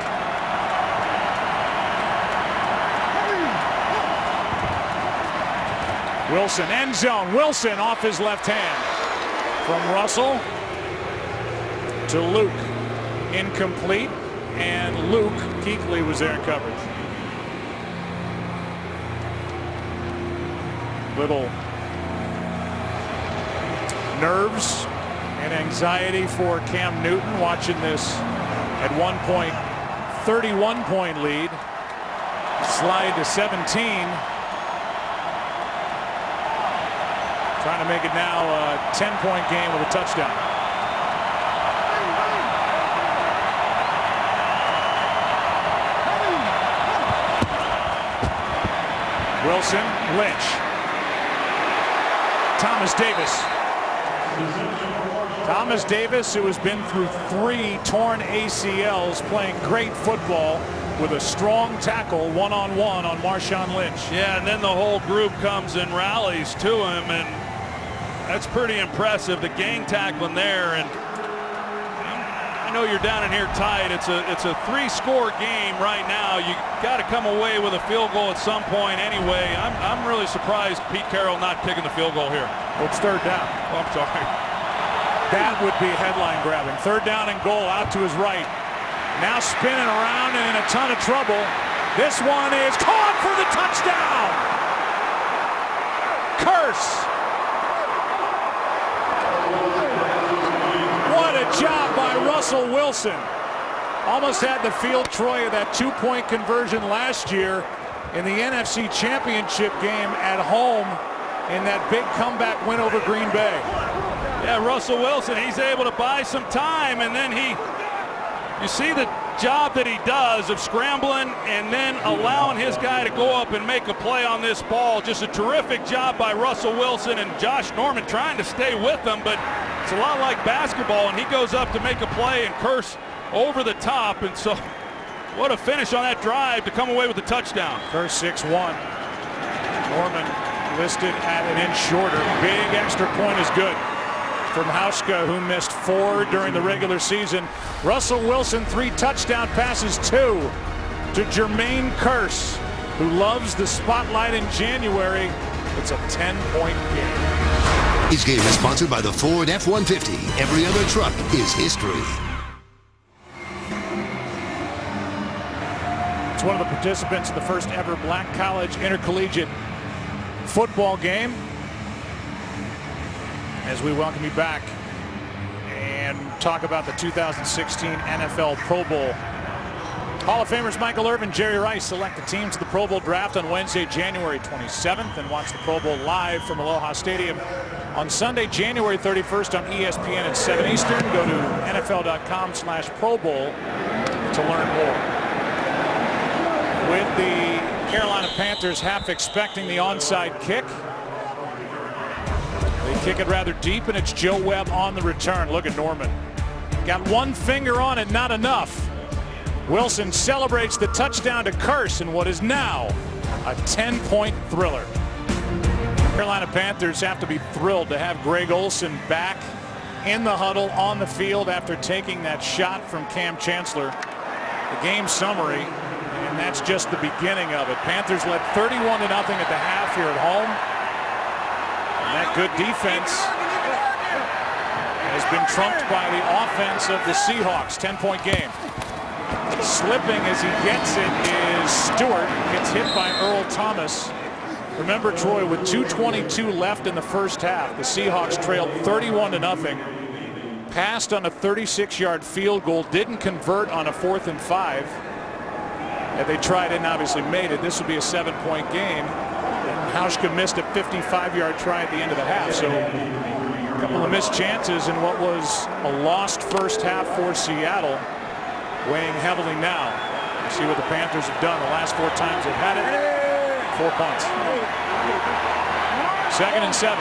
Wilson, end zone. Wilson off his left hand. From Russell to Luke. Incomplete. And Luke Kuechly was there in coverage. Little nerves and anxiety for Cam Newton watching this at one point 31-point lead slide to 17. Trying to make it now a 10-point game with a touchdown. Wilson, Lynch, Thomas Davis. Thomas Davis, who has been through 3 torn ACLs, playing great football with a strong tackle one-on-one on Marshawn Lynch. Yeah, and then the whole group comes and rallies to him, and that's pretty impressive. The gang tackling there, and I know you're down in here tight. It's a 3-score game right now. You got to come away with a field goal at some point anyway. I'm really surprised Pete Carroll not kicking the field goal here. Well, it's 3rd down. Oh, I'm sorry. That would be headline grabbing. 3rd down and goal out to his right. Now spinning around and in a ton of trouble. This one is caught for the touchdown. Kearse. What a job by Russell Wilson. Almost had the field Troy of that 2-point conversion last year in the NFC Championship game at home in that big comeback win over Green Bay. Yeah, Russell Wilson, he's able to buy some time, and then you see the job that he does of scrambling and then allowing his guy to go up and make a play on this ball. Just a terrific job by Russell Wilson, and Josh Norman trying to stay with him, but it's a lot like basketball, and he goes up to make a play and Kearse over the top, and so what a finish on that drive to come away with the touchdown. Kearse 6'1". Norman listed at an inch shorter. Big extra point is good from Hauschka, who missed 4 during the regular season. Russell Wilson, 3 touchdown passes, 2 to Jermaine Kearse, who loves the spotlight in January. It's a 10-point game. This game is sponsored by the Ford F-150. Every other truck is history. It's one of the participants in the first ever Black College Intercollegiate football game. As we welcome you back and talk about the 2016 NFL Pro Bowl. Hall of Famers Michael Irvin, Jerry Rice select the teams to the Pro Bowl draft on Wednesday, January 27th, and watch the Pro Bowl live from Aloha Stadium on Sunday, January 31st on ESPN at 7 Eastern. Go to NFL.com/Pro Bowl to learn more. With the Carolina Panthers half expecting the onside kick. They kick it rather deep, and it's Joe Webb on the return. Look at Norman. Got one finger on it, not enough. Wilson celebrates the touchdown to curse in what is now a 10-point thriller. Carolina Panthers have to be thrilled to have Greg Olsen back in the huddle on the field after taking that shot from Cam Chancellor. The game summary, and that's just the beginning of it. Panthers led 31-0 at the half here at home. And that good defense has been trumped by the offense of the Seahawks. 10-point game. Slipping as he gets it is Stewart. Gets hit by Earl Thomas. Remember, Troy, with 2:22 left in the first half, the Seahawks trailed 31-0. Passed on a 36-yard field goal, didn't convert on a 4th and 5. And they tried it and obviously made it. This would be a 7-point game. And Hauschka missed a 55-yard try at the end of the half. So a couple of missed chances in what was a lost first half for Seattle, weighing heavily now. You see what the Panthers have done the last 4 times they've had it. 4 points. 2nd and 7.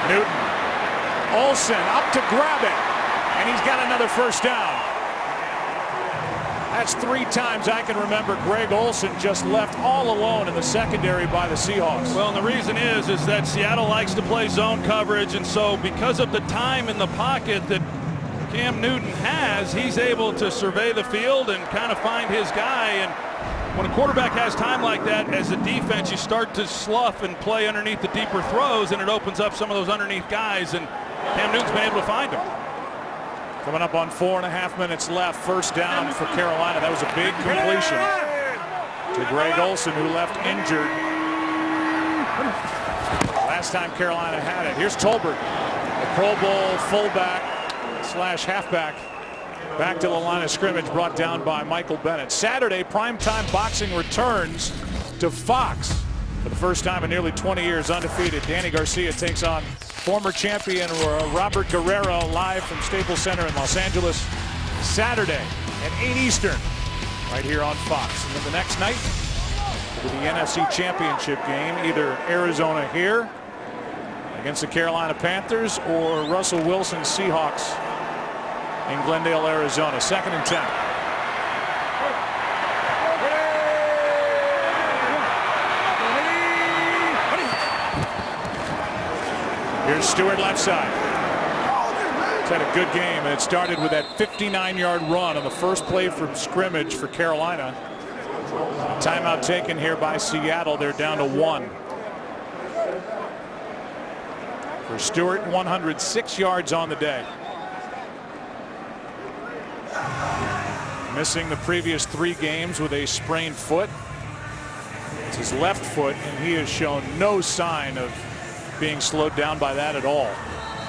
Newton. Olsen up to grab it. And he's got another first down. That's 3 times I can remember Greg Olsen just left all alone in the secondary by the Seahawks. Well, and the reason is that Seattle likes to play zone coverage, and so because of the time in the pocket that Cam Newton has, he's able to survey the field and kind of find his guy. And when a quarterback has time like that, as a defense, you start to slough and play underneath the deeper throws, and it opens up some of those underneath guys, and Cam Newton's been able to find them. Coming up on 4.5 minutes left. First down for Carolina. That was a big completion to Greg Olsen, who left injured last time Carolina had it. Here's Tolbert, the Pro Bowl fullback / halfback, back to the line of scrimmage, brought down by Michael Bennett. Saturday, primetime boxing returns to Fox for the first time in nearly 20 years, undefeated. Danny Garcia takes on former champion Robert Guerrero, live from Staples Center in Los Angeles. Saturday at 8 Eastern, right here on Fox. And then the next night, will be the NFC Championship game, either Arizona here against the Carolina Panthers or Russell Wilson's Seahawks in Glendale, Arizona. 2nd and 10. Here's Stewart left side. He's had a good game, and it started with that 59-yard run on the first play from scrimmage for Carolina. Timeout taken here by Seattle. They're down to 1. For Stewart, 106 yards on the day. Missing the previous 3 games with a sprained foot. It's his left foot, and he has shown no sign of being slowed down by that at all.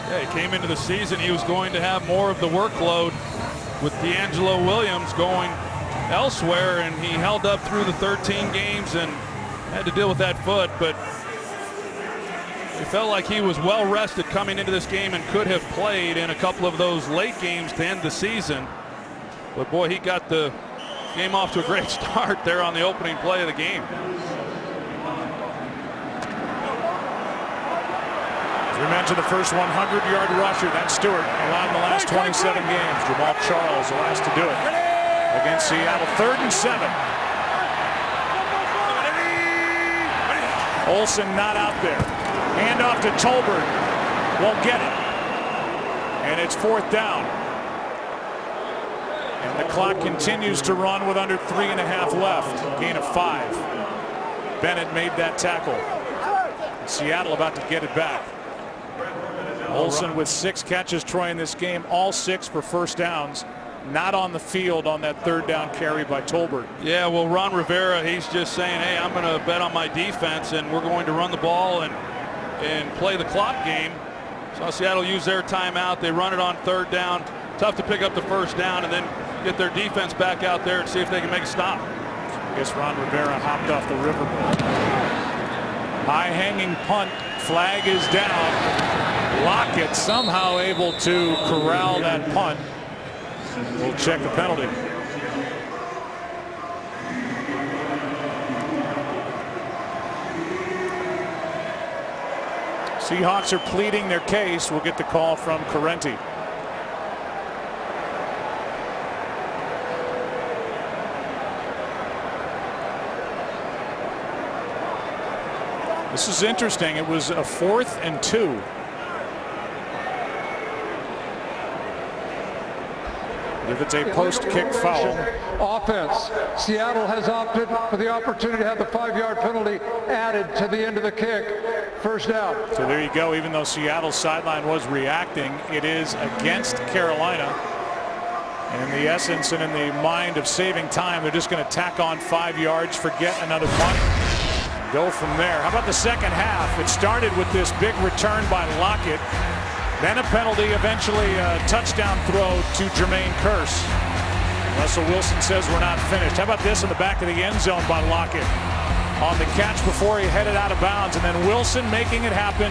Yeah, he came into the season, he was going to have more of the workload with D'Angelo Williams going elsewhere, and he held up through the 13 games and had to deal with that foot, but it felt like he was well rested coming into this game and could have played in a couple of those late games to end the season. But boy, he got the game off to a great start there on the opening play of the game. As we mentioned, the first 100-yard rusher, that's Stewart, allowed in the last 27 games. Jamal Charles, the last to do it against Seattle. 3rd and 7. Olsen not out there. Hand off to Tolbert. Won't get it. And it's 4th down. And the clock continues to run with under 3.5 left. Gain of 5. Bennett made that tackle. Seattle about to get it back. Olsen with 6 catches, Troy, in this game, all 6 for first downs. Not on the field on that 3rd down carry by Tolbert. Yeah, well, Ron Rivera, he's just saying, hey, I'm going to bet on my defense, and we're going to run the ball and play the clock game. So Seattle used their timeout. They run it on 3rd down. Tough to pick up the first down and then get their defense back out there and see if they can make a stop. I guess Ron Rivera hopped off the riverboat. High hanging punt. Flag is down. Lockett somehow able to corral that punt. We'll check the penalty. Seahawks are pleading their case. We'll get the call from Correnti. This is interesting. It was a 4th and 2. If it's a post-kick foul. Offense. Seattle has opted for the opportunity to have the 5-yard penalty added to the end of the kick. First down. So there you go. Even though Seattle's sideline was reacting, it is against Carolina. And in the essence and in the mind of saving time, they're just going to tack on 5 yards, forget another punt, go from there. How about the second half? It started with this big return by Lockett. Then a penalty, eventually a touchdown throw to Jermaine Kearse. Russell Wilson says we're not finished. How about this in the back of the end zone by Lockett? On the catch before he headed out of bounds, and then Wilson making it happen.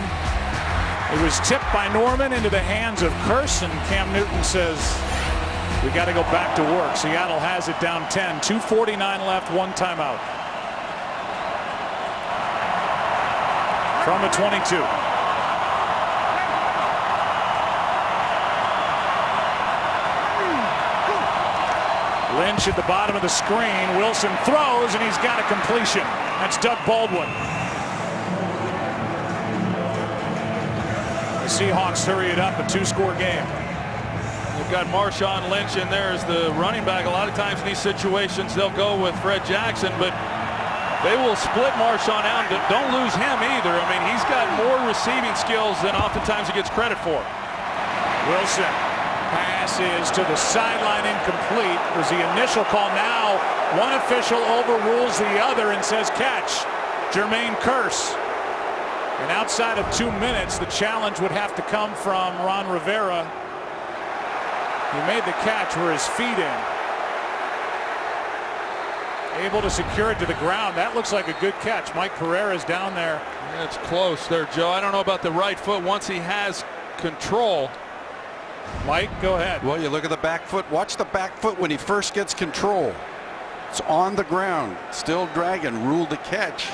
It was tipped by Norman into the hands of Kearse, and Cam Newton says we got to go back to work. Seattle has it down 10, 2:49 left, 1 timeout. From the 22. Lynch at the bottom of the screen. Wilson throws, and he's got a completion. That's Doug Baldwin. The Seahawks hurry it up, a 2-score game. We've got Marshawn Lynch in there as the running back. A lot of times in these situations, they'll go with Fred Jackson, but they will split Marshawn out. Don't lose him either. I mean, he's got more receiving skills than oftentimes he gets credit for. Wilson. Pass is to the sideline, incomplete. Was the initial call. Now one official overrules the other and says catch. Jermaine Kearse. And outside of 2 minutes, the challenge would have to come from Ron Rivera. He made the catch, were his feet in. Able to secure it to the ground. That looks like a good catch. Mike Pereira's down there. It's close there, Joe. I don't know about the right foot once he has control. Mike, go ahead. Well, you look at the back foot. Watch the back foot when he first gets control. It's on the ground, still dragging, ruled to catch.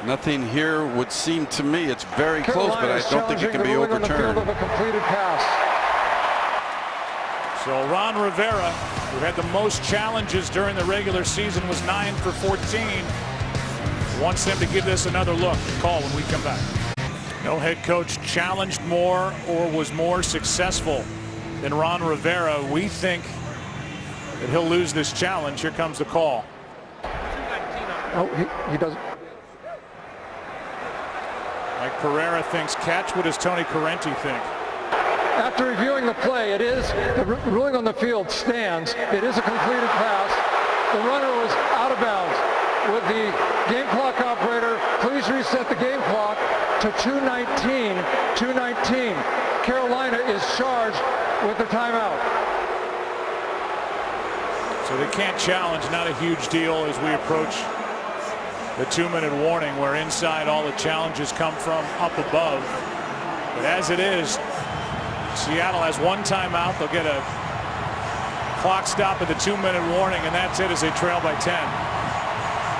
Nothing here would seem to me. It's very close, but I don't think it can be overturned. Of a completed pass. So Ron Rivera, who had the most challenges during the regular season, was 9 for 14. Wants them to give this another look. Call when we come back. No head coach challenged more or was more successful than Ron Rivera. We think that he'll lose this challenge. Here comes the call. Oh, he doesn't. Mike Pereira thinks catch. What does Tony Correnti think? After reviewing the play, it is the ruling on the field stands. It is a completed pass. The runner was out of bounds. With the game clock operator, please reset the game clock to 2:19. 2:19. Carolina is charged with the timeout. So they can't challenge. Not a huge deal as we approach the 2-minute warning, where inside all the challenges come from up above. But as it is, Seattle has 1 timeout. They'll get a clock stop at the 2-minute warning, and that's it as they trail by 10.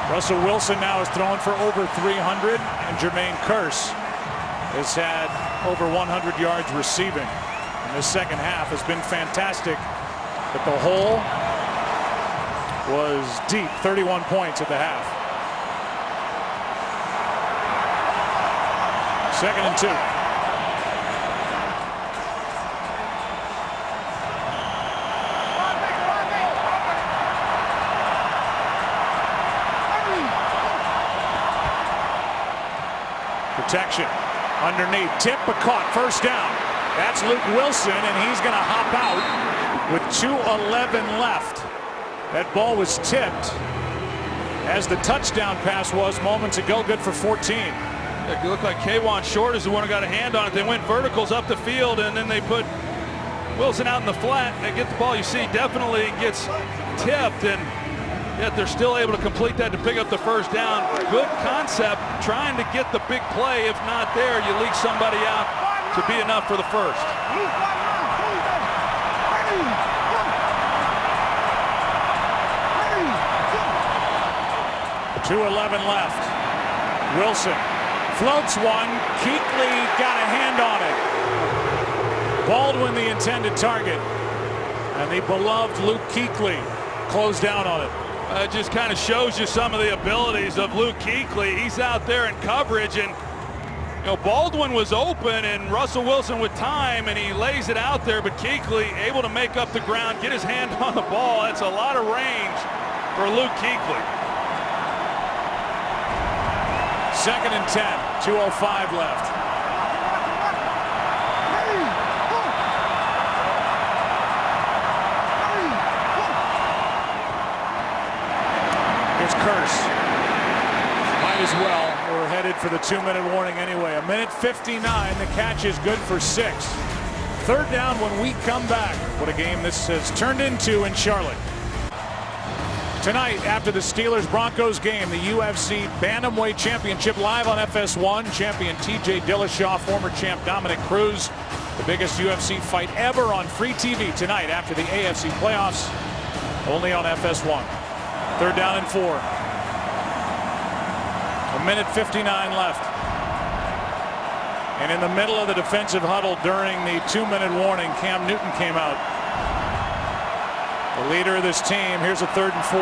Russell Wilson now is throwing for over 300, and Jermaine Kearse has had over 100 yards receiving. And this second half has been fantastic, but the hole was deep. 31 points at the half. 2nd and 2. Protection underneath, tip but caught, first down. That's Luke Wilson, and he's going to hop out with 2:11 left. That ball was tipped, as the touchdown pass was moments ago, good for 14. It looked like K'Wan Short is the one who got a hand on it. They went verticals up the field, and then they put Wilson out in the flat. They get the ball. You see, definitely gets tipped, and yet they're still able to complete that to pick up the first down. Good concept, trying to get the big play. If not there, you leak somebody out to be enough for the first. 2:11 left. Wilson floats one. Kuechly got a hand on it. Baldwin the intended target. And the beloved Luke Kuechly closed down on it. It just kind of shows you some of the abilities of Luke Kuechly. He's out there in coverage, and Baldwin was open and Russell Wilson with time, and he lays it out there, but Kuechly able to make up the ground, get his hand on the ball. That's a lot of range for Luke Kuechly. 2nd and 10, 2:05 left. Here's Curse. Might as well. We're headed for the 2-minute warning anyway. 1:59. The catch is good for 6. 3rd down when we come back. What a game this has turned into in Charlotte. Tonight, after the Steelers-Broncos game, the UFC Bantamweight Championship live on FS1. Champion TJ Dillashaw, former champ Dominic Cruz. The biggest UFC fight ever on free TV tonight after the AFC playoffs. Only on FS1. 3rd down and 4. 1:59 left. And in the middle of the defensive huddle during the 2-minute warning, Cam Newton came out. The leader of this team. Here's a 3rd and 4.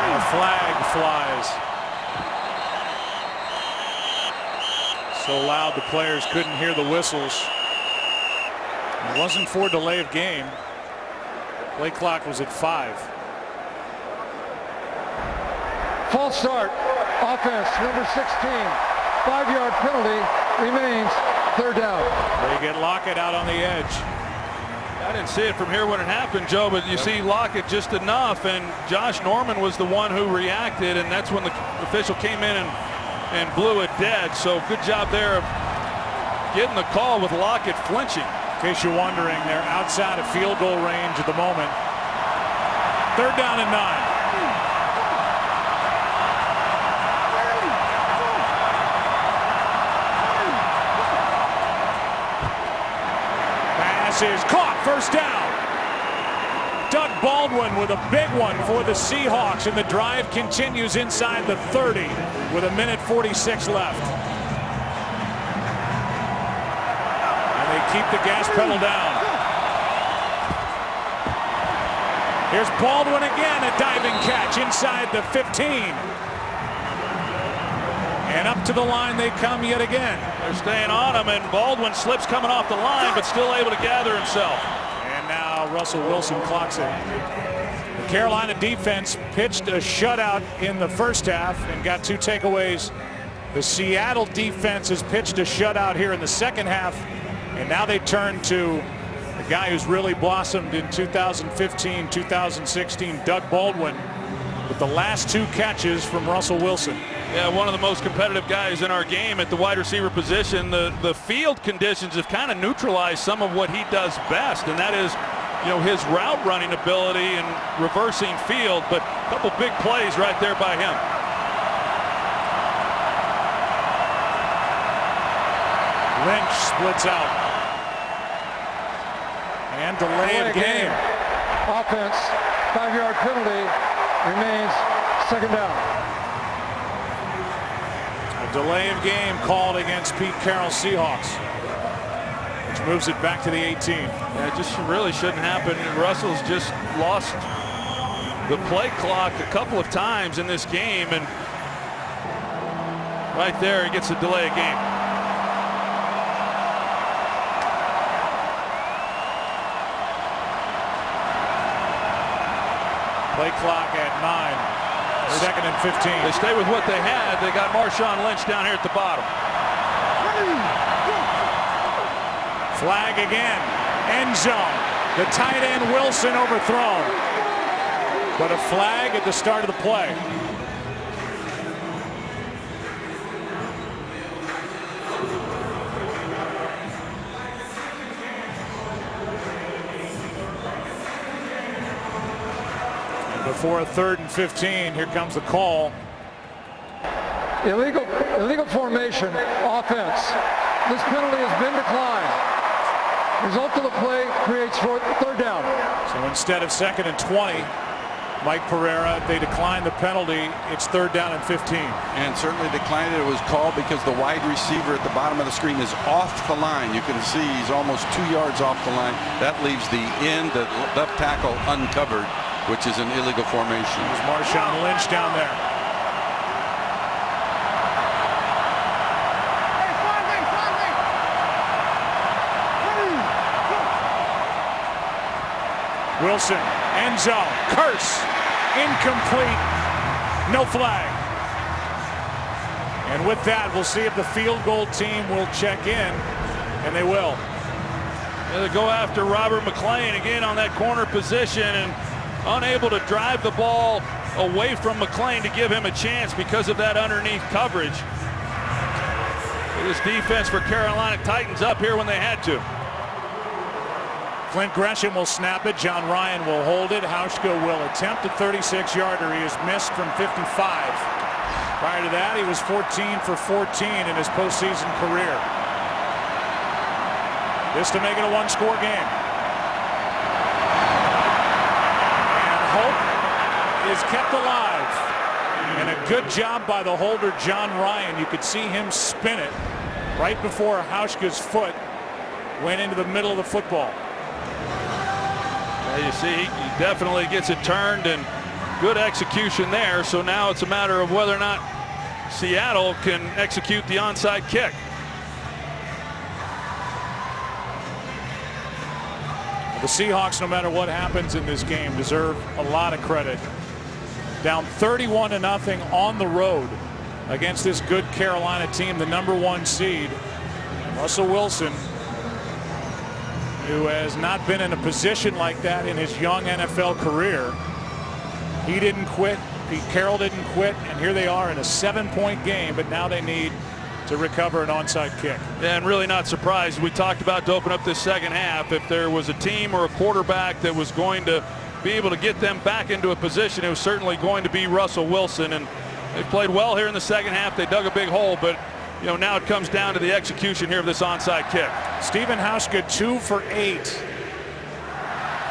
And a flag flies. So loud the players couldn't hear the whistles. It wasn't for delay of game. Play clock was at 5. False start. Offense, number 16. 5-yard penalty. Remains 3rd down. They get Lockett out on the edge. I didn't see it from here when it happened, Joe, but you see Lockett just enough, and Josh Norman was the one who reacted, and that's when the official came in and blew it dead. So good job there of getting the call with Lockett flinching. In case you're wondering, they're outside of field goal range at the moment. 3rd down and 9. Pass is caught. 1st down. Doug Baldwin with a big one for the Seahawks, and the drive continues inside the 30 with 1:46 left. Keep the gas pedal down. Here's Baldwin again, a diving catch inside the 15. And up to the line they come yet again. They're staying on him, and Baldwin slips coming off the line, but still able to gather himself. And now Russell Wilson clocks it. The Carolina defense pitched a shutout in the first half and got 2 takeaways. The Seattle defense has pitched a shutout here in the second half. And now they turn to the guy who's really blossomed in 2015, 2016, Doug Baldwin, with the last 2 catches from Russell Wilson. Yeah, one of the most competitive guys in our game at the wide receiver position. The field conditions have kind of neutralized some of what he does best, and that is, his route running ability and reversing field, but a couple big plays right there by him. Lynch splits out. And delay of game. Offense, 5-yard penalty. Remains 2nd down. A delay of game called against Pete Carroll's Seahawks, which moves it back to the 18. Yeah, it just really shouldn't happen. Russell's just lost the play clock a couple of times in this game, and right there he gets a delay of game. Play clock at 9. 2nd and 15. They stay with what they had. They got Marshawn Lynch down here at the bottom. Flag again. End zone. The tight end Wilson overthrown. But a flag at the start of the play. And before a 3rd and 15, here comes the call. Illegal formation, offense. This penalty has been declined. Result of the play creates 3rd down. So instead of 2nd and 20, Mike Pereira, they declined the penalty. It's 3rd down and 15. And certainly declined it. It was called because the wide receiver at the bottom of the screen is off the line. You can see he's almost 2 yards off the line. That leaves the left tackle uncovered, which is an illegal formation. There's Marshawn Lynch down there. Wilson, end zone, curse, incomplete, no flag. And with that, we'll see if the field goal team will check in, and they will. They go after Robert McClain again on that corner position, and unable to drive the ball away from McClain to give him a chance because of that underneath coverage. This defense for Carolina tightens up here when they had to. Clint Gresham will snap it. John Ryan will hold it. Hauschka will attempt a 36-yarder. He has missed from 55. Prior to that, he was 14 for 14 in his postseason career. This to make it a one-score game. And hope is kept alive. And a good job by the holder, John Ryan. You could see him spin it right before Hauschka's foot went into the middle of the football. You see, he definitely gets it turned, and good execution there. So now it's a matter of whether or not Seattle can execute the onside kick. The Seahawks, no matter what happens in this game, deserve a lot of credit. Down 31-0 on the road against this good Carolina team, the #1 seed. Russell Wilson, who has not been in a position like that in his young NFL career. He didn't quit. Pete Carroll didn't quit. And here they are in a 7-point game, but now they need to recover an onside kick. Yeah, and really not surprised. We talked about to open up this second half, if there was a team or a quarterback that was going to be able to get them back into a position, it was certainly going to be Russell Wilson. And they played well here in the second half. They dug a big hole, but now it comes down to the execution here of this onside kick. Stephen Hauschka 2 for 8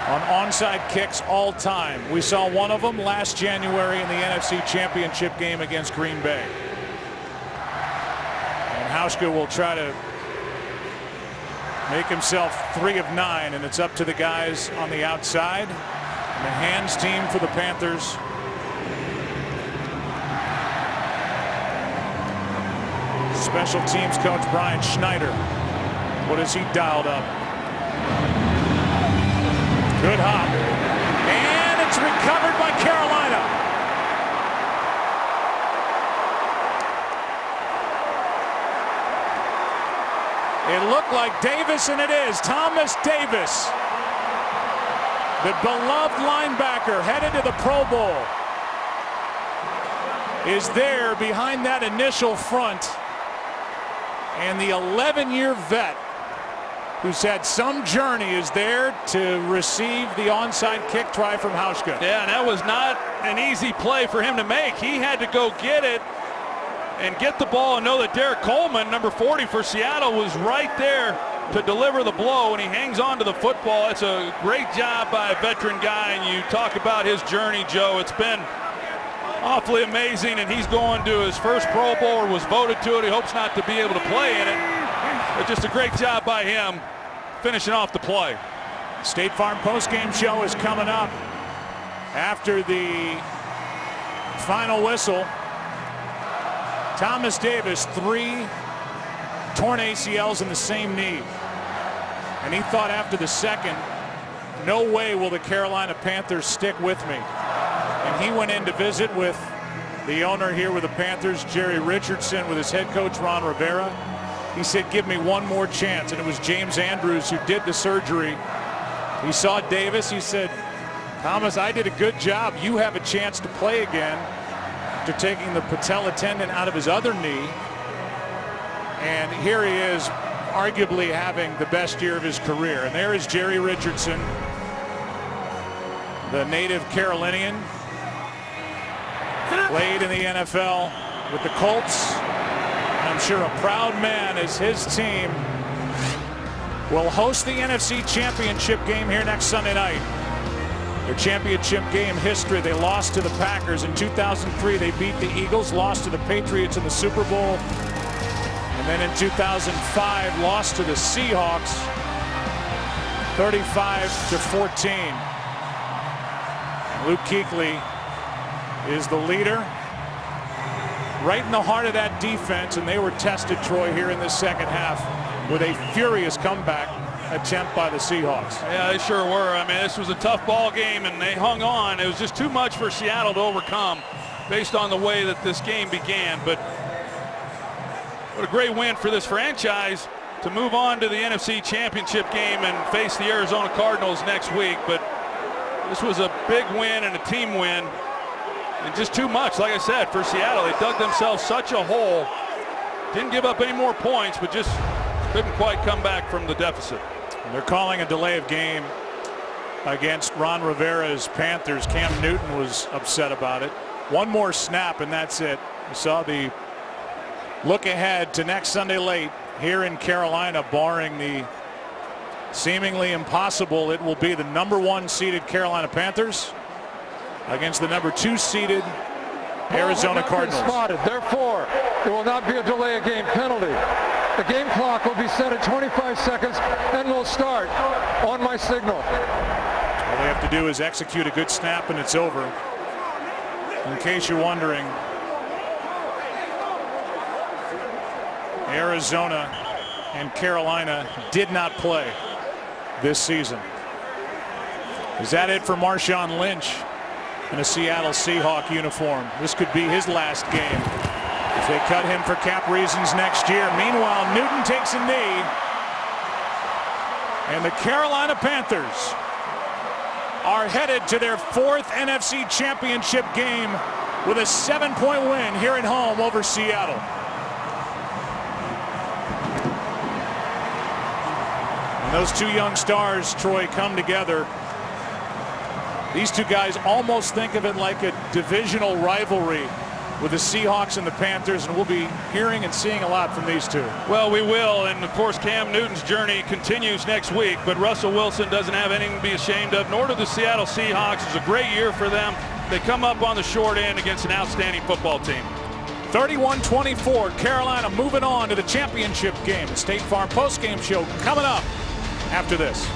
on onside kicks all time. We saw one of them last January in the NFC Championship game against Green Bay. And Hauschka will try to make himself 3 of 9, and it's up to the guys on the outside. And the hands team for the Panthers. Special teams coach Brian Schneider. What has he dialed up? Good hop. And it's recovered by Carolina. It looked like Davis, and it is. Thomas Davis, the beloved linebacker headed to the Pro Bowl, is there behind that initial front. And the 11-year vet who's had some journey is there to receive the onside kick try from Hauschka. Yeah, and that was not an easy play for him to make. He had to go get it and get the ball and know that Derek Coleman, number 40 for Seattle, was right there to deliver the blow, and he hangs on to the football. It's a great job by a veteran guy, and you talk about his journey, Joe. It's been awfully amazing, and he's going to his first Pro Bowl, or was voted to it. He hopes not to be able to play in it, but just a great job by him finishing off the play. State Farm postgame show is coming up after the final whistle. Thomas Davis, 3 torn ACLs in the same knee, and he thought after the second, no way will the Carolina Panthers stick with me. And he went in to visit with the owner here with the Panthers, Jerry Richardson, with his head coach, Ron Rivera. He said, give me one more chance. And it was James Andrews who did the surgery. He saw Davis. He said, Thomas, I did a good job. You have a chance to play again after taking the patella tendon out of his other knee. And here he is, arguably having the best year of his career. And there is Jerry Richardson, the native Carolinian. Played in the NFL with the Colts. And I'm sure a proud man as his team will host the NFC Championship game here next Sunday night. Their championship game history, they lost to the Packers in 2003. They beat the Eagles, lost to the Patriots in the Super Bowl. And then in 2005, lost to the Seahawks 35-14. Luke Kuechly is the leader. Right in the heart of that defense, and they were tested, Troy, here in the second half with a furious comeback attempt by the Seahawks. Yeah, they sure were. I mean, this was a tough ball game, and they hung on. It was just too much for Seattle to overcome based on the way that this game began. But what a great win for this franchise to move on to the NFC Championship game and face the Arizona Cardinals next week. But this was a big win and a team win, and just too much, like I said, for Seattle. They dug themselves such a hole. Didn't give up any more points, but just couldn't quite come back from the deficit. They're calling a delay of game against Ron Rivera's Panthers. Cam Newton was upset about it. One more snap and that's it. You saw the look ahead to next Sunday late here in Carolina, barring the seemingly impossible. It will be the #1 seeded Carolina Panthers against the #2 seeded Arizona Cardinals. Spotted. Therefore, there will not be a delay of game penalty. The game clock will be set at 25 seconds and will start on my signal. All they have to do is execute a good snap and it's over. In case you're wondering, Arizona and Carolina did not play this season. Is that it for Marshawn Lynch in a Seattle Seahawk uniform? This could be his last game if they cut him for cap reasons next year. Meanwhile, Newton takes a knee, and the Carolina Panthers are headed to their 4th NFC Championship game with a 7-point win here at home over Seattle. And those two young stars, Troy, come together. These two guys almost think of it like a divisional rivalry with the Seahawks and the Panthers, and we'll be hearing and seeing a lot from these two. Well, we will, and of course Cam Newton's journey continues next week, but Russell Wilson doesn't have anything to be ashamed of, nor do the Seattle Seahawks. It's a great year for them. They come up on the short end against an outstanding football team. 31-24, Carolina moving on to the championship game. The State Farm postgame show coming up after this.